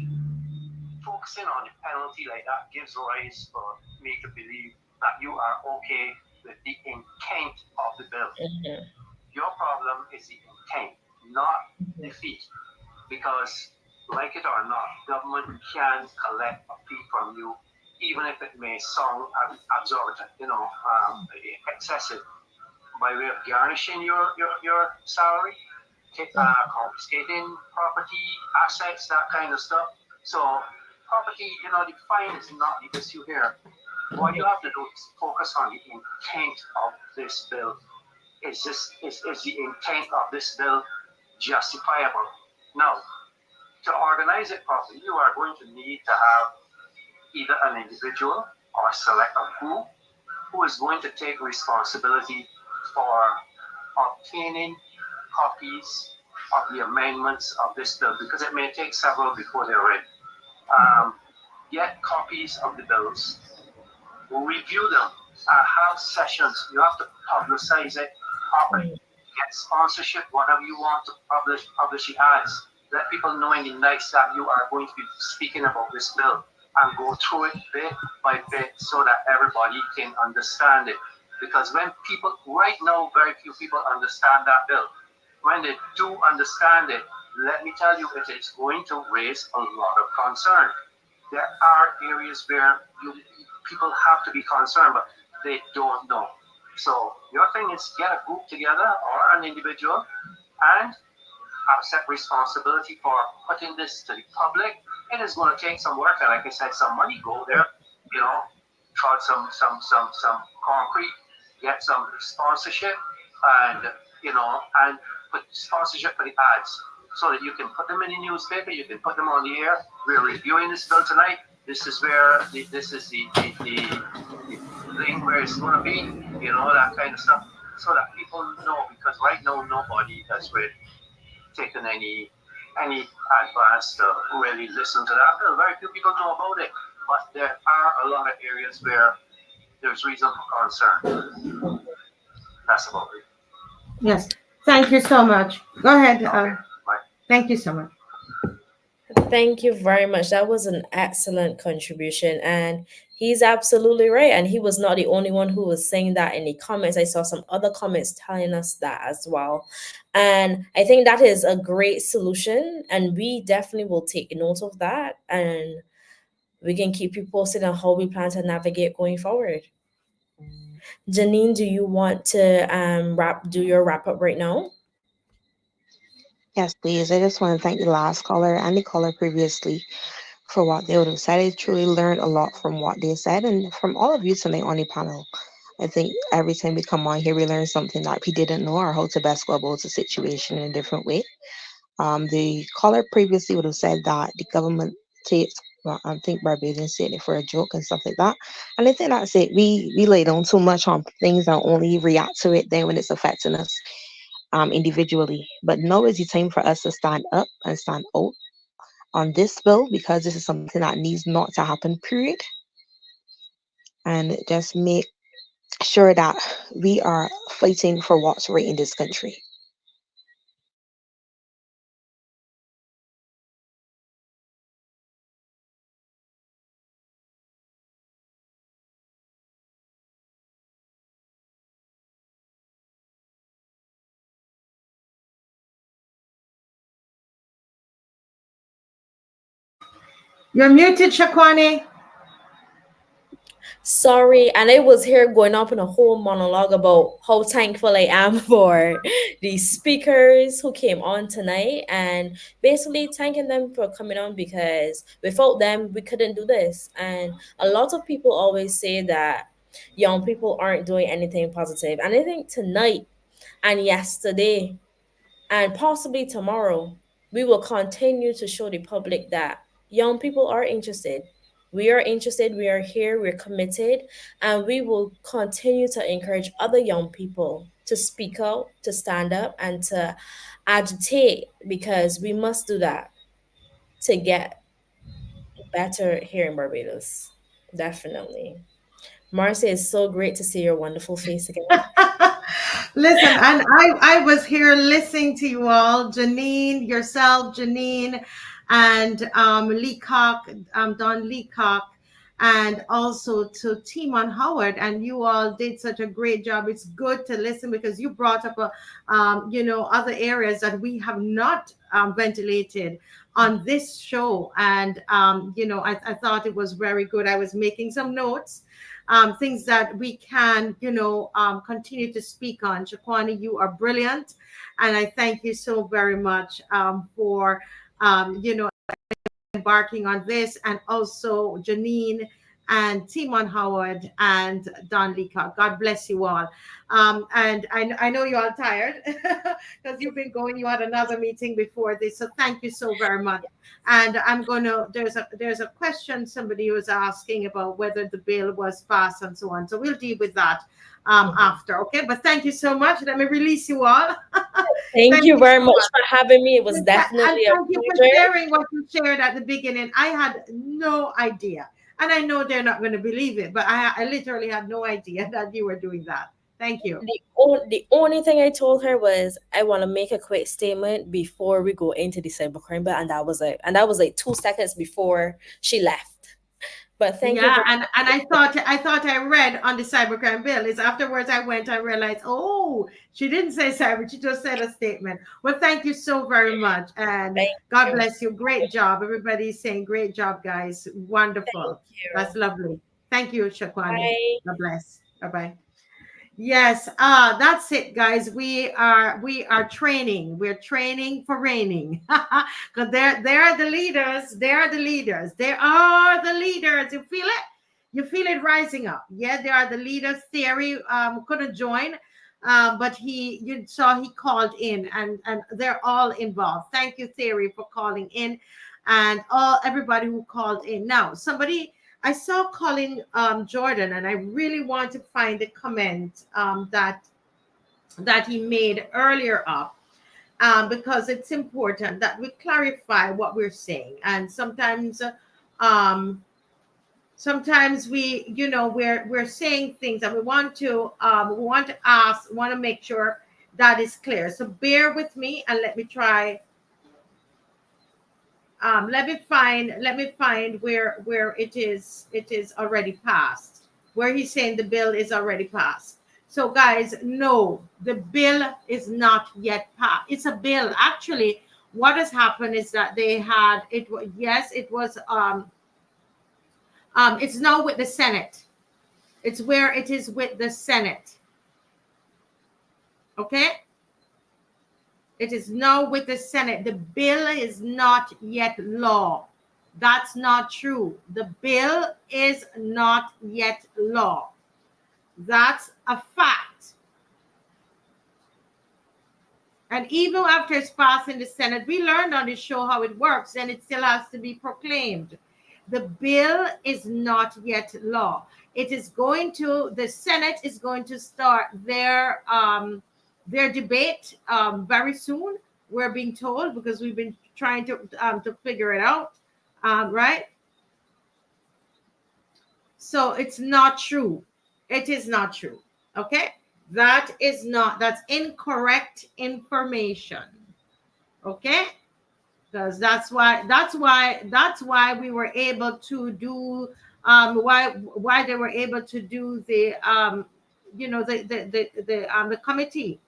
Focusing on the penalty like that gives rise for me to believe that you are okay with the intent of the bill. Mhm. Your problem is the intent, not the fee. Because, like it or not, government can collect a fee from you, even if it may sound exorbitant, excessive, by way of garnishing your salary, confiscating property, assets, that kind of stuff. So, property, the fine is not the issue here. What you have to do is focus on the intent of this bill. Is the intent of this bill justifiable? Now, to organize it properly, you are going to need to have either an individual or select a group who is going to take responsibility for obtaining copies of the amendments of this bill, because it may take several before they're ready. Get copies of the bills, review them, have sessions. You have to publicize it properly. Get sponsorship, whatever you want to publish the ads. Let people know in the nights that you are going to be speaking about this bill, and go through it bit by bit so that everybody can understand it. Because when people, right now, very few people understand that bill. When they do understand it, let me tell you, it is going to raise a lot of concern. There are areas where people have to be concerned, but they don't know. So your thing is get a group together or an individual and accept responsibility for putting this to the public. It is going to take some work, and like I said, some money. Go there, trot some concrete, get some sponsorship, and and put sponsorship for the ads, so that you can put them in the newspaper, you can put them on the air. We're reviewing this bill tonight. This is where the thing where it's going to be, that kind of stuff, so that people know. Because right now nobody has really taken any advance to really listen to that bill. Very few people know about it, but there are a lot of areas where there's reason for concern. That's about it. Yes. Thank you so much. Go ahead. Okay, bye. Thank you so much. Thank you very much. That was an excellent contribution. And He's absolutely right. And he was not the only one who was saying that in the comments. I saw some other comments telling us that as well. And I think that is a great solution. And we definitely will take note of that. And we can keep you posted on how we plan to navigate going forward. Janine, do you want to do your wrap up right now? Yes, please. I just want to thank the last caller and the caller previously for what they would have said. I truly learned a lot from what they said and from all of you tonight on the panel. I think every time we come on here, we learn something that we didn't know or how to best go about the situation in a different way. The caller previously would have said that the government takes, well, I think Barbadians saying it for a joke and stuff like that. And I think that's it. We lay down too much on things and only react to it then when it's affecting us individually. But now is the time for us to stand up and stand out on this bill because this is something that needs not to happen, period. And just make sure that we are fighting for what's right in this country. You're muted, Shaquani. Sorry, and I was here going up in a whole monologue about how thankful I am for the speakers who came on tonight and basically thanking them for coming on because without them, we couldn't do this. And a lot of people always say that young people aren't doing anything positive. And I think tonight and yesterday and possibly tomorrow, we will continue to show the public that young people are interested. We are interested, we are here, we're committed, and we will continue to encourage other young people to speak out, to stand up, and to agitate because we must do that to get better here in Barbados. Definitely. Marcia, it's so great to see your wonderful face again. Listen, and I was here listening to you all, Janine, yourself, Janine, and Leacock, Don Leacock, and also to Timon Howard, and you all did such a great job. It's good to listen because you brought up other areas that we have not ventilated on this show, and I thought it was very good. I was making some notes, things that we can, continue to speak on. Shaquani, you are brilliant. And I thank you so very much for, embarking on this. And also Janine and Timon Howard and Don Leacock. God bless you all. And I know you're all tired because you've been going, you had another meeting before this. So thank you so very much. And there's a question somebody was asking about whether the bill was passed and so on. So we'll deal with that after. Okay. But thank you so much. Let me release you all. Thank you very much for having me. It was definitely a thank you for sharing what you shared at the beginning. I had no idea. And I know they're not going to believe it, but I literally had no idea that you were doing that. Thank you. The only thing I told her was I want to make a quick statement before we go into the cybercrime bill, and that was it. And that was like 2 seconds before she left. But thank you. And I thought I read on the cybercrime bill. Is afterwards I realized, oh, she didn't say cyber, she just said a statement. Well, thank you so very much. And God bless you. Great job. Everybody's saying great job, guys. Wonderful. That's lovely. Thank you, Shaquani. God bless. Bye-bye. Yes, that's it, guys. We are training. We're training for reigning. Because they're the leaders. They are the leaders. They are the leaders. You feel it? You feel it rising up. Yeah, they are the leaders. Theory couldn't join, but you saw he called in, and they're all involved. Thank you, Theory, for calling in, and everybody who called in. Now, I saw Colin Jordan, and I really want to find the comment that he made earlier up, because it's important that we clarify what we're saying. And sometimes we, we're saying things and we want to make sure that is clear. So bear with me and let me try Let me find where it is already passed, where he's saying the bill is already passed. So guys, no, the bill is not yet passed. It's a bill. Actually, what has happened is that they had it. Yes, it was. It's now with the Senate. It's where it is with the Senate. Okay. It is now with the Senate. The bill is not yet law. That's not true. The bill is not yet law. That's a fact. And even after it's passed in the Senate, we learned on this show how it works, and it still has to be proclaimed. The bill is not yet law. It is going to, the Senate is going to start their debate very soon. We're being told, because we've been trying to figure it out, right? So it's not true. It is not true. Okay, that's incorrect information. Okay, because that's why we were able to do why they were able to do the the committee,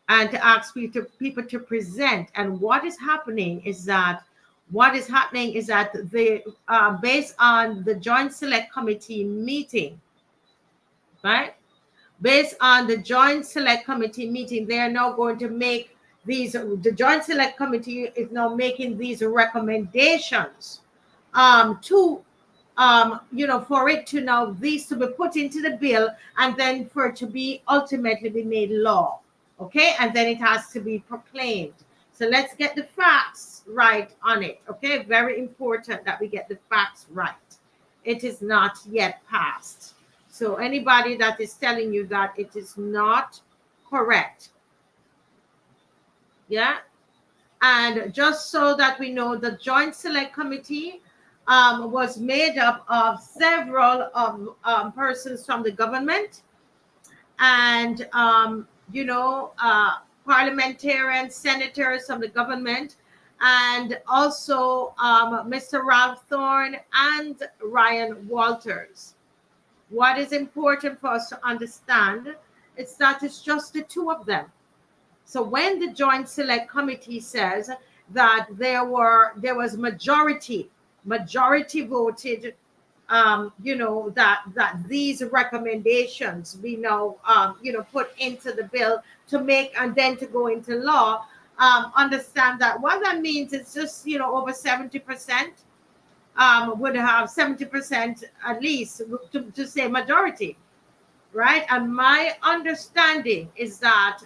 and to ask people to present. And what is happening is that the based on the Joint Select Committee meeting, right? Based on the Joint Select Committee meeting, they are now going to make these. The Joint Select Committee is now making these recommendations to for it to now these to be put into the bill, and then for it to be ultimately be made law. Okay, and then it has to be proclaimed. So let's get the facts right on it. Okay, very important that we get the facts right. It is not yet passed. So anybody that is telling you that it is not correct, yeah. And just so that we know, the Joint Select Committee was made up of several persons from the government, and parliamentarians, senators from the government, and also Mr. Ralph Thorne and Ryan Walters. What is important for us to understand is that it's just the two of them. So when the Joint Select Committee says that there was majority voted, that these recommendations be now put into the bill to make and then to go into law, understand that what that means is just over 70%. Would have 70% at least to say majority, right? And my understanding is that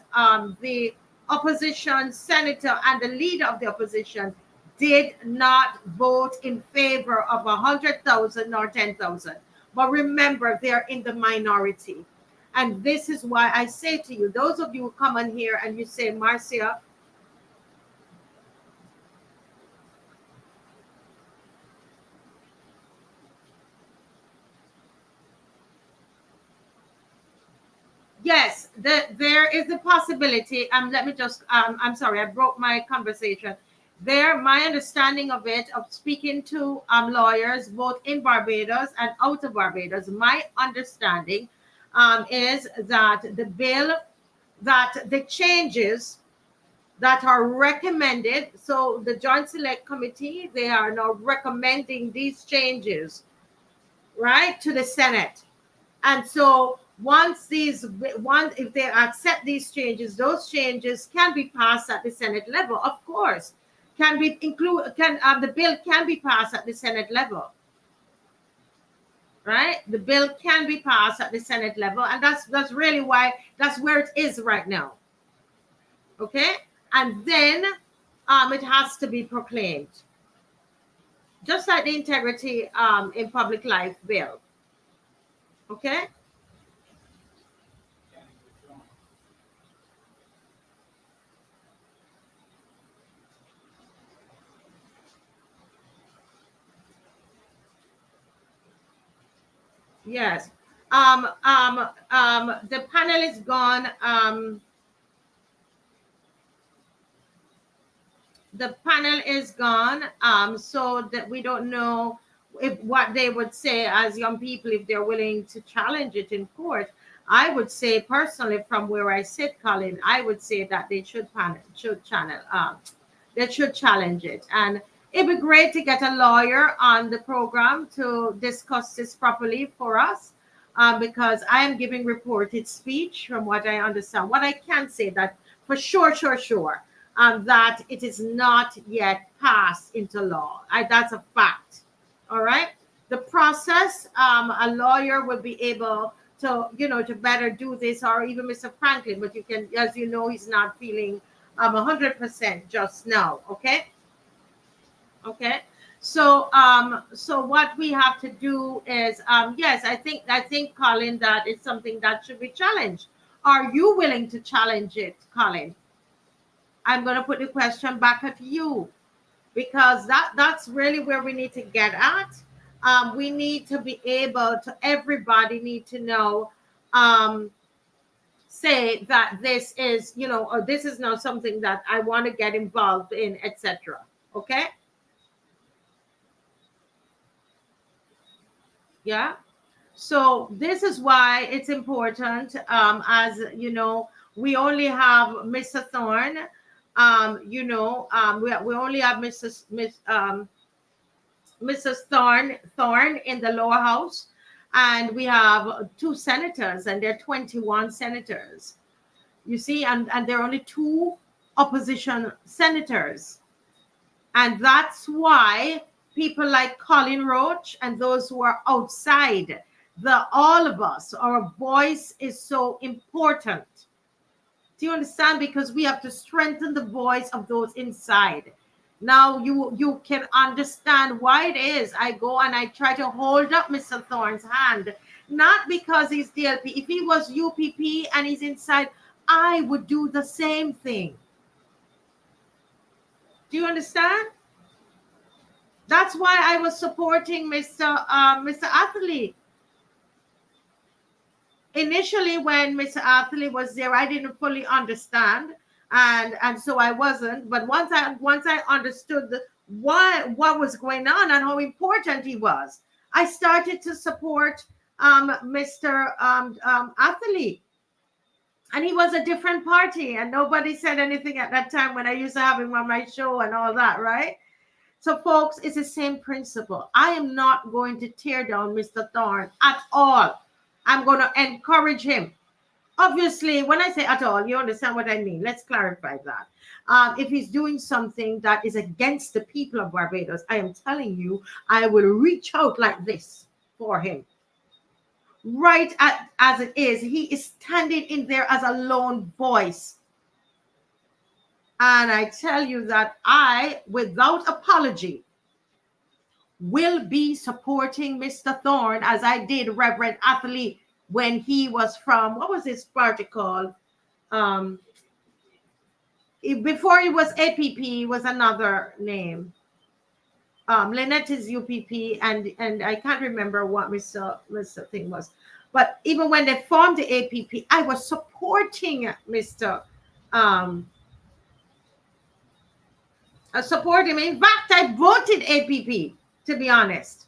the opposition senator and the leader of the opposition did not vote in favor of 100,000 or 10,000. But remember, they're in the minority. And this is why I say to you, those of you who come on here and you say, Marcia, yes, there is a possibility. Let me just, I'm sorry, I broke my conversation. My understanding of it, of speaking to lawyers, both in Barbados and out of Barbados, my understanding is that the bill, that the changes that are recommended, so the Joint Select Committee, they are now recommending these changes, right, to the Senate. And so if they accept these changes, those changes can be passed at the Senate level. Of course, the bill can be passed at the Senate level, right? The bill can be passed at the Senate level, and that's really why that's where it is right now. Okay, and then it has to be proclaimed, just like the Integrity in Public Life bill. Okay. Yes. The panel is gone. the panel is gone, so that we don't know if what they would say as young people if they're willing to challenge it in court. I would say personally, from where I sit, Colin, I would say that they should challenge it, and it'd be great to get a lawyer on the program to discuss this properly for us, because I am giving reported speech from what I understand. What I can say that for sure, that it is not yet passed into law. That's a fact. All right. The process, a lawyer would be able to, to better do this, or even Mr. Franklin, but you can, as you know, he's not feeling 100% just now. Okay. Okay. So what we have to do is, yes, I think, Colin, that it's something that should be challenged. Are you willing to challenge it, Colin? I'm going to put the question back at you, because that's really where we need to get at. We need to be able to, everybody need to know, say that this is, or this is not something that I want to get involved in, etc. Okay. Yeah. So this is why it's important, as you know, we only have Mr. Thorne. We only have Mrs. Thorne in the lower house, and we have two senators, and there are 21 senators. You see, and there are only two opposition senators, and that's why people like Colin Roach and those who are outside, all of us, our voice is so important. Do you understand? Because we have to strengthen the voice of those inside. Now you can understand why it is I go and I try to hold up Mr. Thorne's hand, not because he's DLP. If he was UPP and he's inside, I would do the same thing. Do you understand? That's why I was supporting Mr. Atherley. Initially, when Mr. Atherley was there, I didn't fully understand, and so I wasn't. But once I understood what was going on and how important he was, I started to support Mr. Atherley. And he was a different party, and nobody said anything at that time when I used to have him on my show and all that, right? So, folks, it's the same principle. I am not going to tear down Mr. Thorne at all. I'm going to encourage him. Obviously, when I say at all, you understand what I mean. Let's clarify that. If he's doing something that is against the people of Barbados, I am telling you, I will reach out like this for him. Right as it is, he is standing in there as a lone voice. And I tell you that I, without apology, will be supporting Mr. Thorne as I did Reverend Atherley when he was from, what was his party called? Before it was APP, was another name. Lynette is UPP, and I can't remember what Mr. thing was. But even when they formed the APP, I was supporting Mr. I support him. In fact, I voted APP, to be honest.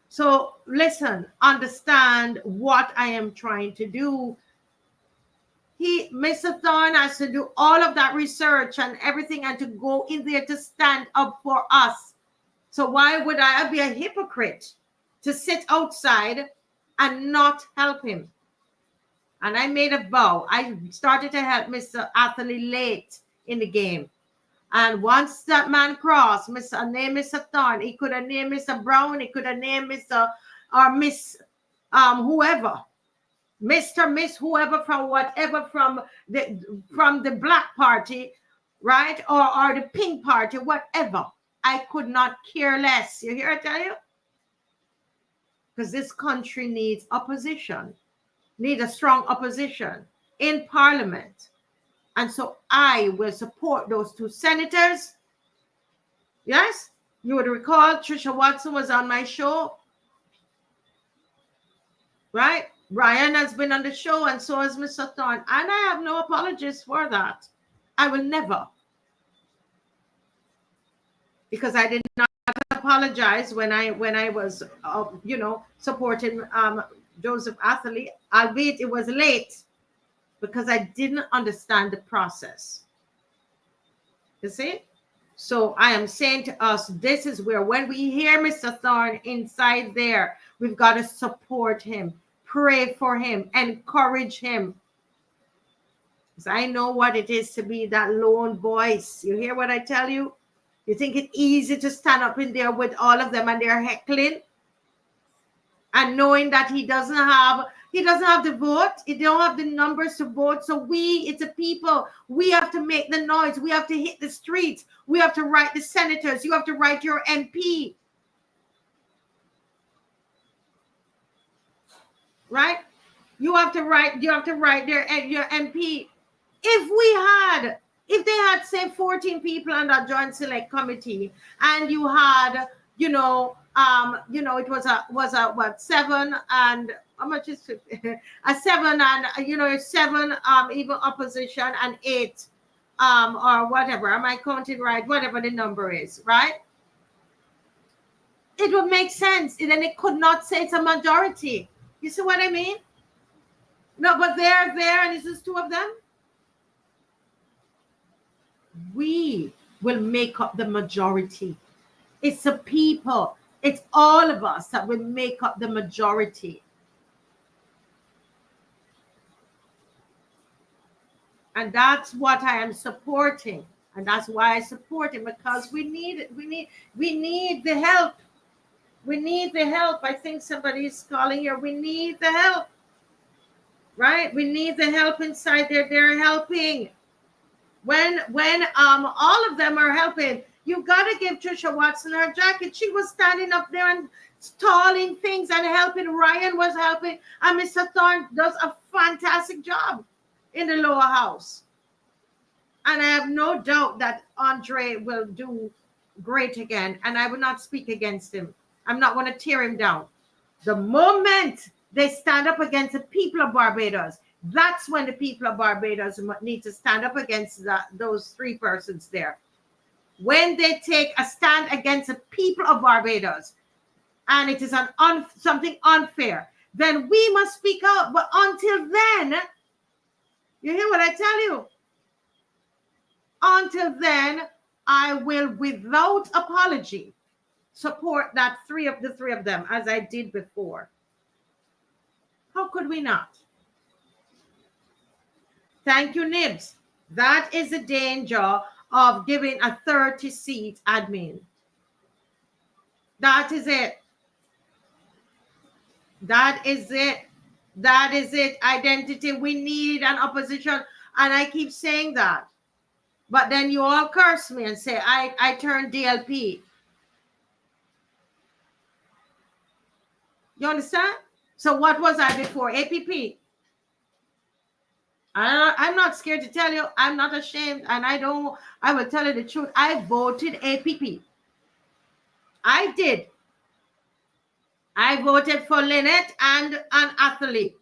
So listen, understand what I am trying to do. Mr. Thorne has to do all of that research and everything, and to go in there to stand up for us. So why would I be a hypocrite to sit outside and not help him? And I made a vow. I started to help Mr. Atherley late in the game. And once that man crossed, Mr. Thorne, he could have named Mr. Brown, he could have named Mr. or Miss whoever. Mr. Miss whoever from whatever, from the black party, right? Or the pink party, whatever. I could not care less. You hear I tell you? Because this country needs opposition, need a strong opposition in Parliament. And so I will support those two senators. Yes? You would recall Trisha Watson was on my show. Right? Ryan has been on the show, and so has Mr. Thorne. And I have no apologies for that. I will never. because I did not apologize when I was supporting Joseph Atherley, albeit it was late, because I didn't understand the process. You see? So I am saying to us, this is where, when we hear Mr. Thorne inside there, we've got to support him, pray for him, encourage him. Because I know what it is to be that lone voice. You hear what I tell you? You think it's easy to stand up in there with all of them and they're heckling, and knowing that he doesn't have the vote, he don't have the numbers to vote. So it's a people, we have to make the noise, we have to hit the streets, we have to write the senators, you have to write your MP, right? You have to write your MP. If they had say 14 people on that joint select committee, and you had it was a what, 7 and how much is a 7 and 7 even opposition and 8 or whatever, am I counting right, whatever the number is, right? It would make sense. And then it could not say it's a majority. You see what I mean? No, but they're there and it's just 2 of them. We will make up the majority. It's the people. It's all of us that will make up the majority. And that's what I am supporting. And that's why I support him, because we need it. We need the help. We need the help. I think somebody is calling here. We need the help. Right? We need the help inside there. They're helping. When all of them are helping, you got to give Trisha Watson her jacket. She was standing up there and stalling things and helping. Ryan was helping. And Mr. Thorne does a fantastic job in the lower house. And I have no doubt that Andre will do great again. And I will not speak against him. I'm not going to tear him down. The moment they stand up against the people of Barbados, that's when the people of Barbados need to stand up against those 3 persons there. When they take a stand against the people of Barbados, and it is something unfair, then we must speak out. But until then, you hear what I tell you? Until then, I will, without apology, support the 3 of them, as I did before. How could we not? Thank you, Nibs. That is the danger of giving a 30-seat admin. That is it. That is it. That is it. Identity. We need an opposition. And I keep saying that. But then you all curse me and say, I turned DLP. You understand? So what was I before? APP. I'm not scared to tell you. I'm not ashamed. And I will tell you the truth. I voted APP. I did. I voted for Lynette and Atherley.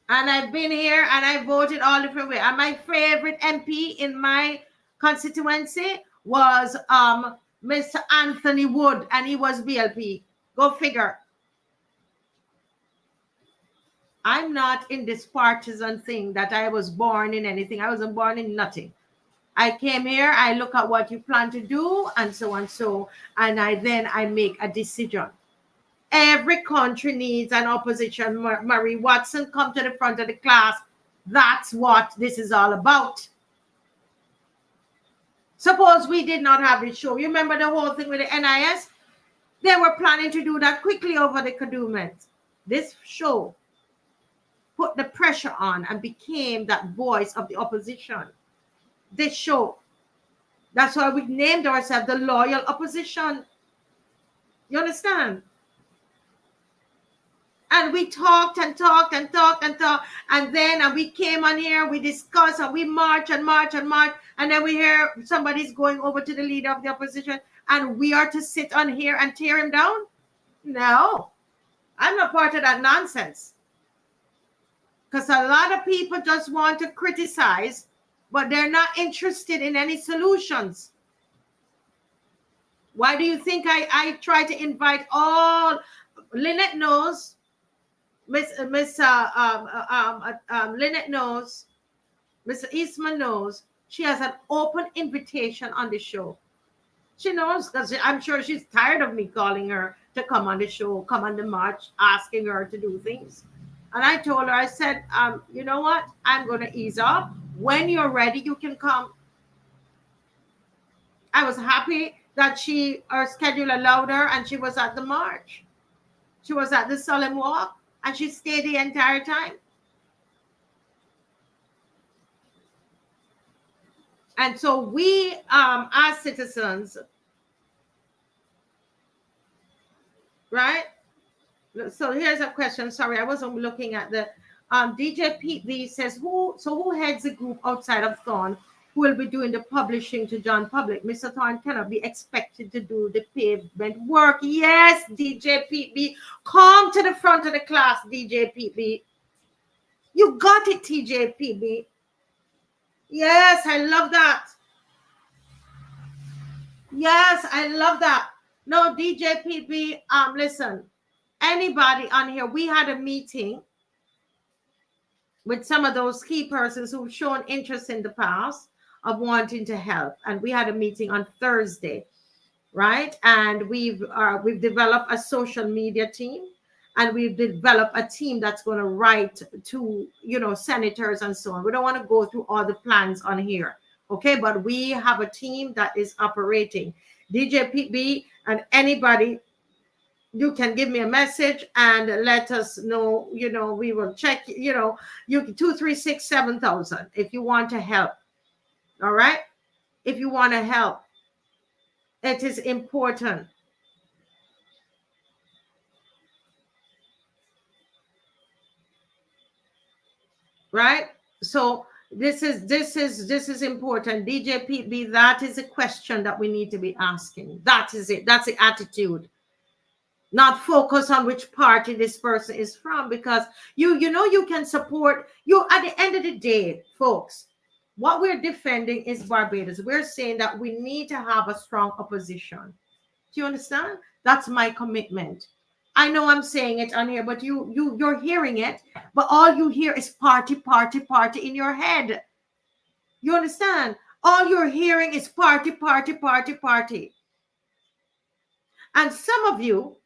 And I've been here and I voted all different ways. And my favorite MP in my constituency was Mr. Anthony Wood, and he was BLP. Go figure. I'm not in this partisan thing that I was born in anything. I wasn't born in nothing. I came here, I look at what you plan to do, and so and so, and I make a decision. Every country needs an opposition. Marie Watson, come to the front of the class. That's what this is all about. Suppose we did not have this show. You remember the whole thing with the NIS? They were planning to do that quickly over the Kadooment. This show put the pressure on and became that voice of the opposition. This show. That's why we named ourselves the Loyal Opposition. You understand? And we talked and talked and talked and talked. And then we came on here, we discussed, and we march and march and march. And then we hear somebody's going over to the leader of the opposition. And we are to sit on here and tear him down? No. I'm not part of that nonsense. Because a lot of people just want to criticize but they're not interested in any solutions. Why do you think I try to invite all? Lynette knows, Lynette knows, Mr. Eastman knows. She has an open invitation on the show. She knows, because I'm sure she's tired of me calling her to come on the show, come on the march, asking her to do things. And I told her, I said, you know what? I'm going to ease up. When you're ready, you can come. I was happy that her schedule allowed her, and she was at the march. She was at the solemn walk, and she stayed the entire time. And so we, as citizens, right? So here's a question. Sorry, I wasn't looking at the DJ Pete B says, who heads the group outside of Thorn who will be doing the publishing to John Public? Mr. Thorn cannot be expected to do the pavement work. Yes, DJ Pete B. Come to the front of the class, DJ Pete B. You got it, TJ Pete B. Yes, I love that. Yes, I love that. No, DJ Pete B, listen, anybody on here, we had a meeting with some of those key persons who've shown interest in the past of wanting to help. And we had a meeting on Thursday, right? And we've developed a social media team, and we've developed a team that's going to write to, senators and so on. We don't want to go through all the plans on here, okay? But we have a team that is operating. DJ PB and anybody, you can give me a message and let us know, we will check, you 236-7000 if you want to help. All right. If you want to help, it is important. Right. So this is important. DJ PB, that is a question that we need to be asking. That is it. That's the attitude. Not focus on which party this person is from, because you can support you. At the end of the day, folks, what we're defending is Barbados. We're saying that we need to have a strong opposition. Do you understand? That's my commitment. I know I'm saying it on here, but you're hearing it, but all you hear is party, party, party in your head. You understand? All you're hearing is party, party, party, party. And some of you,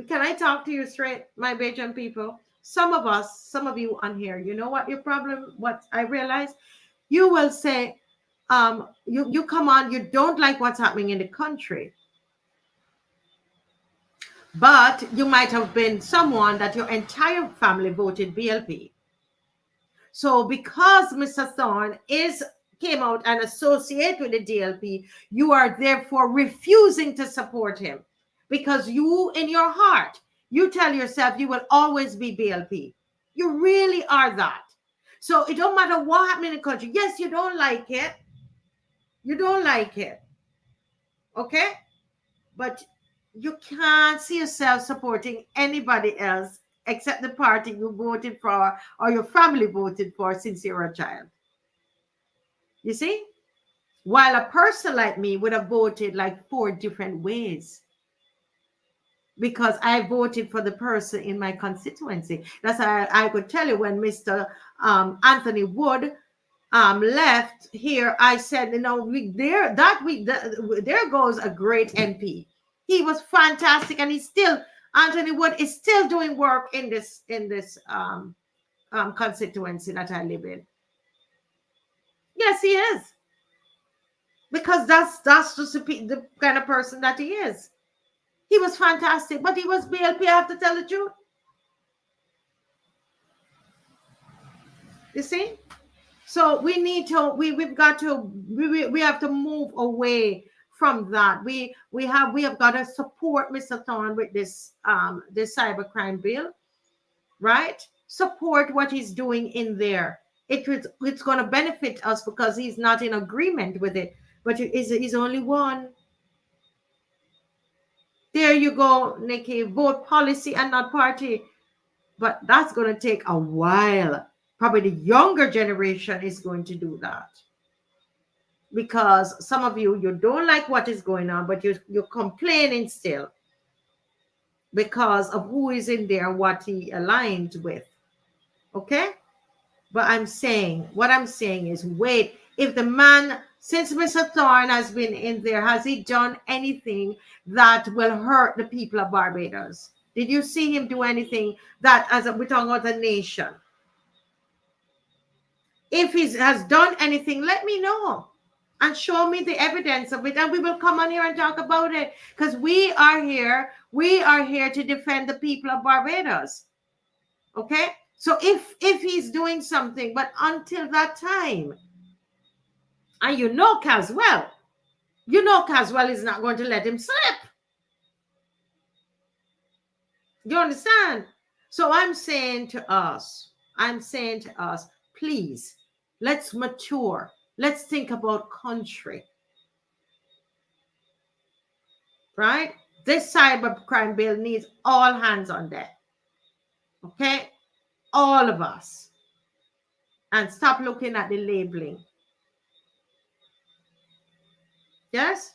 can I talk to you straight, my Bajan people? Some of you on here, you know what your problem, what I realize? You will say, you come on, you don't like what's happening in the country. But you might have been someone that your entire family voted BLP. So because Mr. Thorne came out and associated with the DLP, you are therefore refusing to support him. Because you, in your heart, you tell yourself you will always be BLP. You really are that. So it don't matter what happens in the country. Yes, you don't like it. You don't like it. Okay? But you can't see yourself supporting anybody else except the party you voted for or your family voted for since you were a child. You see? While a person like me would have voted like 4 different ways. Because I voted for the person in my constituency. That's why I could tell you when Mr. Anthony Wood left here, I said, there goes a great MP. He was fantastic, and Anthony Wood is still doing work in this constituency that I live in. Yes, he is, because that's just the kind of person that he is. He was fantastic, but he was BLP. I have to tell the truth. You see? So we need to, we've got to, we have to move away from that. We have got to support Mr. Thorne with this cybercrime bill, right? Support what he's doing in there. It's going to benefit us because he's not in agreement with it, but he's only one. There you go, Nikki. Vote policy and not party. But that's going to take a while. Probably the younger generation is going to do that. because some of you don't like what is going on, but you're complaining still because of who is in there and what he aligned with. Okay? But what I'm saying is, wait, if the man, since Mr. Thorne has been in there, has he done anything that will hurt the people of Barbados? Did you see him do anything that, as we're talking about the nation? If he has done anything, let me know and show me the evidence of it, and we will come on here and talk about it, because we are here to defend the people of Barbados. Okay? So if he's doing something, but until that time, and Caswell is not going to let him slip. You understand? So I'm saying to us, please, let's mature. Let's think about country. Right? This cybercrime bill needs all hands on deck. Okay? All of us. And stop looking at the labeling. Yes?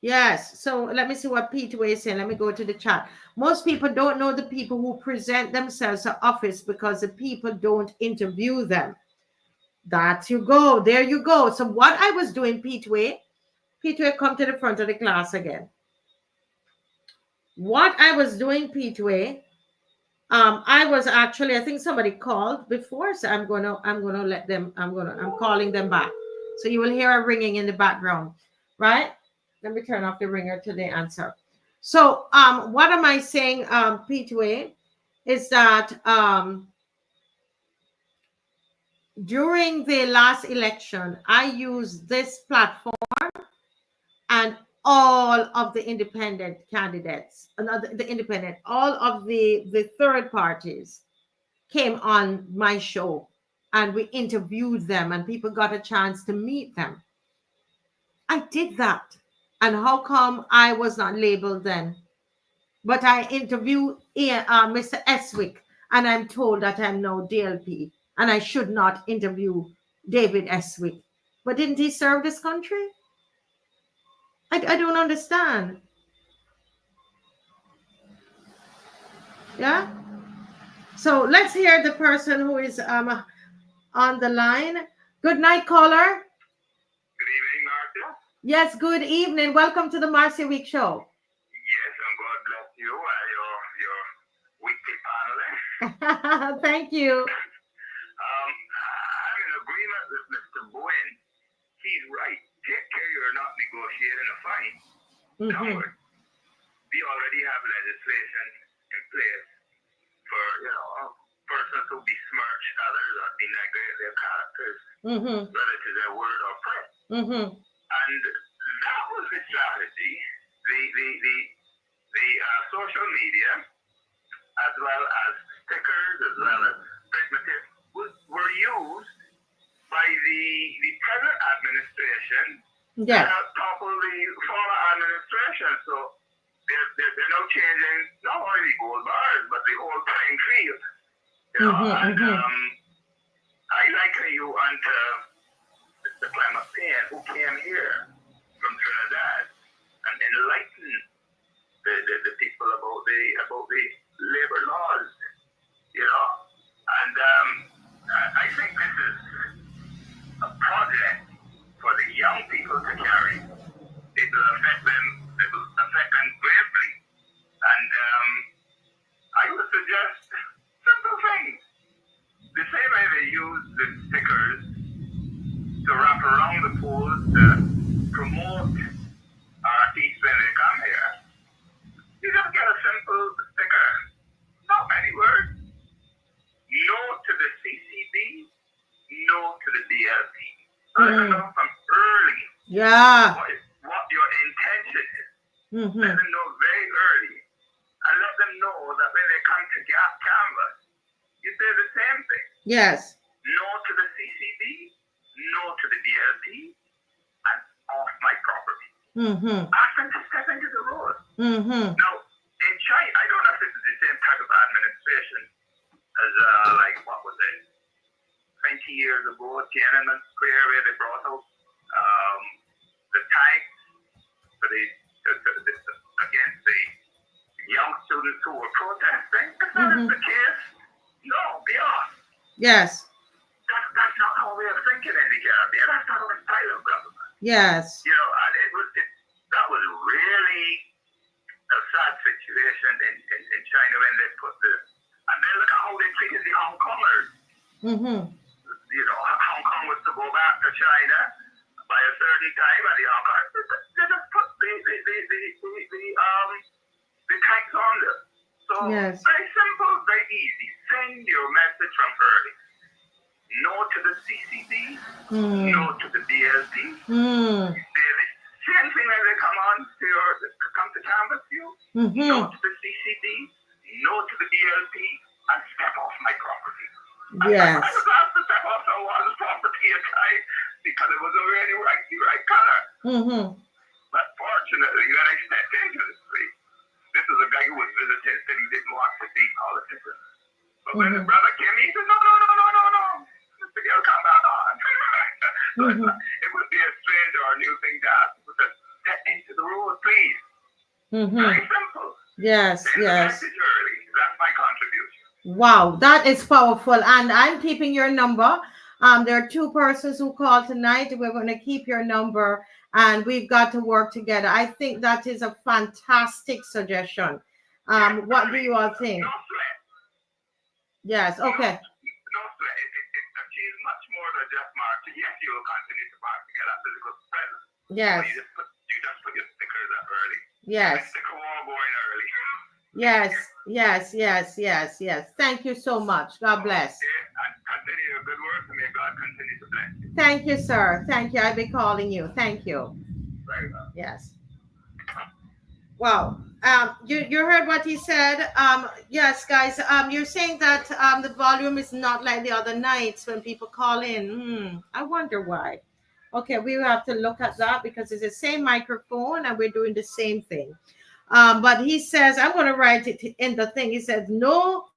Yes. So let me see what Peter is saying. Let me go to the chat. Most people don't know the people who present themselves to office because the people don't interview them. That you go. There you go. So what I was doing, Peter, come to the front of the class again. What I was doing, Peter, I was actually, I think somebody called before, so I'm gonna let them, I'm calling them back. So you will hear a ringing in the background, right? Let me turn off the ringer till they answer. So what am I saying, P2A, is that during the last election, I used this platform and all of the independent candidates, all of the third parties came on my show and we interviewed them and people got a chance to meet them. I did that. And how come I was not labeled then? But I interviewed Mr. Eswick and I'm told that I'm now DLP and I should not interview David Eswick. But didn't he serve this country? I don't understand. Yeah? So let's hear the person who is on the line. Good night, caller. Good evening, Marcia. Yes, good evening. Welcome to the Marcia Week Show. Yes, and God bless you and your weekly panel. Thank you. I'm in agreement with Mr. Bowen. He's right. Take care you're not negotiating a fine. Coward. We already have legislation in place for, persons who besmirch others or denigrate their characters, whether it is their word or press. And that was the strategy. The social media, as well as stickers, as well as print material, were used by the present administration to help topple the former administration. So they're now changing not only the gold bars, but the whole playing field. I liken you unto Mr. Clement Payne, who came here from Trinidad and enlightened the people about the labor laws, And I think this is a project for the young people to carry. It will affect them. It will affect them gravely. And I would suggest simple things. The same way they use the stickers to wrap around the polls to promote artists when they come here. You just get a simple sticker. Not many words. No to the CCB, no to the DLP. Let them know from early what your intention is. Let them know very early. And let them know that when they come to canvas, you say the same thing. Yes. No to the CCB, no to the DLP, and off my property. Ask them to step into the road. Now, in China, I don't know if this is the same type of administration as, what was it? 20 years ago at Tiananmen Square, where they brought out the tanks for against the young students who were protesting. That's not the case. No, beyond. Yes. That's not how we are thinking in the Caribbean. That's not our style of government. Yes. You know, and that was really a sad situation in China when they put and then look at how they treated the Hong Kongers. You know, Hong Kong was to go back to China by a certain time, and the Hong Kong they just put the tanks on them. So very simple, very easy. Send your message from early. No to the CCB, no to the DLP. You say the same thing when they come on to come to canvas you. No to the CCB, no to the DLP, and step off my property. Yes. I was asked to step off someone's property at time because it was already the right color. But fortunately, when I stepped into the street, this is a guy who was visiting, said he didn't want to see politicians. But when his brother came, he said, no. Mr. Gill, come back on. So it would be a strange or a new thing to ask people to step into the road, please. Very simple. Yes, Send the message early. That's my contribution. Wow, that is powerful. And I'm keeping your number. There are 2 persons who called tonight. We're going to keep your number and we've got to work together. I think that is a fantastic suggestion. What do you all think? No sweat. Yes, okay. No sweat. She's much more than just Marcia. Yes, you will continue to march together physical presence. Yes. You just put your stickers up early. Yes. Sticker wall going early. Yes. Thank you so much. God bless. And continue your good work, and may God continue to bless you. Thank you, sir. Thank you. I'll be calling you. Thank you. Very well. Yes. Wow. You heard what he said. Yes, guys. You're saying that the volume is not like the other nights when people call in. I wonder why. Okay, we will have to look at that because it's the same microphone and we're doing the same thing. But he says, I'm going to write it in the thing. He says, no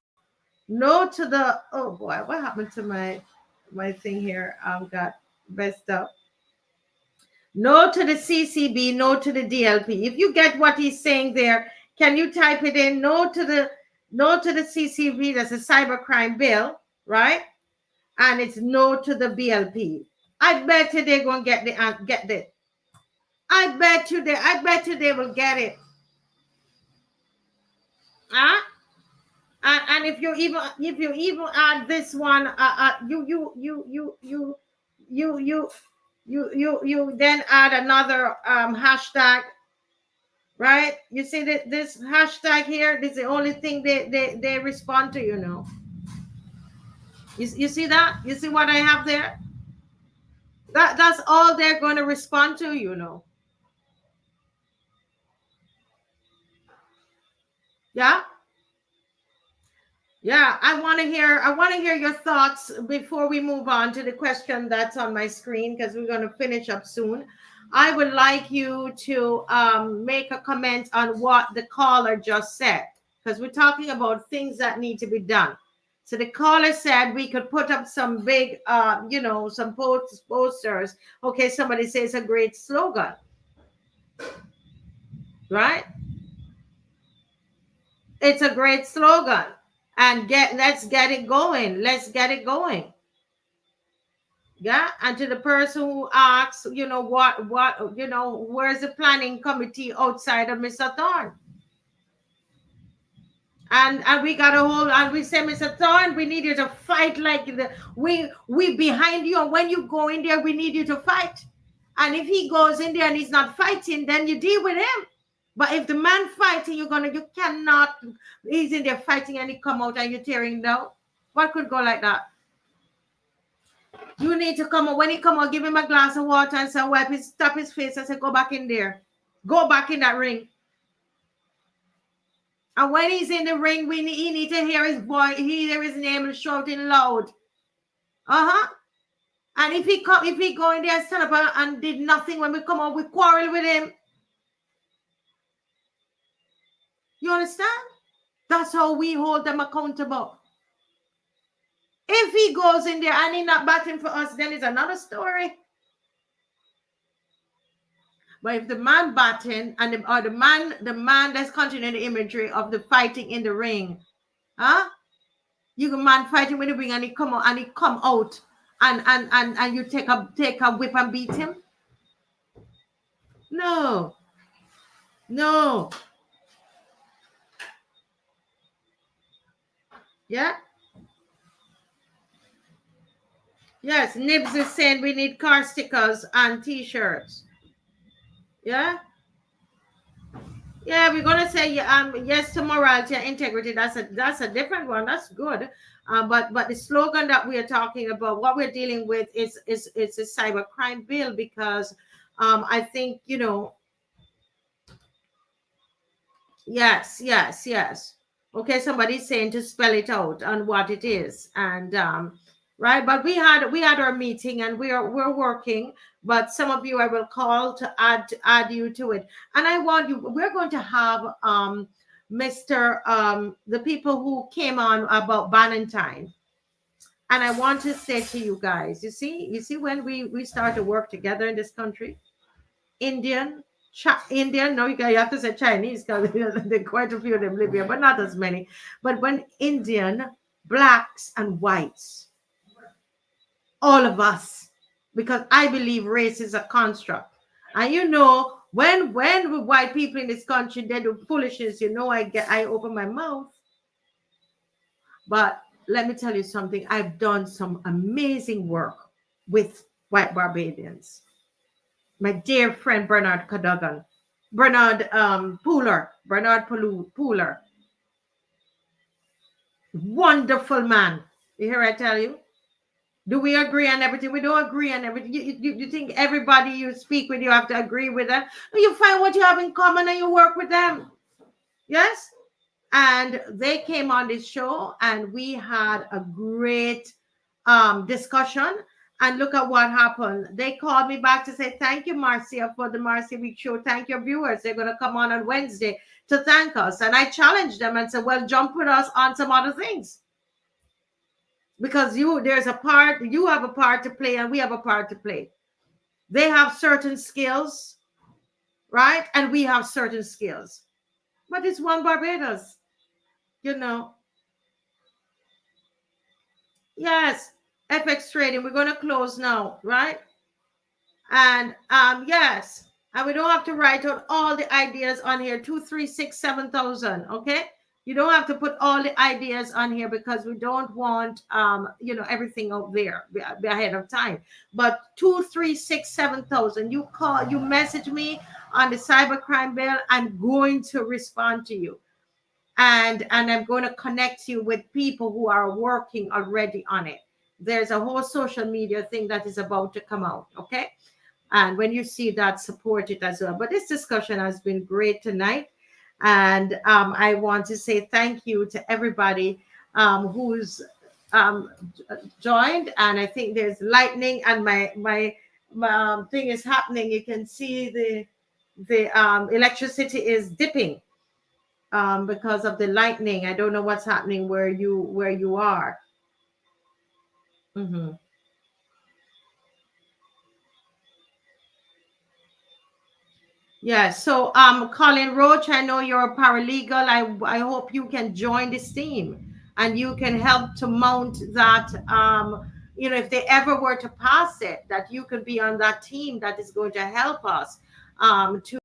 to the, oh boy, what happened to my thing here? Got messed up. No to the CCB, no to the DLP. If you get what he's saying there, can you type it in? No to the CCB, that's a cybercrime bill, right? And it's no to the BLP. I bet you they're going to get the. I bet you they will get it. Huh? And if you even add this one, you then add another hashtag, right? You see that this hashtag here, this is the only thing they respond to, you know. You see that? You see what I have there? That's all they're going to respond to, you know. Yeah, I want to hear your thoughts before we move on to the question that's on my screen, because we're going to finish up soon. I would like you to make a comment on what the caller just said, because we're talking about things that need to be done. So the caller said we could put up some big, some posters. Okay, somebody says a great slogan, right? It's a great slogan. And let's get it going. Yeah. And to the person who asks, where's the planning committee outside of Mr. Thorne? And we got a hold, and we say, Mr. Thorne, we need you to fight like we behind you. And when you go in there, we need you to fight. And if he goes in there and he's not fighting, then you deal with him. But if the man fighting, you cannot, he's in there fighting and he come out and you're tearing down. What could go like that? You need to come out. When he come out, give him a glass of water and say, tap his face and say, go back in there. Go back in that ring. And when he's in the ring, he need to hear his voice, hear his name shouting loud. And if he go in there and stand up and did nothing, when we come out, we quarrel with him. You understand? That's how we hold them accountable. If he goes in there and he's not batting for us, then it's another story. But if the man batting and the man that's continuing the imagery of the fighting in the ring, huh? You can man fighting with the ring and he come out and you take a whip and beat him. No. Yeah. Yes, Nibs is saying we need car stickers and t-shirts. Yeah. Yeah, we're gonna say yes to morality and integrity. That's a different one. That's good. But the slogan that we are talking about, what we're dealing with is a cybercrime bill, because I think, you know, yes. Okay, somebody's saying to spell it out on what it is, and right. But we had our meeting and we're working. But some of you I will call to add you to it, and I want you. We're going to have the people who came on about Valentine, and I want to say to you guys, you see when we start to work together in this country, Indian, no, you have to say Chinese, because there are quite a few of them live here, but not as many. But when Indian, blacks, and whites, all of us, because I believe race is a construct. And you know, when white people in this country, they do foolishness, you know, I open my mouth. But let me tell you something. I've done some amazing work with white Barbadians. My dear friend Bernard Pooler. Wonderful man. You hear I tell you? Do we agree on everything? We don't agree on everything. You think everybody you speak with, you have to agree with them? You find what you have in common and you work with them. Yes? And they came on this show and we had a great discussion. And look at what happened. They called me back to say, thank you, Marcia, for the Marcia Week show. Thank your viewers. They're going to come on Wednesday to thank us. And I challenged them and said, well, jump with us on some other things. Because you have a part to play and we have a part to play. They have certain skills, right? And we have certain skills. But it's one Barbados, you know. Yes, FX trading. We're going to close now, right? And yes, and we don't have to write out all the ideas on here. 2, 3, 6, 7,000. Okay. You don't have to put all the ideas on here because we don't want, you know, everything out there ahead of time. But 2, 3, 6, 7,000. You message me on the cybercrime bill. I'm going to respond to you, and I'm going to connect you with people who are working already on it. There's a whole social media thing that is about to come out. Okay, and when you see that, support it as well. But this discussion has been great tonight. And I want to say thank you to everybody who's joined. And I think there's lightning and my thing is happening. You can see the electricity is dipping because of the lightning. I don't know what's happening where you are. Mm-hmm. Yeah, so Colin Roach, I know you're a paralegal. I hope you can join this team and you can help to mount that. You know, if they ever were to pass it, that you could be on that team that is going to help us to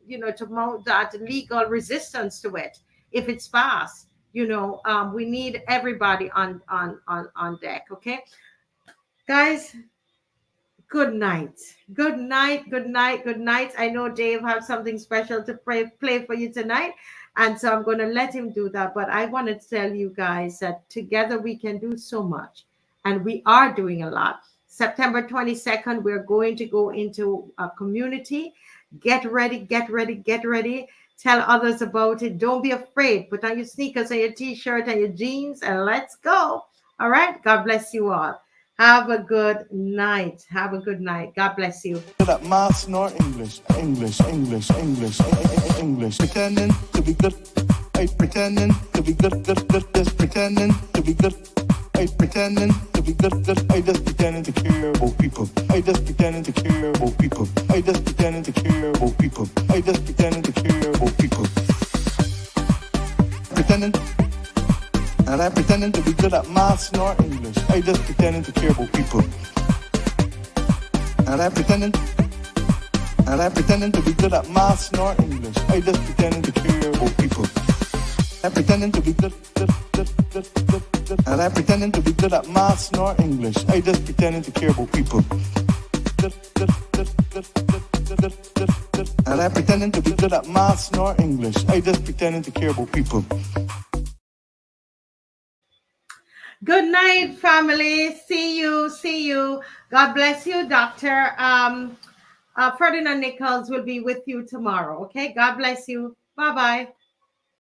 you know, to mount that legal resistance to it if it's passed. You know, we need everybody on deck. Okay, guys. Good night. Good night. Good night. Good night. I know Dave has something special to play for you tonight. And so I'm going to let him do that. But I want to tell you guys that together we can do so much. And we are doing a lot. September 22nd, we're going to go into a community. Get ready, get ready, get ready. Tell others about it. Don't be afraid. Put on your sneakers and your t-shirt and your jeans and let's go. All right. God bless you all. Have a good night. Have a good night. God bless you. That maths nor English. Pretending to be good. I pretending to be good, just pretending to be good. I pretending to be good, I just pretending to care about people. I just pretending to care about people. I just pretending to care about people. I just pretending to care about people. Pretending, and I'm pretending to be good at maths nor English. I just pretending to care about people. And I'm pretending to be good at maths nor English. I just pretending to care about people. I'm pretending to be good, and I'm pretending to be good at maths nor English. I just pretending to care about people. And I'm pretending to be good at maths nor English. I just pretending to care about people. Good night, family. See you. God bless you, Doctor. Ferdinand Nichols will be with you tomorrow. Okay, God bless you. Bye-bye.